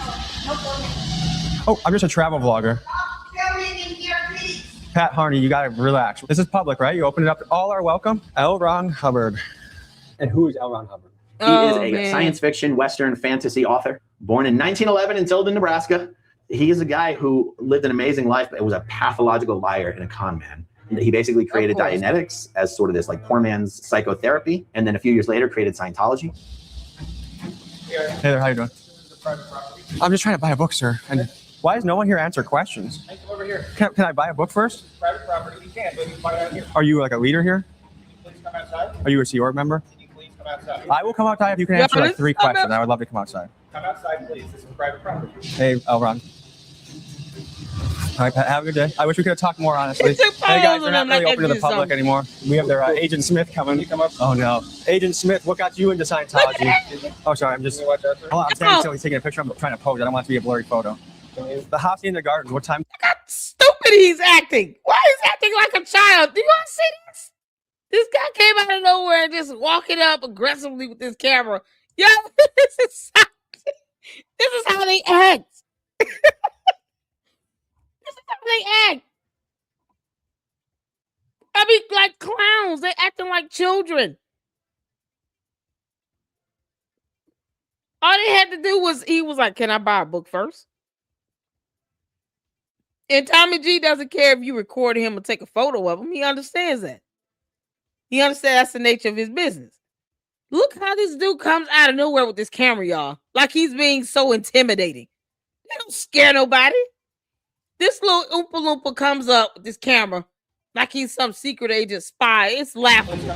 Oh, I'm just a travel vlogger. Pat Harney, you gotta relax. This is public, right? You open it up. All are welcome. L. Ron Hubbard. And who is L. Ron Hubbard? He is a science fiction, Western fantasy author, born in 1911 in Tilden, Nebraska. He is a guy who lived an amazing life, but was a pathological liar and a con man. He basically created Dianetics as sort of this like poor man's psychotherapy, and then a few years later created Scientology. Hey there, how you doing? I'm just trying to buy a book, sir. And why does no one here answer questions? Over here. Can I buy a book first? Private property, you can, but you can buy it out here. Are you like a leader here? It's come outside? Are you a Sea Org member? Can you please come outside? I will come outside if you can Yeah, answer like let's 3 come questions. I would love to come outside. Come outside, please. This is private property. Hey, Elron. All right, Pat, have a good day. I wish we could have talked more, honestly. It's a Hey, guys, pose they're not and I'm really like, open to the do public something. anymore. We have their Agent Smith coming. Can you come up? Oh, no. Agent Smith, what got you into Scientology? Oh, sorry, I'm just... Can you watch out for Hold on, I'm standing still. He's taking a picture. I'm trying to pose. I don't want it to be a blurry photo. The house in the garden. What time? Look how stupid he's acting. Why is he acting like a child? Do you want to see this? This guy came out of nowhere and just walking up aggressively with this camera. Yo, this is how they act. This is how they act. I mean, like clowns. They're acting like children. All they had to do was, he was like, can I buy a book first? And Tommy G doesn't care if you record him or take a photo of him. He understands that. He understands that's the nature of his business. Look how this dude comes out of nowhere with this camera, y'all. Like he's being so intimidating. They don't scare nobody. This little Oompa Loompa comes up with this camera like he's some secret agent spy. It's laughable.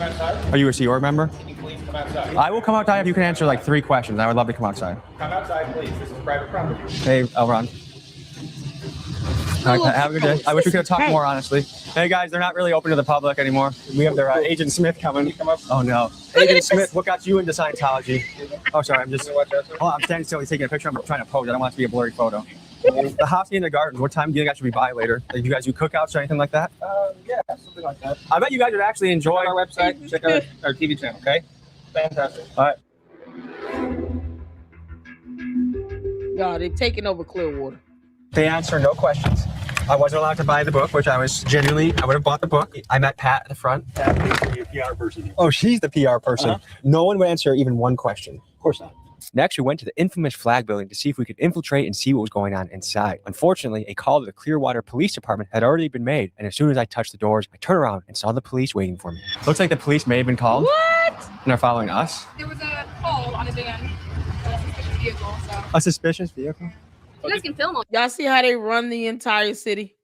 Are you a Sea Org member? Can you please come outside? I will come outside if you can answer like 3 questions. I would love to come outside. Come outside, please. This is private property. Hey, Elron. All right, Pat, have a good day. I wish we could have talked more, honestly. Hey, guys, they're not really open to the public anymore. We have their Agent Smith coming. Come up. Oh, no. Agent Smith, what got you into Scientology? Oh, sorry, I'm just... Can you watch out for Hold on, I'm standing still. He's taking a picture. I'm trying to pose. I don't want it to be a blurry photo. The house in the garden. What time do you think I should be by later? Like, do you guys do cookouts or anything like that? Yeah, something like that. I bet you guys would actually enjoy Check out our website. Check out our TV channel, okay? Fantastic. All right. Y'all, they're taking over Clearwater. They answer no questions. I wasn't allowed to buy the book, which I would have bought the book. I met Pat at the front. Your PR person. Oh, she's the PR person. No one would answer even one question. Of course not. Next, we went to the infamous flag building to see if we could infiltrate and see what was going on inside. Unfortunately, a call to the Clearwater Police Department had already been made, and as soon as I touched the doors, I turned around and saw the police waiting for me. Looks like the police may have been called. What? And are following us. There was a call on a van, a suspicious vehicle, so. A suspicious vehicle? You guys can film on. Y'all see how they run the entire city?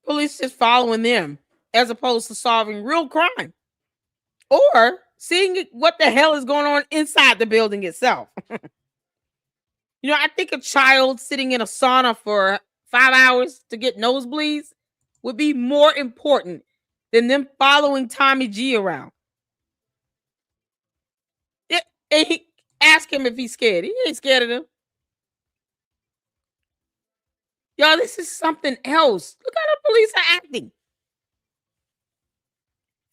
Police just following them as opposed to solving real crime or seeing what the hell is going on inside the building itself. You know, I think a child sitting in a sauna for 5 hours to get nosebleeds would be more important than them following Tommy G around. And he ask him if he's scared. He ain't scared of them. Y'all, this is something else. Look how the police are acting.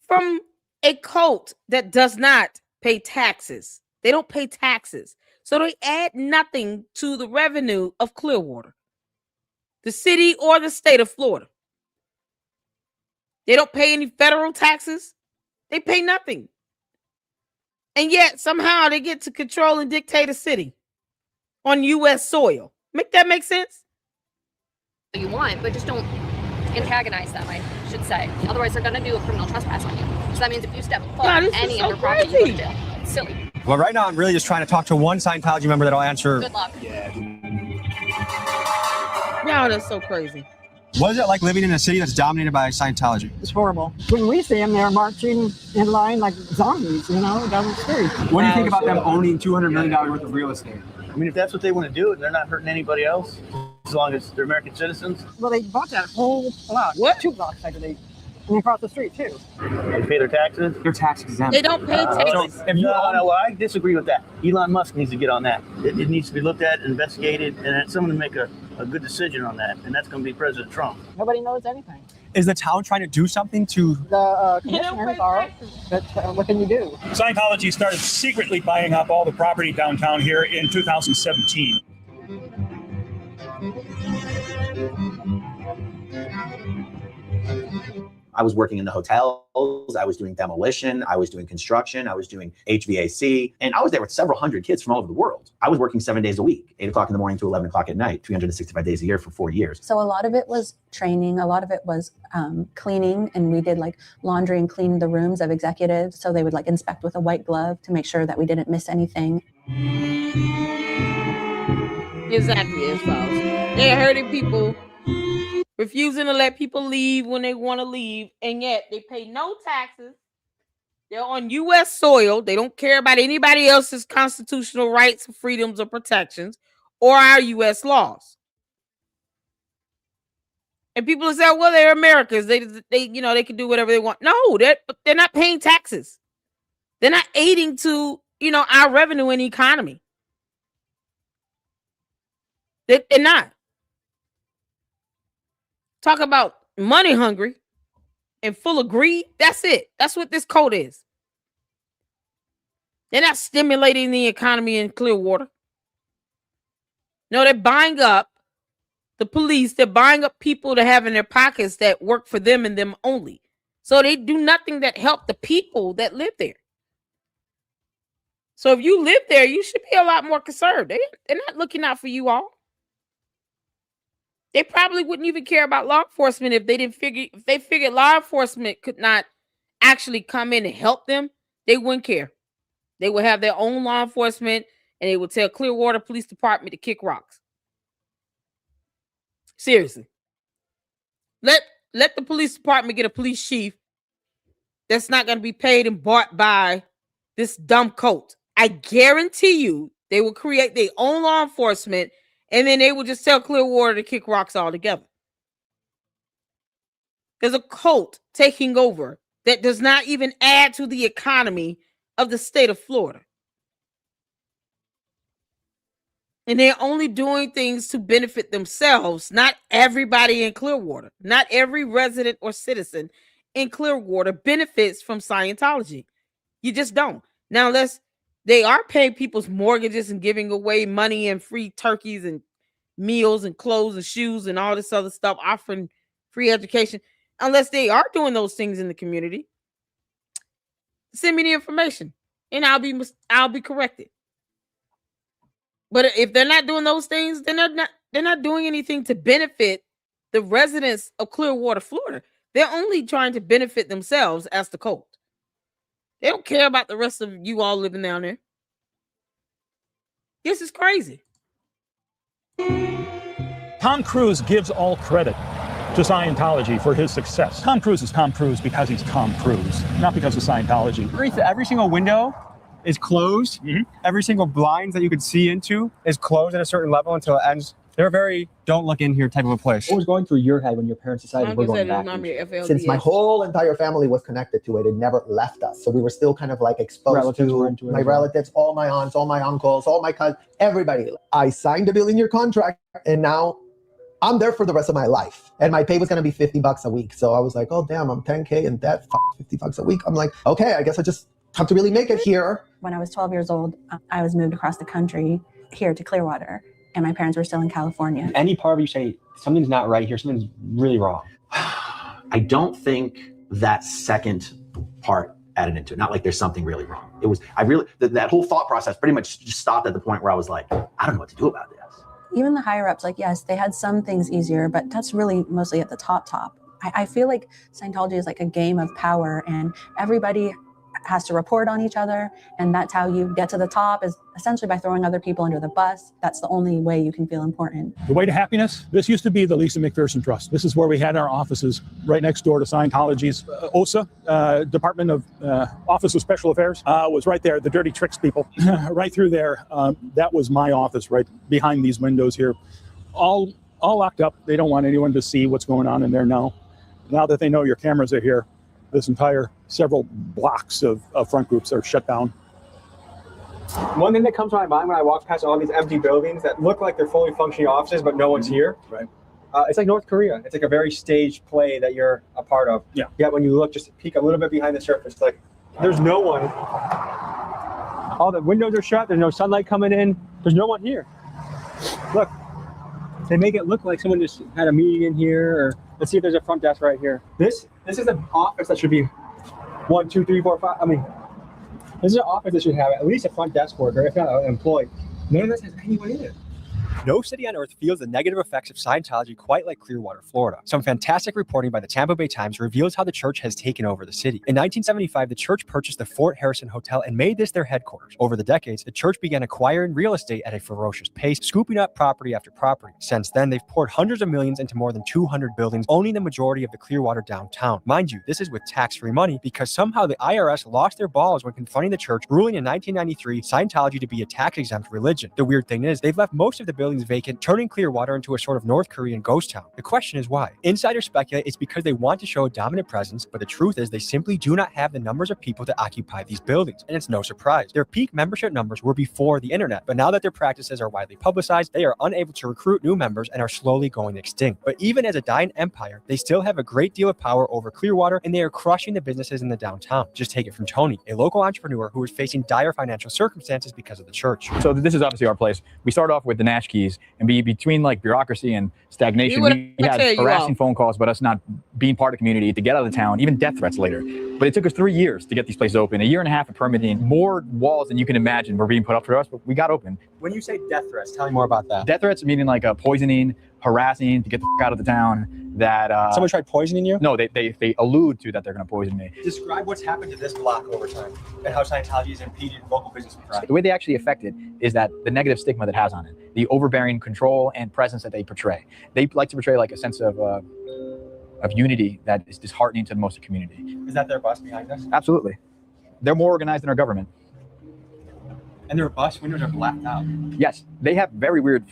From a cult that does not pay taxes. They don't pay taxes. So they add nothing to the revenue of Clearwater, the city or the state of Florida. They don't pay any federal taxes. They pay nothing. And yet somehow they get to control and dictate a city on U.S. soil. Make that make sense? You want, but just don't antagonize them, I should say. Otherwise, they're going to do a criminal trespass on you. So that means if you step foot on any of their property, you go to jail. It's silly. Well, right now, I'm really just trying to talk to one Scientology member that'll answer. Good luck. Y'all, that's so crazy. What is it like living in a city that's dominated by Scientology? It's horrible. When we see them, they're marching in line like zombies, you know, that was scary. What do you think about them owning $200 million worth of real estate? I mean, if that's what they want to do and they're not hurting anybody else, as long as they're American citizens. Well, they bought that whole block. What? 2 blocks, I believe. And across the street, too. They pay their taxes. They're tax exempt. They don't pay taxes. No, I disagree with that. Elon Musk needs to get on that. It needs to be looked at, investigated, and someone to make a good decision on that. And that's going to be President Trump. Nobody knows anything. Is the town trying to do something to... The commissioners are, but what can you do? Scientology started secretly buying up all the property downtown here in 2017. I was working in the hotels, I was doing demolition, I was doing construction, I was doing HVAC, and I was there with several hundred kids from all over the world. I was working 7 days a week, 8 o'clock in the morning to 11 o'clock at night, 365 days a year for 4 years. So a lot of it was training, a lot of it was cleaning, and we did like laundry and clean the rooms of executives. So they would like inspect with a white glove to make sure that we didn't miss anything. Exactly, as follows. They're hurting people refusing to let people leave when they want to leave, and yet they pay no taxes. They're on U.S. soil. They don't care about anybody else's constitutional rights, freedoms, or protections, or our U.S. laws. And people say, well, they're Americans. They can do whatever they want. No, they're not paying taxes. They're not aiding to, our revenue and economy. They're not. Talk about money hungry and full of greed. That's it. That's what this code is. They're not stimulating the economy in Clearwater. No, they're buying up the police. They're buying up people to have in their pockets that work for them and them only. So they do nothing that help the people that live there. So if you live there, you should be a lot more concerned. They're not looking out for you all. They probably wouldn't even care about law enforcement if they figured law enforcement could not actually come in and help them. They wouldn't care. They would have their own law enforcement, and they would tell Clearwater Police Department to kick rocks. Seriously. Let the police department get a police chief that's not going to be paid and bought by this dumb cult. I guarantee you they will create their own law enforcement, and then they will just tell Clearwater to kick rocks altogether. There's a cult taking over that does not even add to the economy of the state of Florida. And they're only doing things to benefit themselves, not everybody in Clearwater. Not every resident or citizen in Clearwater benefits from Scientology. You just don't. Now, unless they are paying people's mortgages and giving away money and free turkeys and meals and clothes and shoes and all this other stuff, offering free education. Unless they are doing those things in the community, send me the information and I'll be corrected. But if they're not doing those things, then they're not doing anything to benefit the residents of Clearwater, Florida. They're only trying to benefit themselves as the cult. They don't care about the rest of you all living down there. This is crazy. Tom Cruise gives all credit to Scientology for his success. Tom Cruise is Tom Cruise because he's Tom Cruise, not because of Scientology. Every single window is closed. Mm-hmm. Every single blinds that you could see into is closed at a certain level until it ends. They're very don't look in here type of a place. What was going through your head when your parents decided we're going back? Since my whole entire family was connected to it, it never left us. So we were still kind of like exposed to my relatives, all my aunts, all my uncles, all my cousins, everybody. I signed a billion-year contract, and now I'm there for the rest of my life. And my pay was going to be $50 a week. So I was like, oh, damn, I'm 10K in debt, $50 a week. I'm like, okay, I guess I just have to really make it here. When I was 12 years old, I was moved across the country here to Clearwater, and my parents were still in California. Any part of you say, something's not right here, something's really wrong? I don't think that second part added into it. Not like there's something really wrong. It was, that whole thought process pretty much just stopped at the point where I was like, I don't know what to do about this. Even the higher ups, like, yes, they had some things easier, but that's really mostly at the top. I feel like Scientology is like a game of power, and everybody has to report on each other, and that's how you get to the top, is essentially by throwing other people under the bus. That's the only way you can feel important. The way to happiness, this used to be the Lisa McPherson Trust. This is where we had our offices, right next door to Scientology's OSA, Department of Office of Special Affairs, was right there. The dirty tricks people, right through there. That was my office, right behind these windows here. All locked up. They don't want anyone to see what's going on in there now. Now that they know your cameras are here, this entire several blocks of front groups are shut down. One thing that comes to my mind when I walk past all these empty buildings that look like they're fully functioning offices, but no one's here. Right. It's like North Korea. It's like a very staged play that you're a part of. Yeah. Yet when you look, just peek a little bit behind the surface, like there's no one. All the windows are shut. There's no sunlight coming in. There's no one here. Look, they make it look like someone just had a meeting in here. Or let's see if there's a front desk right here. This is an office that should be 1, 2, 3, 4, 5. I mean, this is an office that should have at least a front desk worker, if not an employee. None of this has anyone in it. No city on earth feels the negative effects of Scientology quite like Clearwater, Florida. Some fantastic reporting by the Tampa Bay Times reveals how the church has taken over the city. In 1975, the church purchased the Fort Harrison Hotel and made this their headquarters. Over the decades, the church began acquiring real estate at a ferocious pace, scooping up property after property. Since then, they've poured hundreds of millions into more than 200 buildings, owning the majority of the Clearwater downtown. Mind you, this is with tax-free money because somehow the IRS lost their balls when confronting the church, ruling in 1993 Scientology to be a tax-exempt religion. The weird thing is, they've left most of the buildings vacant, turning Clearwater into a sort of North Korean ghost town. The question is why? Insiders speculate it's because they want to show a dominant presence, but the truth is they simply do not have the numbers of people to occupy these buildings. And it's no surprise. Their peak membership numbers were before the internet, but now that their practices are widely publicized, they are unable to recruit new members and are slowly going extinct. But even as a dying empire, they still have a great deal of power over Clearwater, and they are crushing the businesses in the downtown. Just take it from Tony, a local entrepreneur who is facing dire financial circumstances because of the church. So this is obviously our place. We start off with the Nash keys, and between like bureaucracy and stagnation, we had harassing phone calls about us not being part of the community, to get out of the town, even death threats later. But it took us 3 years to get these places open, a year and a half of permitting. More walls than you can imagine were being put up for us, but we got open. When you say death threats, tell me more about that. Death threats meaning like poisoning, harassing, to get the out of the town. That someone tried poisoning you? No, they allude to that they're going to poison me. Describe what's happened to this block over time and how Scientology has impeded local business and pride. The way they actually affect it is that the negative stigma that has on it, the overbearing control and presence that they portray. They like to portray like a sense of unity that is disheartening to most of the community. Is that their bus behind us? Absolutely. They're more organized than our government. And their bus windows are blacked out. Yes, they have very weird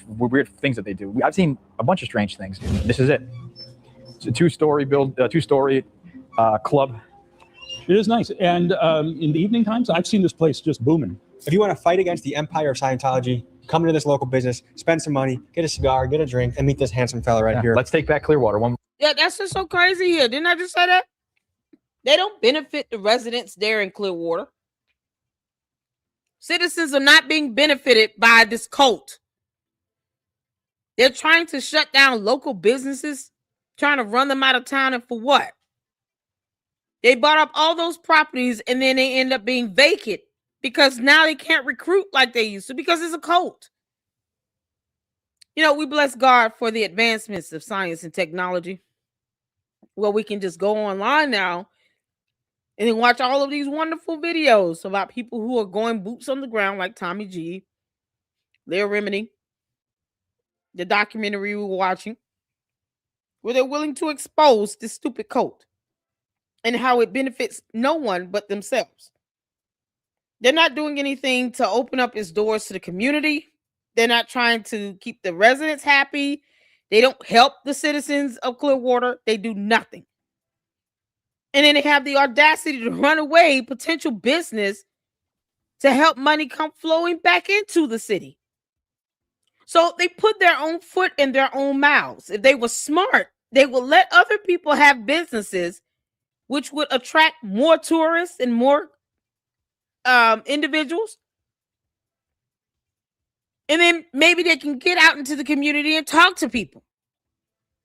things that they do. I've seen a bunch of strange things. This is it. It's a two-story club. It is nice. And in the evening times, I've seen this place just booming. If you want to fight against the empire of Scientology, come into this local business, spend some money, get a cigar, get a drink, and meet this handsome fella right here. Let's take back Clearwater. Yeah, that's just so crazy here. Didn't I just say that? They don't benefit the residents there in Clearwater. Citizens are not being benefited by this cult. They're trying to shut down local businesses, trying to run them out of town, and for what? They bought up all those properties and then they end up being vacant because now they can't recruit like they used to because it's a cult. You know, we bless God for the advancements of science and technology. Well, we can just go online now and then watch all of these wonderful videos about people who are going boots on the ground like Tommy G, Leah Remini, the documentary we were watching, where they're willing to expose this stupid cult and how it benefits no one but themselves. They're not doing anything to open up its doors to the community. They're not trying to keep the residents happy. They don't help the citizens of Clearwater. They do nothing. And then they have the audacity to run away potential business to help money come flowing back into the city. So they put their own foot in their own mouths. If they were smart, they would let other people have businesses which would attract more tourists and more individuals. And then maybe they can get out into the community and talk to people.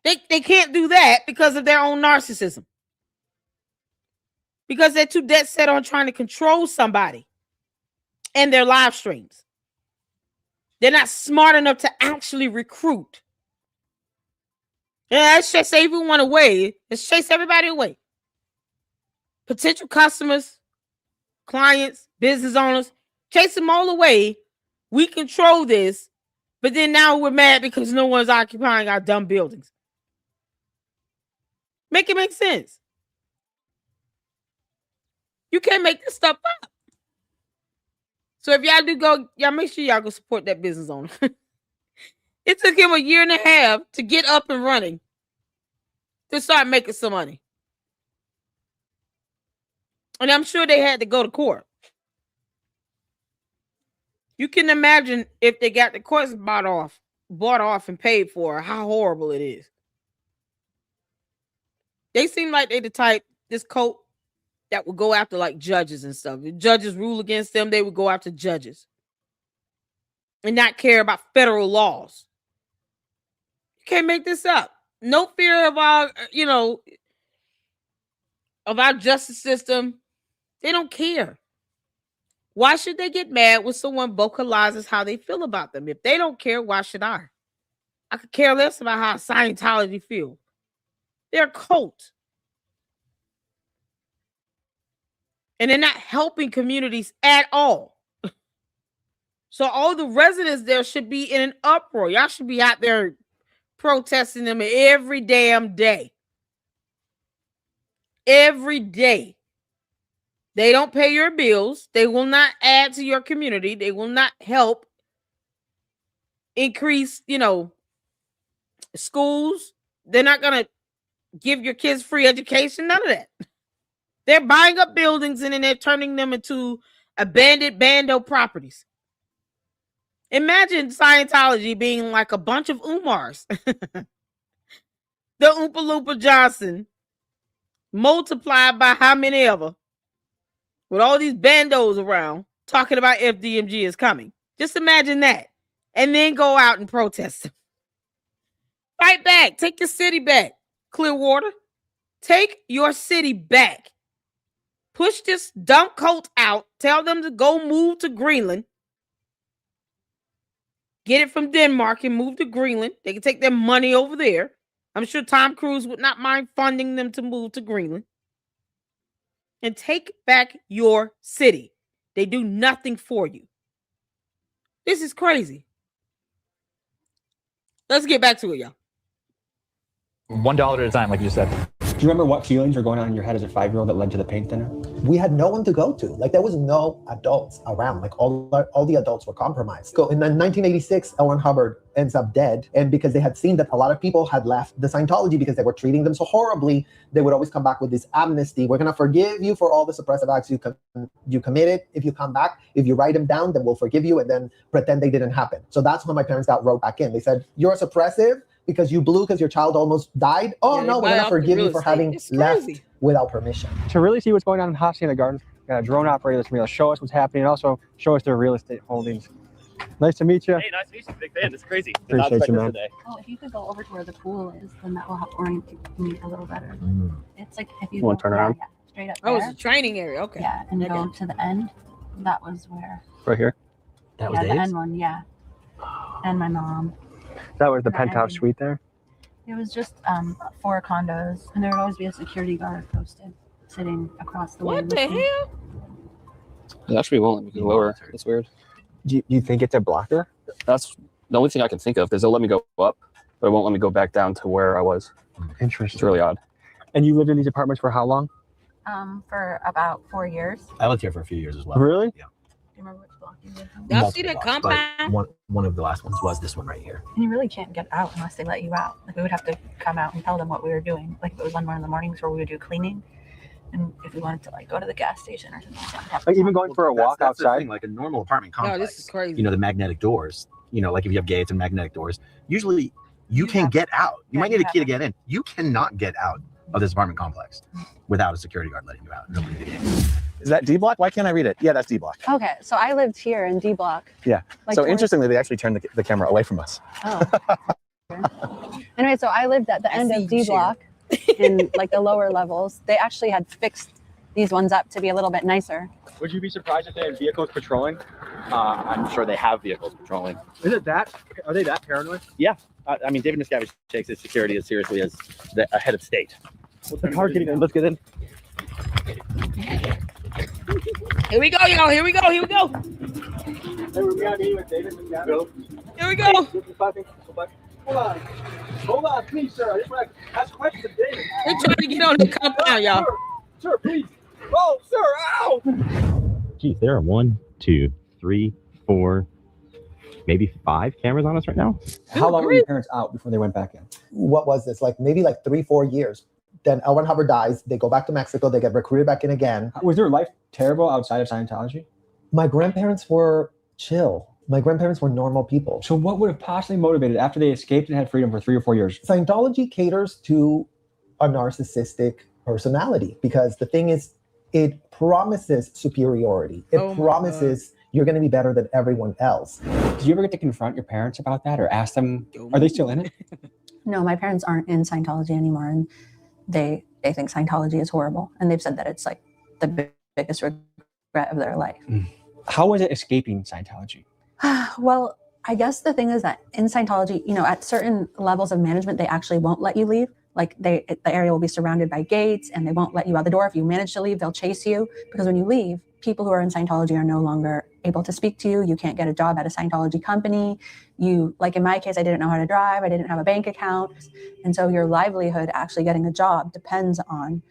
They can't do that because of their own narcissism. Because they're too dead set on trying to control somebody and their live streams. They're not smart enough to actually recruit. Yeah, let's chase everyone away. Let's chase everybody away. Potential customers, clients, business owners, chase them all away. We control this, but then now we're mad because no one's occupying our dumb buildings. Make it make sense. You can't make this stuff up. So if y'all do go, y'all make sure y'all go support that business owner. It took him a year and a half to get up and running to start making some money. And I'm sure they had to go to court. You can imagine if they got the courts bought off and paid for, how horrible it is. They seem like they the type, this cult, that would go after like judges and stuff. If judges rule against them, they would go after judges and not care about federal laws. You can't make this up. No fear of our, of our justice system. They don't care. Why should they get mad when someone vocalizes how they feel about them? If they don't care, why should I? I could care less about how Scientology feel. They're a cult. And they're not helping communities at all. So all the residents there should be in an uproar. Y'all should be out there protesting them every damn day. Every day. They don't pay your bills. They will not add to your community. They will not help increase, schools. They're not going to give your kids free education. None of that. They're buying up buildings and then they're turning them into abandoned bando properties. Imagine Scientology being like a bunch of Umars. The Oompa Loompa Johnson multiplied by how many ever, with all these bandos around talking about FDMG is coming. Just imagine that. And then go out and protest them. Fight back. Take your city back. Clearwater. Take your city back. Push this dumb cult out. Tell them to go move to Greenland. Get it from Denmark and move to Greenland. They can take their money over there. I'm sure Tom Cruise would not mind funding them to move to Greenland. And take back your city. They do nothing for you. This is crazy. Let's get back to it, y'all. $1 at a time, like you said. Do you remember what feelings were going on in your head as a 5-year-old that led to the paint thinner? We had no one to go to. Like, there was no adults around. Like, all the adults were compromised. So in 1986, L. Ron Hubbard ends up dead. And because they had seen that a lot of people had left the Scientology because they were treating them so horribly, they would always come back with this amnesty. We're going to forgive you for all the suppressive acts you committed. If you come back, if you write them down, then we'll forgive you and then pretend they didn't happen. So that's when my parents got wrote back in. They said, you're suppressive because you blew because your child almost died. Oh, yeah, no, we're going to forgive you for having left without permission. To really see what's going on in Hacienda Gardens, we got a drone operator that's going to be able to show us what's happening and also show us their real estate holdings. Nice to meet you. Hey, nice to meet you. Big fan. It's crazy. Appreciate you, man. Oh, if you could go over to where the pool is, then that will help orient me a little better. It's like if you want to turn around? Yeah, straight up Oh, there. it's a training area. Okay. Yeah, and go to the end. That was where. Right here? That was the end one, yeah. And my mom. That was the penthouse suite there? It was just 4 condos, and there would always be a security guard posted, sitting across the way. What the hell? It actually won't let me go lower. That's weird. Do you think it's a blocker? That's the only thing I can think of, because they'll let me go up, but it won't let me go back down to where I was. Interesting. It's really odd. And you lived in these apartments for how long? For about 4 years. I lived here for a few years as well. Really? Yeah. Do you remember which block you lived on? Y'all see that compound? One of the last ones was this one right here. And you really can't get out unless they let you out. Like, we would have to come out and tell them what we were doing. Like, if it was on one of the mornings where we would do cleaning, and if we wanted to like go to the gas station or something like that. Like even going for a walk That's the outside? thing, like a normal apartment complex. No, this is crazy. You know, the magnetic doors. You know, like if you have gates and magnetic doors, usually you can get out. You might need a key to get in. You cannot get out of this apartment complex without a security guard letting you out. Is that D block? Why can't I read it? Yeah, that's D block. Okay, so I lived here in D block. Yeah. Like so 20 interestingly, they actually turned the camera away from us. Oh. Anyway, so I lived at the end of D block in like the lower levels. They actually had fixed these ones up to be a little bit nicer. Would you be surprised if they had vehicles patrolling? I'm sure they have vehicles patrolling. Is it that? Are they that paranoid? Yeah. I mean, David Miscavige takes his security as seriously as a head of state. The car's getting in. Let's get in. Here we go, y'all. Here we go. Here we go. Hey, we're meeting with David Miscavige. Here we go. Hold on, please, sir. I just want to ask questions of David. They're trying to get on the compound, y'all. Sir, please. Oh, sir, ow! Geez, there are 1, 2, 3, 4, maybe 5 cameras on us right now. How long were your parents out before they went back in? What was this? Like maybe like 3-4 years. Then L. Ron Hubbard dies. They go back to Mexico. They get recruited back in again. Was their life terrible outside of Scientology? My grandparents were chill. My grandparents were normal people. So what would have possibly motivated after they escaped and had freedom for 3 or 4 years? Scientology caters to a narcissistic personality because the thing is, it promises superiority. It promises you're going to be better than everyone else. Did you ever get to confront your parents about that or ask them, are they still in it? No, my parents aren't in Scientology anymore, and they think Scientology is horrible, and they've said that it's like the biggest regret of their life. How was it escaping Scientology? Well, I guess the thing is that in Scientology, at certain levels of management, they actually won't let you leave. Like the area will be surrounded by gates and they won't let you out the door. If you manage to leave, they'll chase you, because when you leave, people who are in Scientology are no longer able to speak to you. You can't get a job at a Scientology company. Like in my case, I didn't know how to drive. I didn't have a bank account. And so your livelihood actually getting a job depends on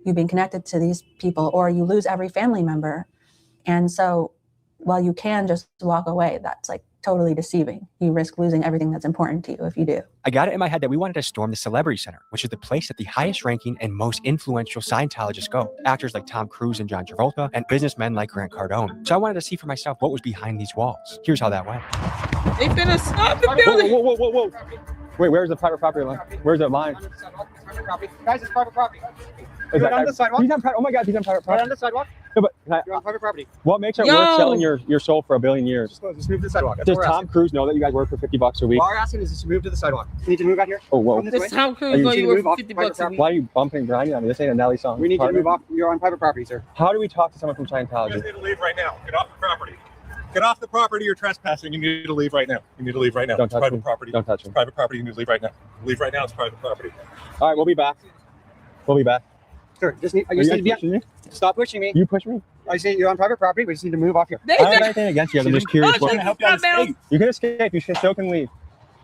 you being connected to these people, or you lose every family member. And so while you can just walk away, that's like totally deceiving. You risk losing everything that's important to you if you do. I got it in my head that we wanted to storm the Celebrity Center, which is the place that the highest ranking and most influential Scientologists go. Actors like Tom Cruise and John Travolta, and businessmen like Grant Cardone. So I wanted to see for myself what was behind these walls. Here's how that went. They finna stop the building. Whoa. Wait, where's the private property line? Where's the line? Guys, it's private property. Is that on the sidewalk? Oh my God, he's on private property. Right on the sidewalk. No, but You're on private property. what makes it worth selling your soul for $1 billion years? Just move to the sidewalk. That's Does what we're Tom Cruise know that you guys work for $50 a week? All we're asking is just move to the sidewalk. You need to move out here. Oh, whoa. Does Tom Cruise know you work for $50 a week? Why are you bumping behind me on me? This ain't a Nelly song. We need you to move off. You're on private property, sir. How do we talk to someone from Scientology? You guys need to leave right now. Get off the property. Get off the property. You're trespassing. You need to leave right now. You need to leave right now. Don't It's touch private me. property. Don't touch me. It's private property. You need to leave right now. Leave right now. It's private property. All right, we'll be back. We'll be back. Sir, Are you guys pushing me? Stop pushing me. You push me? I say you're on private property. We just need to move off here. I don't have anything against you. I'm just curious. You can escape. You still can leave.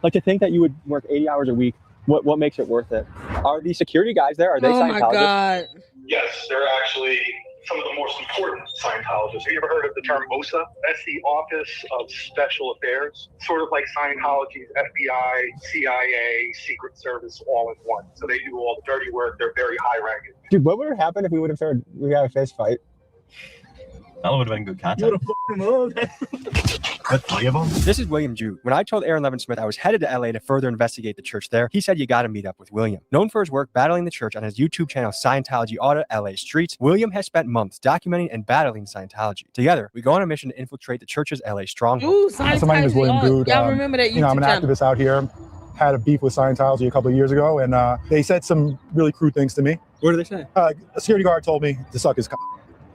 Like, to think that you would work 80 hours a week, what makes it worth it? Are these security guys there? Are they Scientologists? Oh my God. Yes, they're actually some of the most important Scientologists. Have you ever heard of the term OSA? That's the Office of Special Affairs. Sort of like Scientology's FBI, CIA, Secret Service all in one. So they do all the dirty work. They're very high ranking. Dude, what would have happened if we had a fist fight? That would have been good content. That's 3 of them. This is William Jew. When I told Aaron Levin-Smith I was headed to LA to further investigate the church there, he said you got to meet up with William. Known for his work battling the church on his YouTube channel Scientology Audit LA Streets, William has spent months documenting and battling Scientology. Together, we go on a mission to infiltrate the church's LA stronghold. Ooh, So my name is William Good. Y'all remember that YouTube I'm an channel? activist out here. Had a beef with Scientology a couple of years ago, and they said some really crude things to me. What did they say? A security guard told me to suck his cock.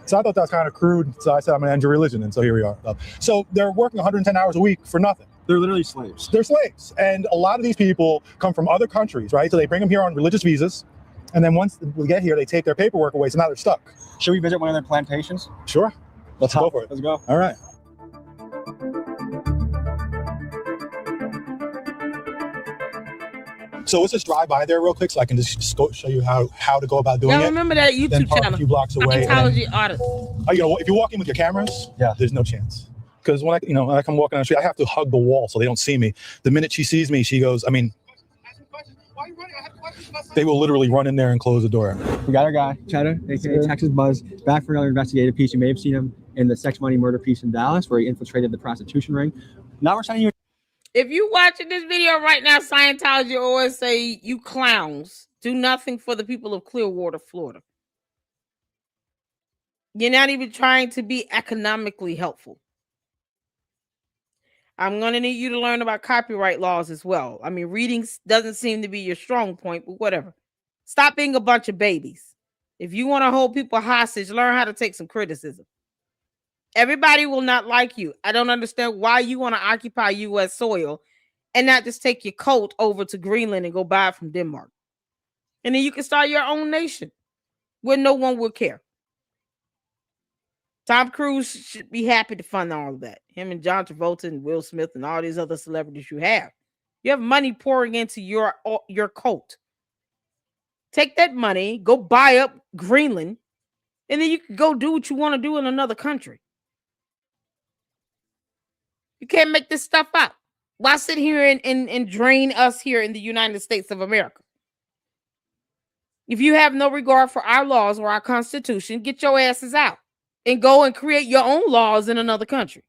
So I thought that was kind of crude. So I said, I'm going to end your religion. And so here we are. So they're working 110 hours a week for nothing. They're literally slaves. They're slaves. And a lot of these people come from other countries, right? So they bring them here on religious visas. And then once we get here, they take their paperwork away. So now they're stuck. Should we visit one of their plantations? Sure. Let's go for it. Let's go. All right. So let's just drive by there real quick so I can just go show you how to go about doing Y'all it. remember that YouTube Then park channel? a few blocks away. Scientology Audit. If you walk in with your cameras, there's no chance. Because when I come walking down the street, I have to hug the wall so they don't see me. The minute she sees me, she goes, they will literally run in there and close the door. We got our guy, Cheddar, aka Texas Buzz, back for another investigative piece. You may have seen him in the sex, money, murder piece in Dallas, where he infiltrated the prostitution ring. Now we're sending you. If you watching this video right now, Scientology always say, you clowns do nothing for the people of Clearwater, Florida. You're not even trying to be economically helpful. I'm going to need you to learn about copyright laws as well. I mean, reading doesn't seem to be your strong point, but whatever. Stop being a bunch of babies. If you want to hold people hostage, learn how to take some criticism. Everybody will not like you. I don't understand why you want to occupy U.S. soil and not just take your coat over to Greenland and go buy it from Denmark. And then you can start your own nation where no one will care. Tom Cruise should be happy to fund all of that. Him and John Travolta and Will Smith and all these other celebrities you have. You have money pouring into your cult. Take that money, go buy up Greenland, and then you can go do what you want to do in another country. You can't make this stuff up. Why sit here and drain us here in the United States of America? If you have no regard for our laws or our Constitution, get your asses out and go and create your own laws in another country.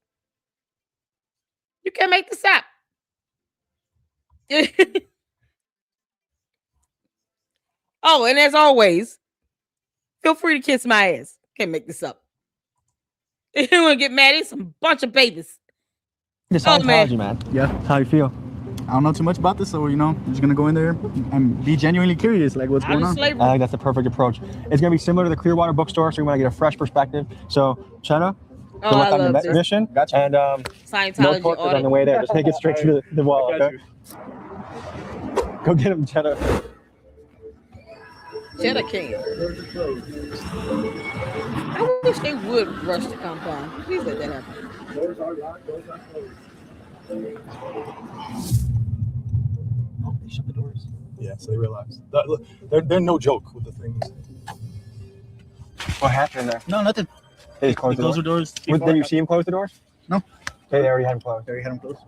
You can't make this up. Oh, and as always, feel free to kiss my ass. Can't make this up. You want to get mad? It's a bunch of babies. It's Scientology, man. Yeah. How you feel? I don't know too much about this, so I'm just gonna go in there and be genuinely curious, like what's going on. I think that's the perfect approach. It's gonna be similar to the Clearwater bookstore, so we want to get a fresh perspective. So, Jenna, Oh, Good luck I on your love this. mission. Gotcha. And no Scientology torques on audit. the way there. Just take it straight to the wall, okay? Go get him, Jenna. Jenna can. I wish they would rush the compound. Please let that happen. Oh, they shut the doors. Yeah, so they realized. Look, they're no joke with the things. What happened there? No, nothing. They just closed the doors. Did you see him close the doors? No. They already had him closed. They already had him closed.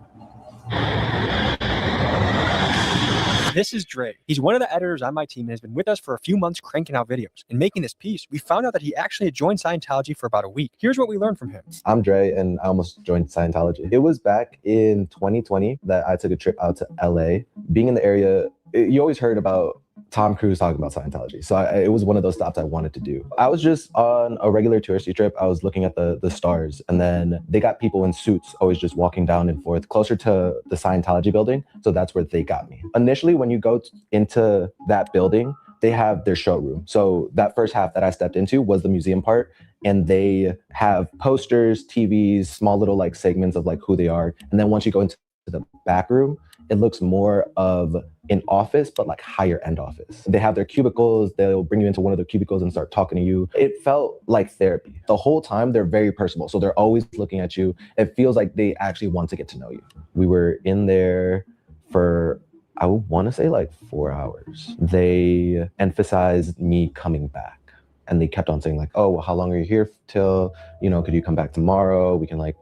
This is Dre. He's one of the editors on my team and has been with us for a few months cranking out videos. In making this piece, we found out that he actually had joined Scientology for about a week. Here's what we learned from him. I'm Dre, and I almost joined Scientology. It was back in 2020 that I took a trip out to LA. Being in the area, you always heard about Tom Cruise talking about Scientology. So it was one of those stops I wanted to do. I was just on a regular touristy trip. I was looking at the stars, and then they got people in suits always just walking down and forth closer to the Scientology building. So that's where they got me. Initially, when you go into that building, they have their showroom. So that first half that I stepped into was the museum part. And they have posters, TVs, small little like segments of like who they are. And then once you go into the back room, it looks more of an office, but like higher end office. They have their cubicles. They'll bring you into one of their cubicles and start talking to you. It felt like therapy. The whole time they're very personable. So they're always looking at you. It feels like they actually want to get to know you. We were in there for, I want to say like 4 hours. They emphasized me coming back. And they kept on saying like, oh, well, how long are you here till? You know, could you come back tomorrow? We can like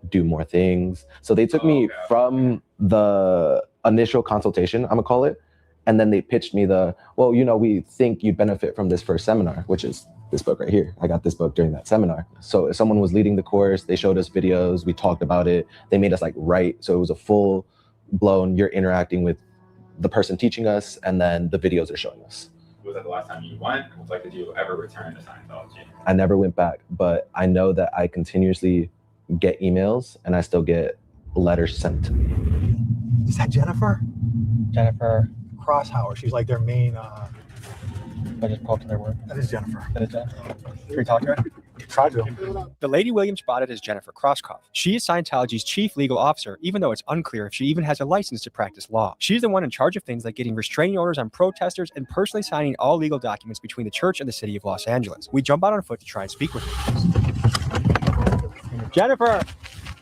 do more things. So they took me from the initial consultation, I'm gonna call it, and then they pitched me well, you know, we think you'd benefit from this first seminar, which is this book right here. I got this book during that seminar. So if someone was leading the course, they showed us videos, we talked about it, they made us like write. So it was a full blown, you're interacting with the person teaching us, and then the videos they're showing us. Was that the last time you went? Like, did you ever return to Scientology? I never went back, but I know that I continuously get emails and I still get letters sent to me. Is that Jennifer? Jennifer. Crosshauer. She's like their main. I just poked their word. That is Jennifer. That is Jennifer. Can we talk to her? Try to. The lady William spotted is Jennifer Krosskopf. She is Scientology's chief legal officer, even though it's unclear if she even has a license to practice law. She's the one in charge of things like getting restraining orders on protesters and personally signing all legal documents between the church and the city of Los Angeles. We jump out on foot to try and speak with her. Jennifer,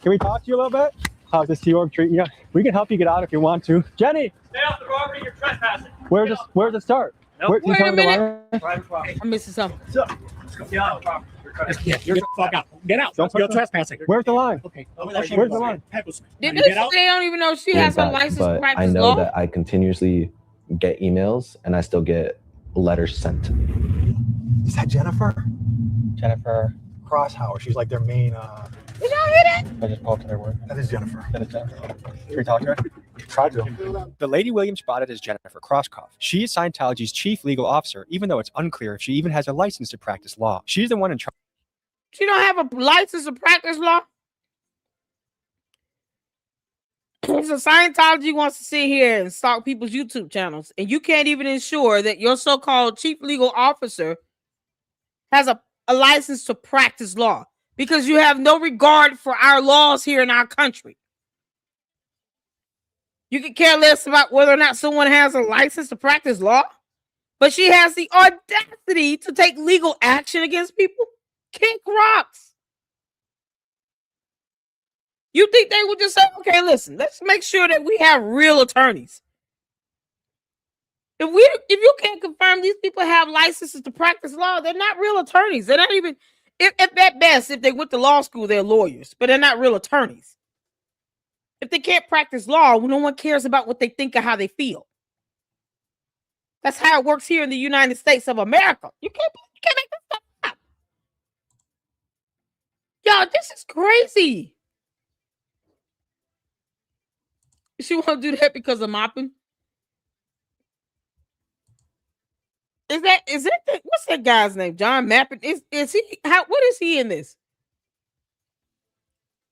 can we talk to you a little bit? How's this Sea Org treating you? We can help you get out if you want to. Jenny! Stay off the property, you're trespassing. Where's it start? Nope. Wait a minute. I'm missing something. Get out of the property. You're the fuck out. Get out. You're trespassing. Where's the line? Okay. Where's the line? They don't even know she has her license to but practice I know law. that I continuously get emails and I still get letters sent to me. Is that Jennifer? Jennifer. Crosshauer. She's like their main. Did y'all hear that? I just poked their word. That is Jennifer. That is Jennifer. Can we talk to her? Try to. The lady William spotted is Jennifer Krosskopf. She is Scientology's chief legal officer, even though it's unclear if she even has a license to practice law. She's the one in charge. She don't have a license to practice law? So Scientology wants to sit here and stalk people's YouTube channels, and you can't even ensure that your so-called chief legal officer has a license to practice law because you have no regard for our laws here in our country. You could care less about whether or not someone has a license to practice law, but she has the audacity to take legal action against people. Kick rocks. You think they would just say, okay, listen, let's make sure that we have real attorneys. If you can't confirm these people have licenses to practice law, they're not real attorneys. They're not even, if at best, if they went to law school, they're lawyers, but they're not real attorneys. If they can't practice law, no one cares about what they think or how they feel. That's how it works here in the United States of America. You can't make this stuff up. Y'all, this is crazy. She won't do that because of mopping. Is it what's that guy's name? John Mappin? Is he what is he in this?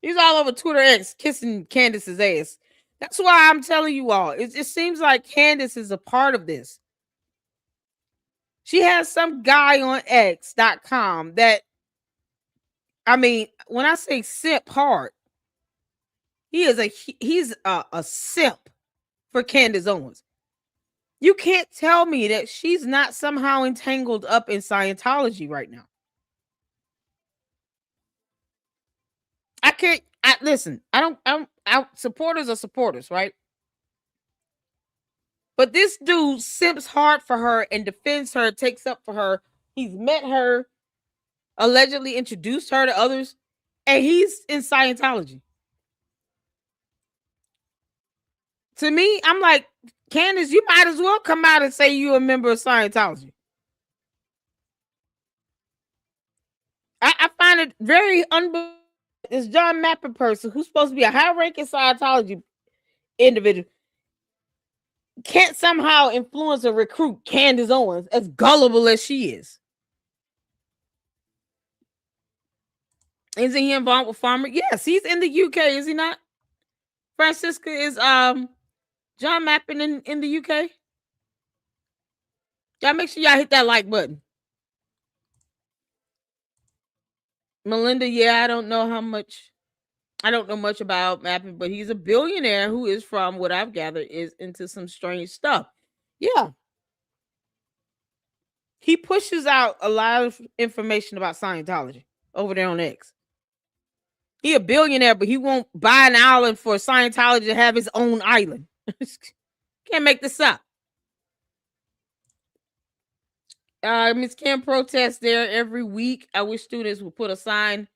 He's all over Twitter X kissing Candace's ass. That's why I'm telling you all. It seems like Candace is a part of this. She has some guy on X.com that, I mean, when I say simp hard, he's a simp for Candace Owens. You can't tell me that she's not somehow entangled up in Scientology right now. I can't. Listen. Supporters are supporters, right? But this dude simps hard for her and defends her, takes up for her. He's met her, allegedly introduced her to others, and he's in Scientology. To me, I'm like, Candace, you might as well come out and say you're a member of Scientology. I find it very unbelievable. This John Mapper person who's supposed to be a high-ranking Scientology individual can't somehow influence or recruit Candace Owens, as gullible as she is. Isn't he involved with Farmer? Yes, he's in the UK, is he not? Francisca is John Mappin in the UK. Y'all make sure y'all hit that like button. Melinda, yeah, I don't know much about Mappin, but he's a billionaire who is, from what I've gathered, is into some strange stuff. Yeah. He pushes out a lot of information about Scientology over there on X. He a billionaire, but he won't buy an island for Scientology to have his own island. Can't make this up. Miss Kim protests there every week. I wish students would put a sign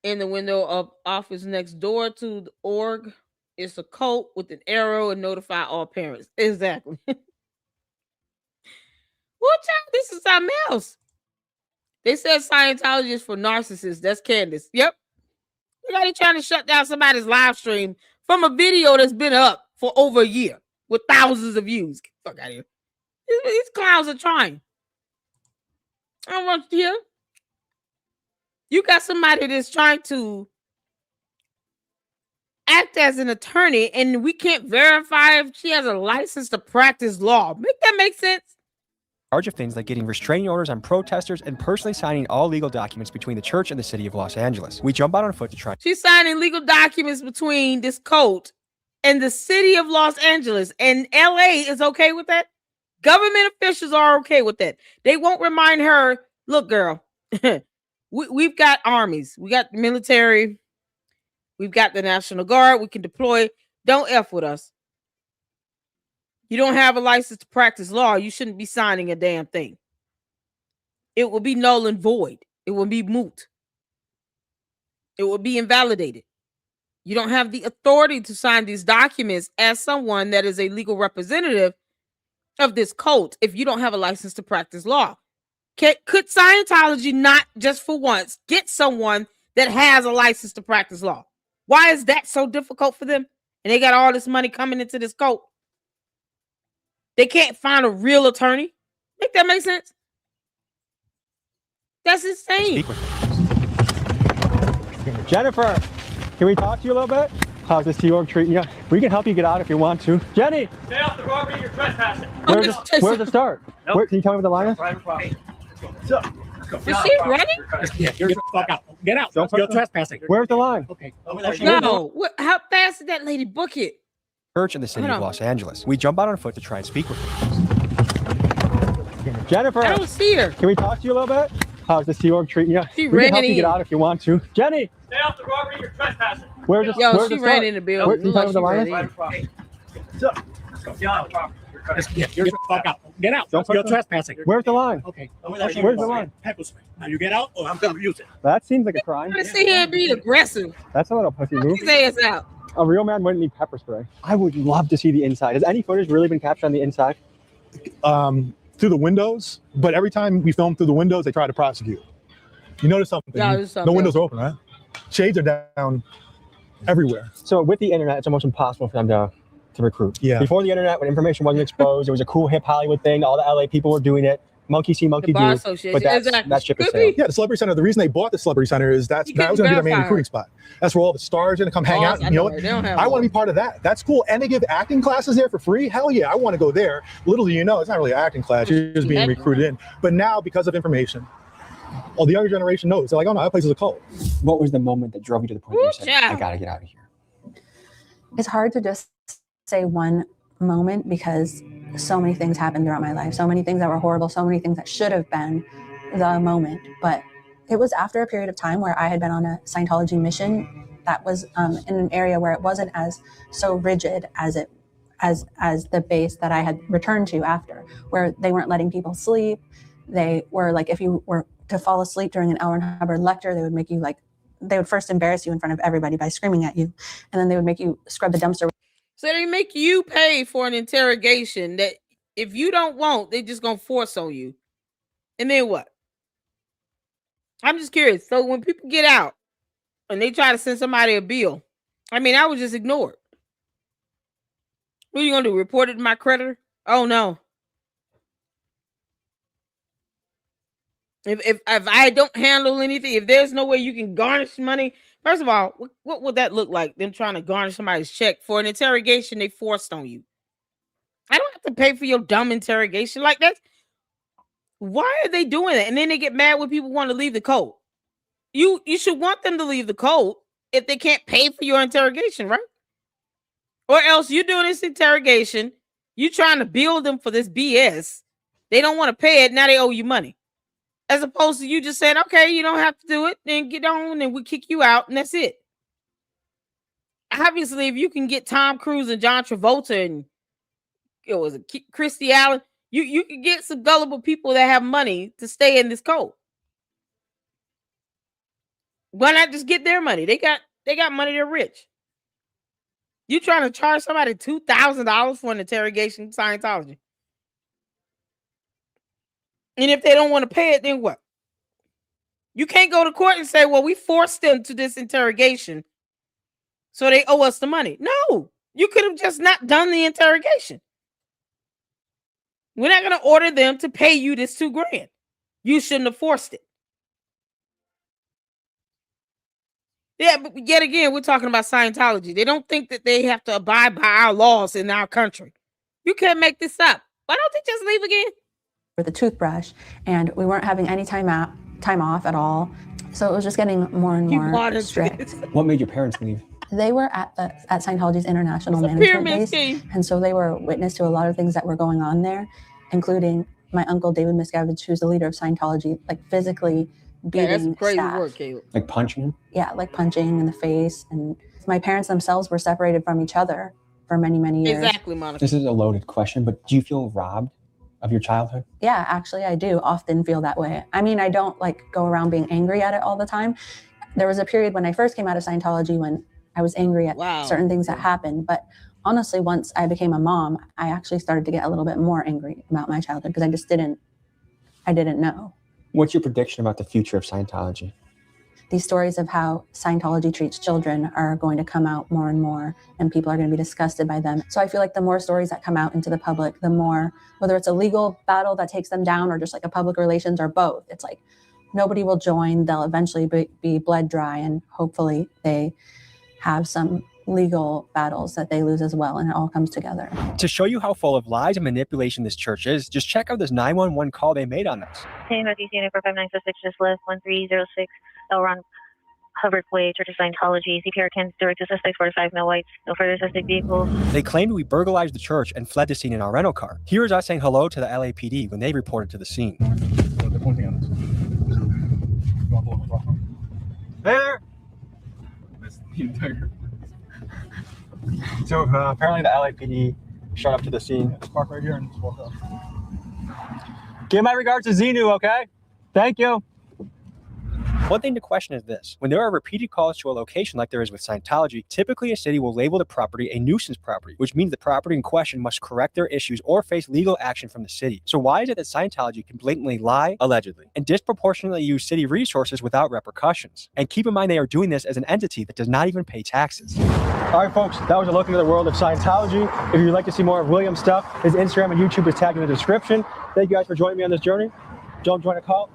in the window of office next door to the org. It's a cult with an arrow and notify all parents. Exactly. What y'all? This is something else. They said Scientology is for narcissists. That's Candace. Yep. You got trying to shut down somebody's live stream from a video that's been up for over a year with thousands of views. Get the fuck out of here. These clowns are trying. I don't want you to hear. You got somebody that's trying to act as an attorney, and we can't verify if she has a license to practice law. Make that make sense? Charge of things like getting restraining orders on protesters and personally signing all legal documents between the church and the city of Los Angeles. We jump out on foot to try. She's signing legal documents between this cult and the city of Los Angeles, and LA is okay with that. Government officials are okay with that. They won't remind her, look, girl, we've got armies. We got the military. We've got the National Guard. We can deploy. Don't F with us. You don't have a license to practice law. You shouldn't be signing a damn thing. It will be null and void. It will be moot. It will be invalidated. You don't have the authority to sign these documents as someone that is a legal representative of this cult if you don't have a license to practice law. Could Scientology not just for once get someone that has a license to practice law? Why is that so difficult for them? And they got all this money coming into this cult. They can't find a real attorney. Make that make sense? That's insane. Jennifer, can we talk to you a little bit? How's this T-Org treating you? We can help you get out if you want to. Jenny! Stay off the property, you're trespassing. Where's the start? Nope. Can you tell me what the line is? Private property. Is she running? Yeah, you're the fuck out. Get out. You're trespassing. Where's the line? Okay. No. How fast did that lady book it? Church in the city of Los Angeles. We jump out on foot to try and speak with her. Jennifer! I don't see her. Can we talk to you a little bit? How's this T-Org treating you? She we ran can help in. You get out if you want to. Jenny! Stay off the property, you're trespassing. Where's She ran in the building. Can you tell me what the line is? Private property. You're the fuck out. Get out. You're trespassing. Where's the line? Okay. Where's the line? Pepper spray. Now you get out, or I'm gonna use it. That seems like a crime. I see him be aggressive. That's a little pussy move. His ass out. A real man wouldn't need pepper spray. I would love to see the inside. Has any footage really been captured on the inside? Through the windows, but every time we film through the windows, they try to prosecute. You notice something? Yeah, there's something. No windows are open, right? Shades are down everywhere. So with the internet, it's almost impossible for them to recruit. Yeah. Before the internet, when information wasn't exposed, it was a cool hip Hollywood thing. All the LA people were doing it. Monkey see, monkey do. But that ship is sailed. Yeah, the Celebrity Center. The reason they bought the Celebrity Center is that was going to be their main recruiting spot. That's where all the stars are going to come hang out. You know what? I want to be part of that. That's cool. And they give acting classes there for free. Hell yeah, I want to go there. Little do you know, it's not really an acting class. You're just being recruited in. But now, because of information, well, the younger generation knows. They're like, oh no, that place is a cult. What was the moment that drove you to the point where you said, child. I got to get out of here? It's hard to just say one moment because so many things happened throughout my life, so many things that were horrible, so many things that should have been the moment. But it was after a period of time where I had been on a Scientology mission that was in an area where it wasn't as so rigid as the base that I had returned to after, where they weren't letting people sleep. They were like, if you were to fall asleep during an L. Ron Hubbard lecture, they would make you they would first embarrass you in front of everybody by screaming at you, and then they would make you scrub the dumpster. So they make you pay for an interrogation that if you don't want, they just gonna force on you. And then what? I'm just curious. So when people get out and they try to send somebody a bill, I mean, I would just ignore it. What are you gonna do? Report it to my creditor? Oh no. If I don't handle anything, if there's no way you can garnish money, first of all, what would that look like? Them trying to garnish somebody's check for an interrogation they forced on you. I don't have to pay for your dumb interrogation like that. Why are they doing that? And then they get mad when people want to leave the code. You should want them to leave the code if they can't pay for your interrogation, right? Or else you're doing this interrogation, you trying to bill them for this BS. They don't want to pay it, now they owe you money. As opposed to you just saying, okay, you don't have to do it, then get on and we kick you out, and that's it. Obviously, if you can get Tom Cruise and John Travolta and Christy Allen, you can get some gullible people that have money to stay in this code. Why not just get their money? They got money, they're rich. You trying to charge somebody $2,000 for an interrogation in Scientology. And if they don't want to pay it, then what? You can't go to court and say, well, we forced them to this interrogation, so they owe us the money. No, you could have just not done the interrogation. We're not going to order them to pay you this $2,000. You shouldn't have forced it. Yeah, but yet again, we're talking about Scientology. They don't think that they have to abide by our laws in our country. You can't make this up. Why don't they just leave again? With a toothbrush, and we weren't having any time off at all. So it was just getting more and more strict. What made your parents leave? They were at Scientology's international management base, and so they were witness to a lot of things that were going on there, including my uncle David Miscavige, who's the leader of Scientology, like physically beating that's crazy staff. work, Caleb. Like punching him? Yeah, like punching in the face. And my parents themselves were separated from each other for many, many years. Exactly, Monica. This is a loaded question, but do you feel robbed of your childhood? Yeah, actually, I do often feel that way. I mean, I don't go around being angry at it all the time. There was a period when I first came out of Scientology when I was angry at certain things that happened. But honestly, once I became a mom, I actually started to get a little bit more angry about my childhood because I didn't know. What's your prediction about the future of Scientology? These stories of how Scientology treats children are going to come out more and more, and people are going to be disgusted by them. So I feel like the more stories that come out into the public, the more, whether it's a legal battle that takes them down or just like a public relations or both, it's like nobody will join. They'll eventually be bled dry, and hopefully they have some legal battles that they lose as well, and it all comes together. To show you how full of lies and manipulation this church is, just check out this 911 call they made on us. Hey, Northeast Unit 45966, just left 1306 L. Ron Hubbard Way, Church of Scientology. CPR can direct to suspect 45, no whites, no further suspect vehicles. They claimed we burglarized the church and fled the scene in our rental car. Here is us saying hello to the LAPD when they reported to the scene. They're pointing at us. Hey there! So apparently the LAPD showed up to the scene. Just park right here and just walk up. Give my regards to Xenu, okay? Thank you. One thing to question is this. When there are repeated calls to a location like there is with Scientology, typically a city will label the property a nuisance property, which means the property in question must correct their issues or face legal action from the city. So why is it that Scientology can blatantly lie, allegedly, and disproportionately use city resources without repercussions? And keep in mind they are doing this as an entity that does not even pay taxes. All right, folks, that was a look into the world of Scientology. If you'd like to see more of William's stuff, his Instagram and YouTube is tagged in the description. Thank you guys for joining me on this journey. Don't join a cult.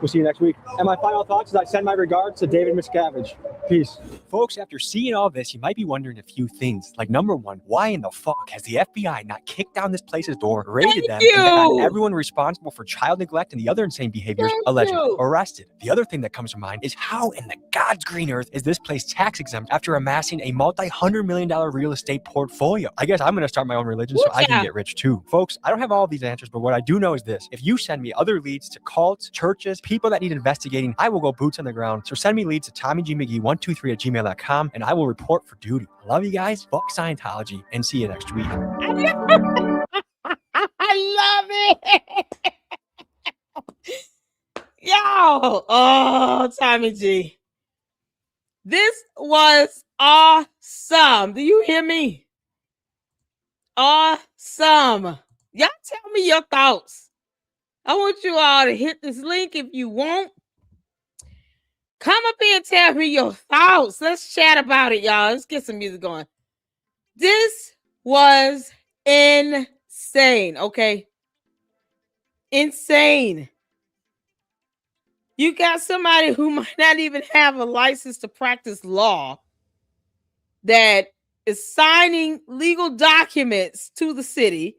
We'll see you next week. And my final thoughts is I send my regards to David Miscavige. Peace. Folks, after seeing all this, you might be wondering a few things. Like, number one, why in the fuck has the FBI not kicked down this place's door, raided them, and gotten everyone responsible for child neglect and the other insane behaviors allegedly arrested? The other thing that comes to mind is how in the God's green earth is this place tax exempt after amassing a multi-$100 million real estate portfolio? I guess I'm going to start my own religion so I can get rich too. Folks, I don't have all these answers, but what I do know is this. If you send me other leads to cults, churches, people that need investigating, I will go boots on the ground. So send me leads to TommyGMcGee123@gmail.com and I will report for duty. I love you guys. Fuck Scientology and see you next week. I love it. Yo, oh, Tommy G. This was awesome. Do you hear me? Awesome. Y'all tell me your thoughts. I want you all to hit this link if you want. Come up here and tell me your thoughts. Let's chat about it, y'all. Let's get some music going. This was insane, okay? Insane. You got somebody who might not even have a license to practice law that is signing legal documents to the city.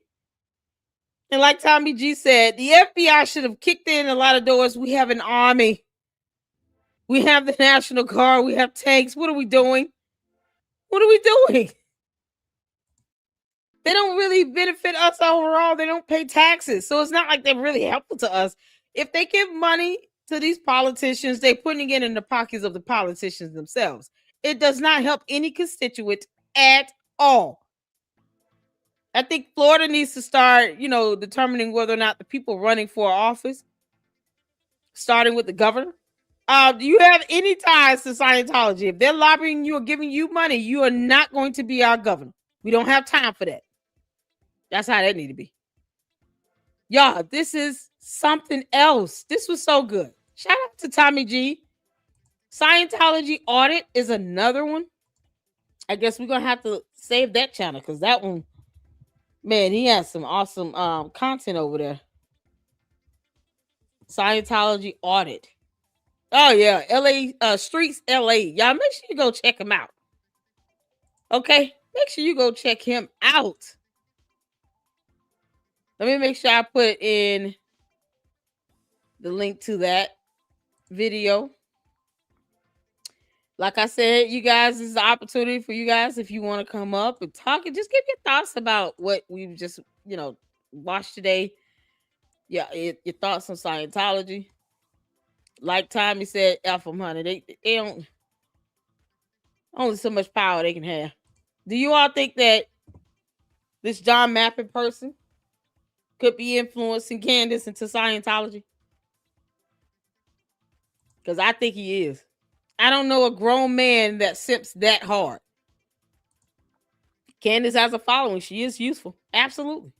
And like Tommy G said, the FBI should have kicked in a lot of doors. We have an army. We have the National Guard. We have tanks. What are we doing? What are we doing? They don't really benefit us overall. They don't pay taxes. So it's not like they're really helpful to us. If they give money to these politicians, they're putting it in the pockets of the politicians themselves. It does not help any constituent at all. I think Florida needs to start, determining whether or not the people running for office, starting with the governor. Do you have any ties to Scientology? If they're lobbying you or giving you money, you are not going to be our governor. We don't have time for that. That's how that need to be. Y'all, this is something else. This was so good. Shout out to Tommy G. Scientology Audit is another one. I guess we're going to have to save that channel because that one, man, he has some awesome content over there. Scientology Audit. Oh, yeah. LA, Streets LA. Y'all make sure you go check him out. Okay? Make sure you go check him out. Let me make sure I put in the link to that video. Like I said, you guys, this is the opportunity for you guys if you want to come up and talk and just give your thoughts about what we've just, watched today. Yeah, your thoughts on Scientology. Like Tommy said, F them, honey. They don't, only so much power they can have. Do you all think that this John Mappin person could be influencing Candace into Scientology? Because I think he is. I don't know a grown man that simps that hard. Candace has a following. She is useful. Absolutely.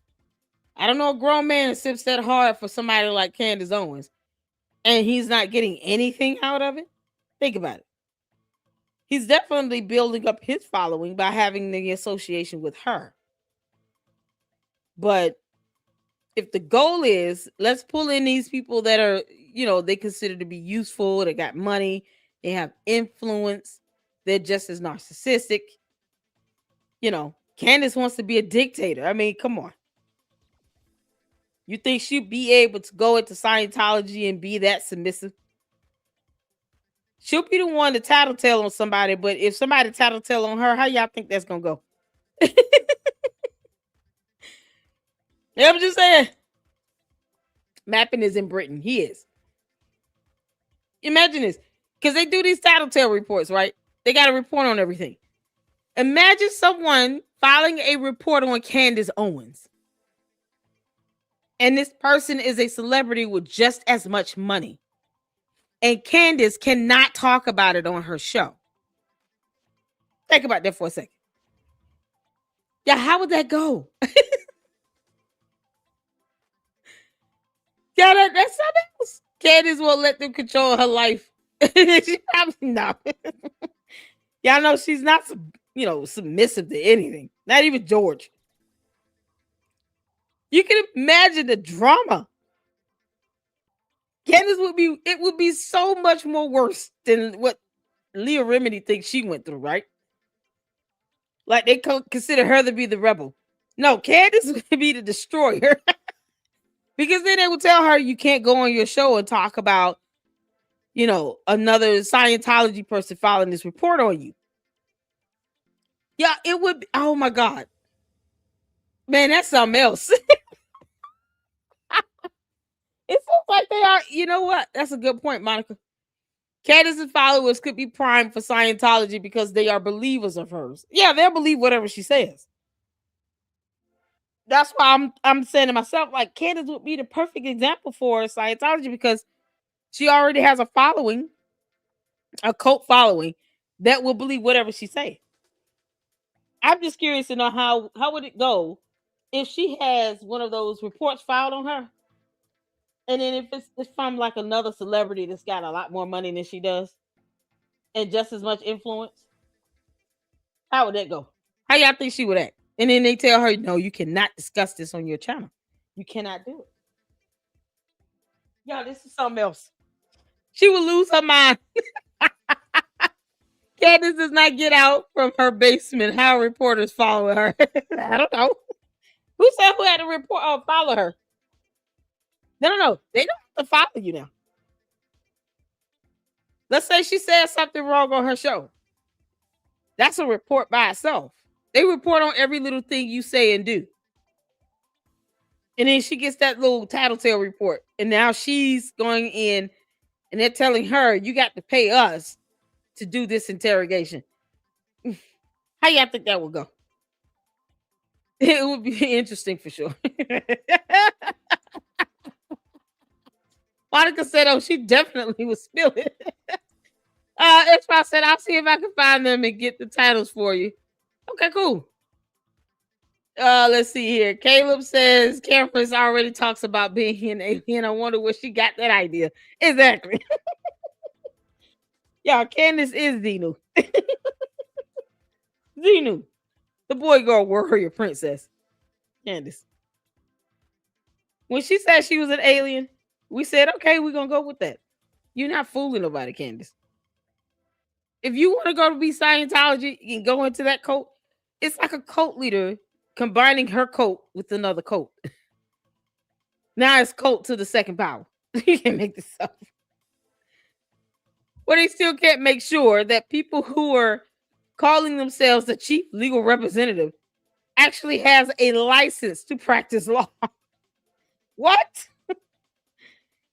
I don't know a grown man that simps that hard for somebody like Candace Owens. And he's not getting anything out of it. Think about it. He's definitely building up his following by having the association with her. But if the goal is, let's pull in these people that are, they consider to be useful, they got money, they have influence, they're just as narcissistic. Candace wants to be a dictator. I mean, come on. You think she'd be able to go into Scientology and be that submissive? She'll be the one to tattletale on somebody, but if somebody tattletale on her, how y'all think that's going to go? Yeah, I'm just saying. Mappin is in Britain. He is. Imagine this. Because they do these tattletale reports, right? They got to report on everything. Imagine someone filing a report on Candace Owens. And this person is a celebrity with just as much money. And Candace cannot talk about it on her show. Think about that for a second. Yeah, how would that go? Yeah, that's something else. Candace won't let them control her life. She probably not. Y'all know she's not, submissive to anything. Not even George. You can imagine the drama. Candace would be so much more worse than what Leah Remini thinks she went through, right? Like they consider her to be the rebel. No, Candace would be the destroyer. Because then they would tell her you can't go on your show and talk about, another Scientology person filing this report on you. Yeah, it would be, oh my God. Man, that's something else. It feels like they are, you know what? That's a good point, Monica. Candace's followers could be primed for Scientology because they are believers of hers. Yeah, they'll believe whatever she says. That's why I'm saying to myself, like, Candace would be the perfect example for Scientology because she already has a following, a cult following that will believe whatever she say. I'm just curious to know how would it go if she has one of those reports filed on her, and then if it's from like another celebrity that's got a lot more money than she does and just as much influence. How would that go? How y'all think she would act? And then they tell her, no, you cannot discuss this on your channel. You cannot do it. Y'all, this is something else. She would lose her mind. Candace does not get out from her basement. How reporters follow her? I don't know. Who said who had to report follow her? No. They don't have to follow you now. Let's say she said something wrong on her show. That's a report by itself. They report on every little thing you say and do. And then she gets that little tattletale report. And now she's going in and they're telling her, you got to pay us to do this interrogation. How y'all think that would go? It would be interesting for sure. Monica said, oh, she definitely would spill it. That's why I said, I'll see if I can find them and get the titles for you. Okay, cool. Let's see here. Caleb says Campus already talks about being an alien. I wonder where she got that idea. Exactly. Yeah, Candace is Xenu. Xenu. The boy girl warrior princess. Candace. When she said she was an alien, we said, okay, we're gonna go with that. You're not fooling nobody, Candace. If you want to go to be Scientology and go into that cult, it's like a cult leader combining her cult with another cult. Now it's cult to the second power. You can't make this up. But they still can't make sure that people who are calling themselves the chief legal representative actually has a license to practice law. What?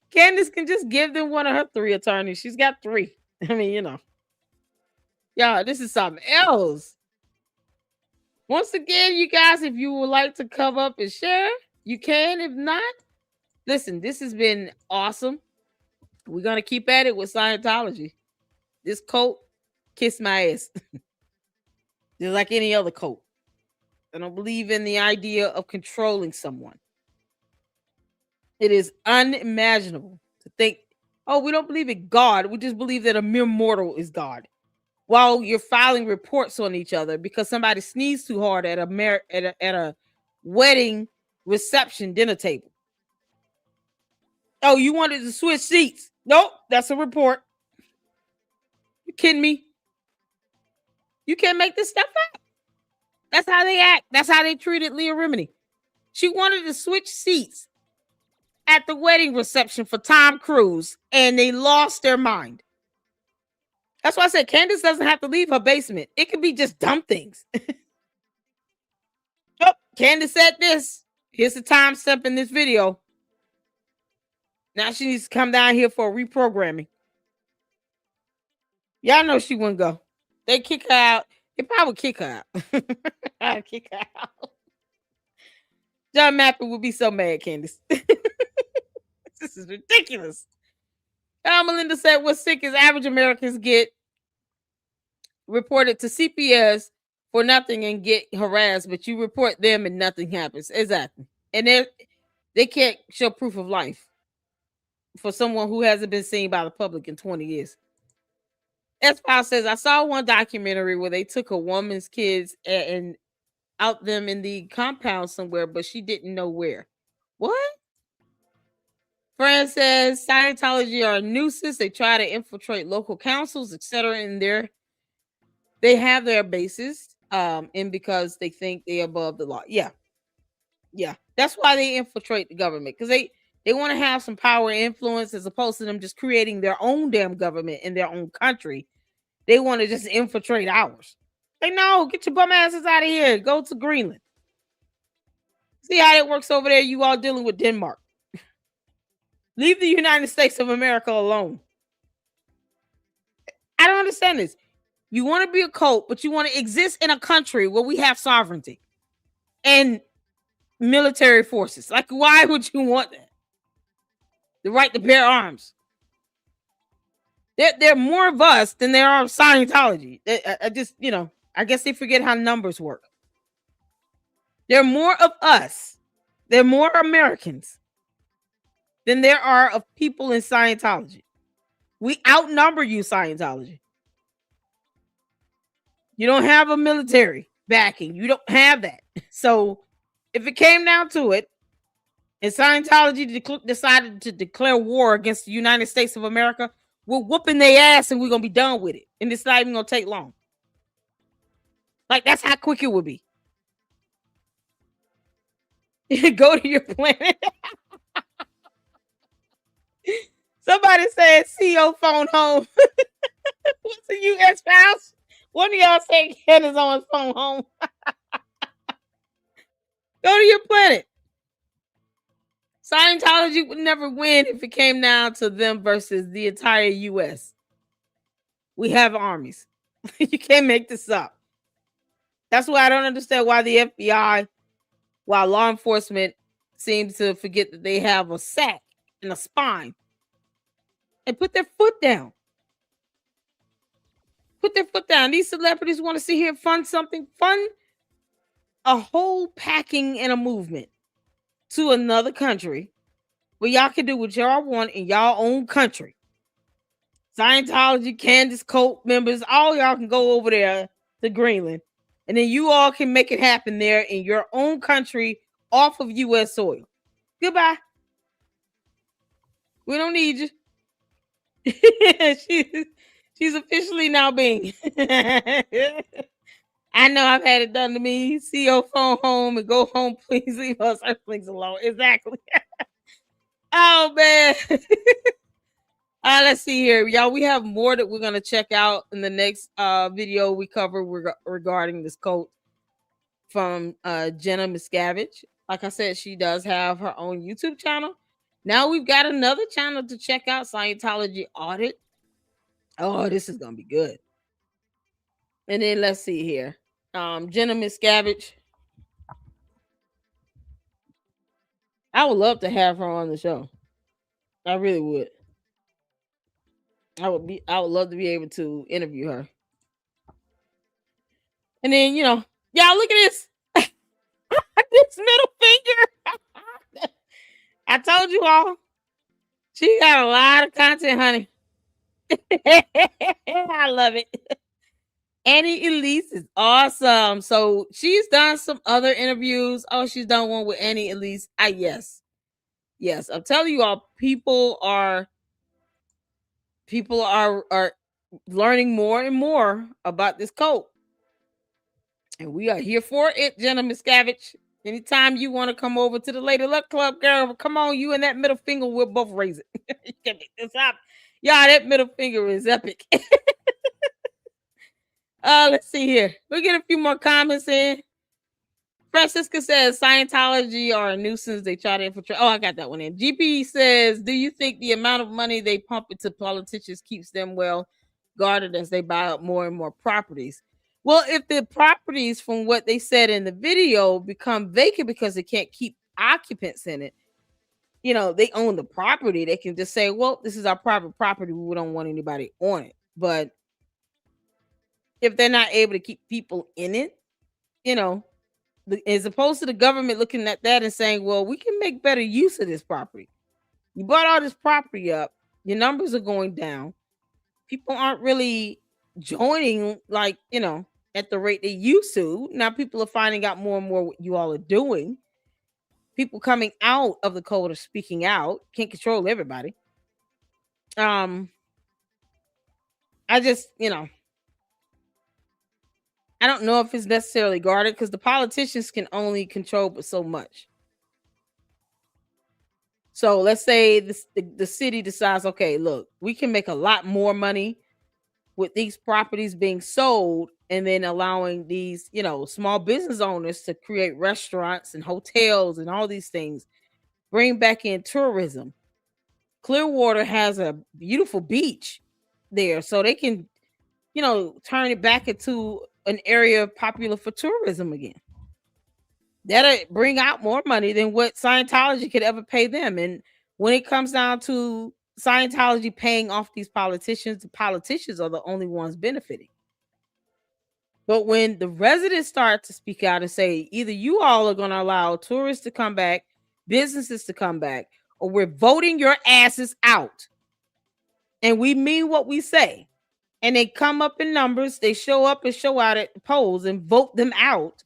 Candace can just give them one of her 3 attorneys. She's got 3. I mean, Yeah, this is something else. Once again, you guys, if you would like to come up and share, you can. If not, listen, this has been awesome. We're going to keep at it with Scientology. This cult, kiss my ass. Just like any other cult. I don't believe in the idea of controlling someone. It is unimaginable to think, oh, we don't believe in God. We just believe that a mere mortal is God. While you're filing reports on each other because somebody sneezed too hard at a wedding reception dinner table. Oh, you wanted to switch seats? Nope, that's a report. You kidding me? You can't make this stuff up. That's how they act. That's how they treated Leah Remini. She wanted to switch seats at the wedding reception for Tom Cruise, and they lost their mind. That's why I said Candace doesn't have to leave her basement. It could be just dumb things. Oh, Candace said this. Here's the timestamp in this video. Now she needs to come down here for reprogramming. Y'all know she wouldn't go. They kick her out. They probably kick her out. I'd kick her out. John Mapper would be so mad, Candace. This is ridiculous. Melinda said, what's sick is average Americans get reported to CPS for nothing and get harassed, but you report them and nothing happens. Exactly. And they can't show proof of life for someone who hasn't been seen by the public in 20 years. S-File says, I saw one documentary where they took a woman's kids and out them in the compound somewhere, but she didn't know where. What? Fran says Scientology are a nuisance. They try to infiltrate local councils, etc. In they have their bases, and because they think they're above the law. Yeah. That's why they infiltrate the government, because they want to have some power and influence, as opposed to them just creating their own damn government in their own country. They want to just infiltrate ours. Like, no, get your bum asses out of here. Go to Greenland. See how it works over there. You all dealing with Denmark. Leave the United States of America alone. I don't understand this. You want to be a cult, but you want to exist in a country where we have sovereignty and military forces. Like, why would you want that? The right to bear arms. There are more of us than there are of Scientology. I just, I guess they forget how numbers work. There are more of us. There are more Americans than there are of people in Scientology. We outnumber you, Scientology. You don't have a military backing. You don't have that. So if it came down to it, and Scientology decided to declare war against the United States of America, we're whooping their ass and we're going to be done with it. And it's not even going to take long. Like, that's how quick it would be. Go to your planet. Somebody said CEO phone home. What's the U.S. spouse? One of y'all say Jenna's on his phone home. Go to your planet. Scientology would never win if it came down to them versus the entire U.S. We have armies. You can't make this up. That's why I don't understand why the FBI, while law enforcement seems to forget that they have a sack and a spine, and put their foot down. Put their foot down. These celebrities want to sit here and fund something. Fund a whole packing and a movement to another country where y'all can do what y'all want in y'all own country. Scientology, Candace cult members, all y'all can go over there to Greenland, and then you all can make it happen there in your own country off of U.S. soil. Goodbye. We don't need you. She's officially now being. I know I've had it done to me. CEO phone home and go home. Please leave us earthlings alone. Exactly. Oh, man. Let's see here. Y'all, we have more that we're going to check out in the next video we cover regarding this cult from Jenna Miscavige. Like I said, she does have her own YouTube channel. Now we've got another channel to check out, Scientology Audit. Oh, this is going to be good. And then let's see here. Jenna Miscavige. I would love to have her on the show. I really would. I would love to be able to interview her. And then, y'all look at this. This middle finger. I told you all. She got a lot of content, honey. I love it. Annie Elise is awesome. So she's done some other interviews. Oh, she's done one with Annie Elise. Yes. I'm telling you all, people are learning more and more about this cult. And we are here for it, Jenna Miscavige. Anytime you want to come over to the Lady Luck Club, girl, come on, you and that middle finger, we'll both raise it. You can make this up. Yeah, that middle finger is epic. Let's see here. We'll get a few more comments in. Francisca says Scientology are a nuisance. They try to infiltrate. Oh, I got that one in. GP says, do you think the amount of money they pump into politicians keeps them well guarded as they buy up more and more properties? Well, if the properties, from what they said in the video, become vacant because they can't keep occupants in it, they own the property. They can just say, well, this is our private property. We don't want anybody on it. But if they're not able to keep people in it, as opposed to the government looking at that and saying, well, we can make better use of this property. You bought all this property up. Your numbers are going down. People aren't really joining at the rate they used to. Now people are finding out more and more what you all are doing. people coming out of the code are speaking out. Can't control everybody. I just, I don't know if it's necessarily guarded because the politicians can only control but so much. So let's say the city decides, okay, look, we can make a lot more money with these properties being sold and then allowing these, small business owners to create restaurants and hotels and all these things, bring back in tourism. Clearwater has a beautiful beach there, so they can, turn it back into an area popular for tourism again. That'll bring out more money than what Scientology could ever pay them. And when it comes down to Scientology paying off these politicians, the politicians are the only ones benefiting. But when the residents start to speak out and say, either you all are going to allow tourists to come back, businesses to come back, or we're voting your asses out. And we mean what we say. And they come up in numbers, they show up and show out at the polls and vote them out.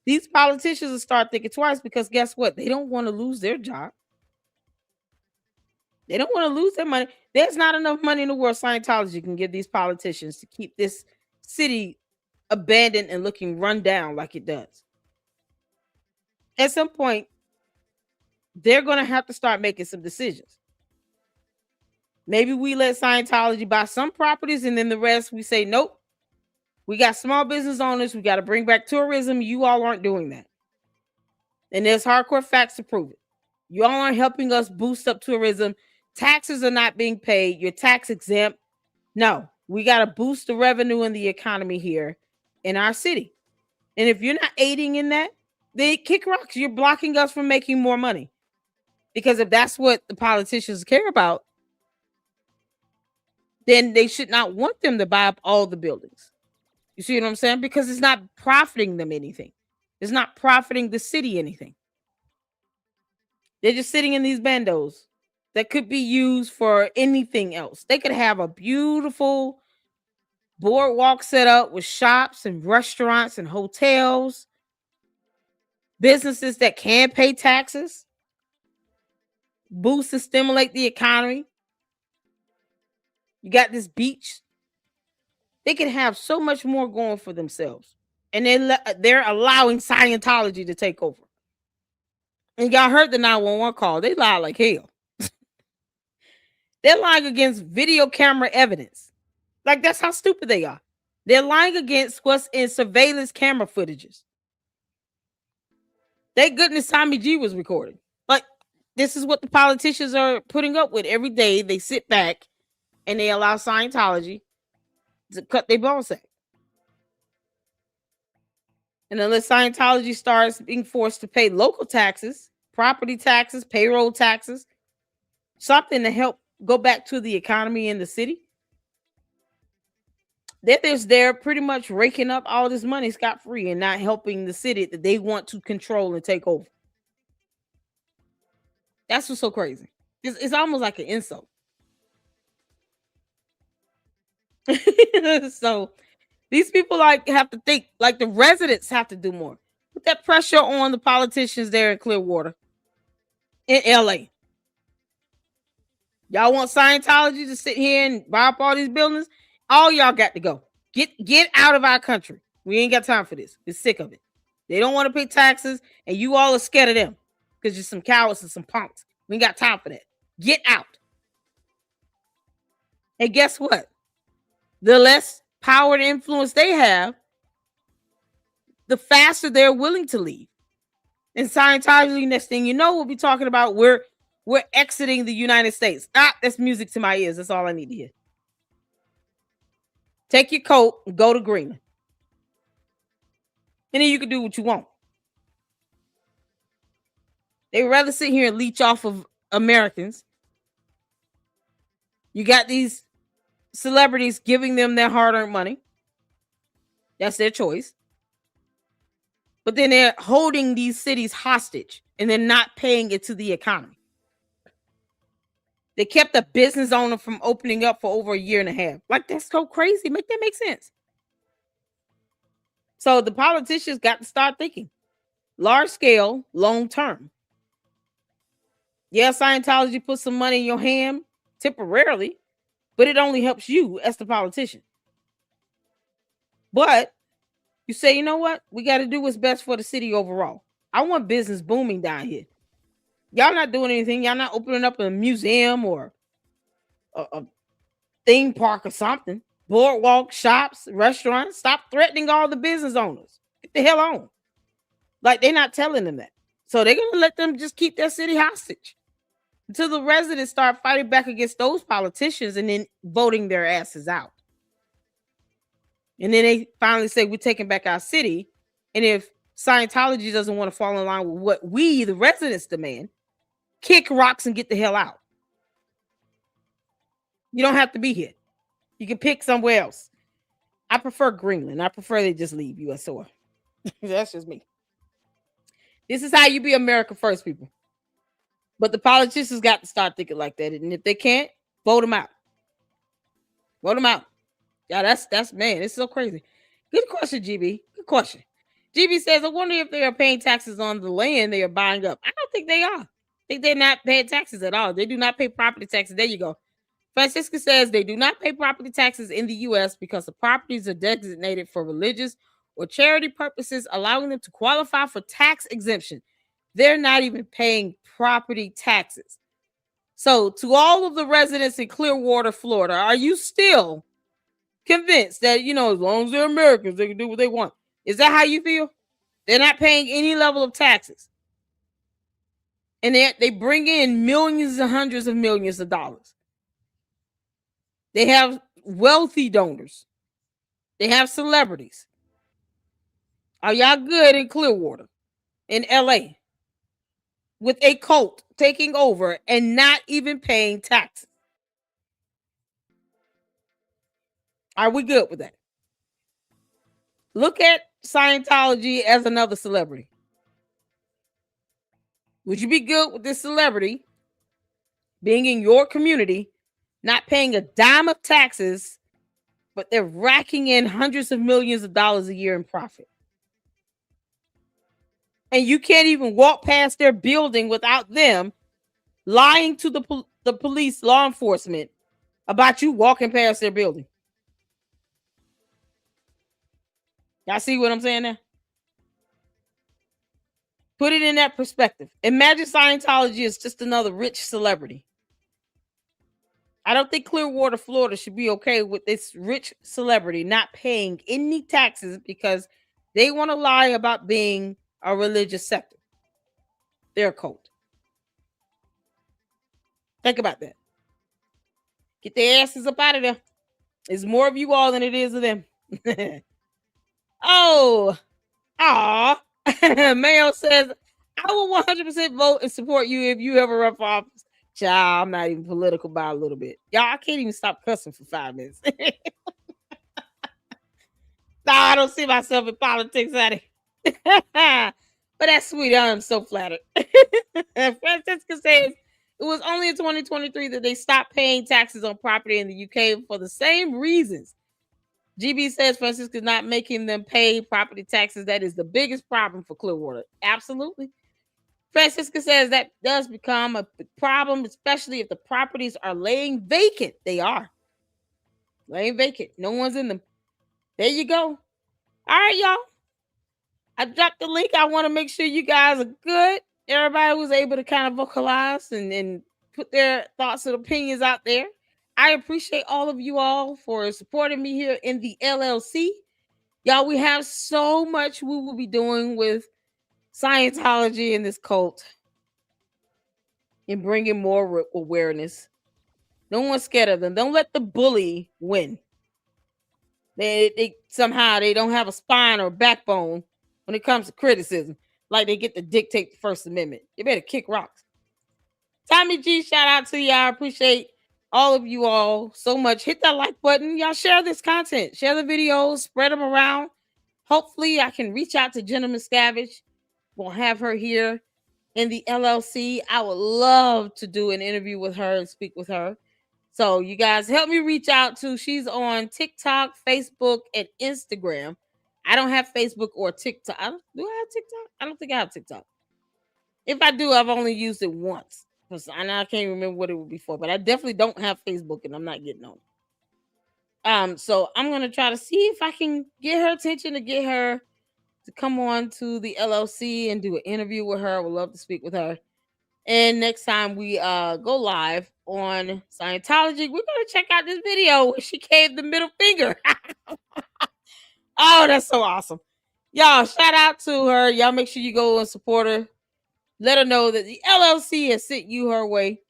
These politicians will start thinking twice because guess what? They don't want to lose their job. They don't want to lose their money. There's not enough money in the world Scientology can give these politicians to keep this city abandoned and looking run down like it does. At some point, they're going to have to start making some decisions. Maybe we let Scientology buy some properties and then the rest we say, nope. We got small business owners. We got to bring back tourism. You all aren't doing that. And there's hardcore facts to prove it. You all aren't helping us boost up tourism. Taxes are not being paid. You're tax exempt. No, we got to boost the revenue in the economy here in our city. And if you're not aiding in that, they kick rocks. You're blocking us from making more money. Because if that's what the politicians care about, then they should not want them to buy up all the buildings. You see what I'm saying? Because it's not profiting them anything. It's not profiting the city anything. They're just sitting in these bandos that could be used for anything else. They could have a beautiful boardwalk set up with shops and restaurants and hotels, businesses that can pay taxes, boost and stimulate the economy. You got this beach. They can have so much more going for themselves. And they're allowing Scientology to take over. And y'all heard the 911 call. They lie like hell. They're lying against video camera evidence. Like, that's how stupid they are. They're lying against what's in surveillance camera footages. Thank goodness Tommy G was recording. Like, this is what the politicians are putting up with every day. They sit back and they allow Scientology to cut their ball sack. And unless Scientology starts being forced to pay local taxes, property taxes, payroll taxes, something to help go back to the economy in the city, they're pretty much raking up all this money scot-free and not helping the city that they want to control and take over. That's what's so crazy. It's almost like an insult. So these people have to think, like the residents have to do more. Put that pressure on the politicians there in Clearwater, in LA. Y'all want Scientology to sit here and buy up all these buildings? All y'all got to go. Get out of our country. We ain't got time for this. We're sick of it. They don't want to pay taxes, and you all are scared of them because you're some cowards and some punks. We ain't got time for that. Get out. And guess what? The less power and influence they have, the faster they're willing to leave. And Scientology, next thing you know, we'll be talking about we're exiting the United States. That's music to my ears. That's all I need to hear. Take your coat and go to Greenland. And then you can do what you want. They would rather sit here and leech off of Americans. You got these celebrities giving them their hard-earned money. That's their choice. But then they're holding these cities hostage and they're not paying it to the economy. They kept a business owner from opening up for over a year and a half. Like, that's so crazy. Make that make sense. So the politicians got to start thinking. large scale, long term. Yeah, Scientology puts some money in your hand temporarily, but it only helps you as the politician. But you say, you know what? We got to do what's best for the city overall. I want business booming down here. Y'all not doing anything. Y'all not opening up a museum or a theme park or something. Boardwalk, shops, restaurants. Stop threatening all the business owners. Get the hell on. Like, they're not telling them that. So they're going to let them just keep their city hostage until the residents start fighting back against those politicians and then voting their asses out. And then they finally say, we're taking back our city. And if Scientology doesn't want to fall in line with what we, the residents, demand, kick rocks and get the hell out. You don't have to be here. You can pick somewhere else. I prefer Greenland. I prefer they just leave USOR. That's just me. This is how you be America first, people. But the politicians got to start thinking like that. And if they can't, vote them out. Vote them out. Yeah, that's man, it's so crazy. Good question, GB. Good question. GB says, I wonder if they are paying taxes on the land they are buying up. I don't think they are. I think they're not paying taxes at all. They do not pay property taxes. There you go. Francisca says they do not pay property taxes in the U.S. because the properties are designated for religious or charity purposes, allowing them to qualify for tax exemption. They're not even paying property taxes. So to all of the residents in Clearwater, Florida, are you still convinced that, you know, as long as they're Americans, they can do what they want? Is that how you feel? They're not paying any level of taxes. And they bring in millions and hundreds of millions of dollars. They have wealthy donors. They have celebrities. Are y'all good in Clearwater, in LA, with a cult taking over and not even paying taxes? Are we good with that? Look at Scientology as another celebrity. Would you be good with this celebrity being in your community, not paying a dime of taxes, but they're racking in hundreds of millions of dollars a year in profit? And you can't even walk past their building without them lying to the police, law enforcement, about you walking past their building. Y'all see what I'm saying there? Put it in that perspective. Imagine Scientology is just another rich celebrity. I don't think Clearwater, Florida should be okay with this rich celebrity not paying any taxes because they want to lie about being a religious sector. They're a cult. Think about that. Get their asses up out of there. It's more of you all than it is of them. Mayo says, I will 100% vote and support you if you ever run for office. Child, I'm not even political by a little bit. Y'all, I can't even stop cussing for 5 minutes. No, I don't see myself in politics, honey. But that's sweet. I'm so flattered. Francisca says, it was only in 2023 that they stopped paying taxes on property in the UK for the same reasons. GB says Francisca is not making them pay property taxes. That is the biggest problem for Clearwater. Absolutely. Francisca says that does become a problem, especially if the properties are laying vacant. They are laying vacant. No one's in them. There you go. All right, y'all. I dropped the link. I want to make sure you guys are good. Everybody was able to kind of vocalize and put their thoughts and opinions out there. I appreciate all of you all for supporting me here in the LLC. Y'all, we have so much we will be doing with Scientology and this cult and bringing more awareness. No one's scared of them. Don't let the bully win. They somehow they don't have a spine or backbone when it comes to criticism, like they get to dictate the First Amendment. You better kick rocks. Tommy G, shout out to you. I appreciate all of you all so much. Hit that like button. Y'all share this content. Share the videos. Spread them around. Hopefully, I can reach out to Jenna Miscavige. We'll have her here in the LLC. I would love to do an interview with her and speak with her. So you guys help me reach out to. She's on TikTok, Facebook, and Instagram. I don't have Facebook or TikTok. Do I have TikTok? I don't think I have TikTok. If I do, I've only used it once. And I can't remember what it would be for, but I definitely don't have Facebook and I'm not getting on. So I'm gonna try to see if I can get her attention to get her to come on to the LLC and do an interview with her. I would love to speak with her. And next time we go live on Scientology, we're gonna check out this video where she gave the middle finger. Oh, that's so awesome. Y'all, shout out to her. Y'all make sure you go and support her. Let her know that the LLC has sent you her way.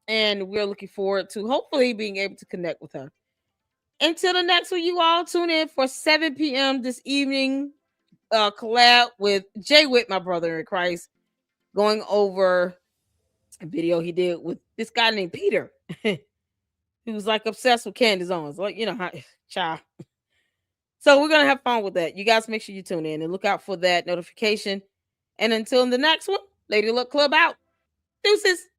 And we're looking forward to hopefully being able to connect with her. Until the next one, you all tune in for 7 p.m. this evening. Collab with Jay Witt, my brother in Christ, going over a video he did with this guy named Peter. He was like obsessed with Candace Owens. Like, you know how, child. So we're going to have fun with that. You guys make sure you tune in and look out for that notification. And until the next one, Lady Luck Club out. Deuces.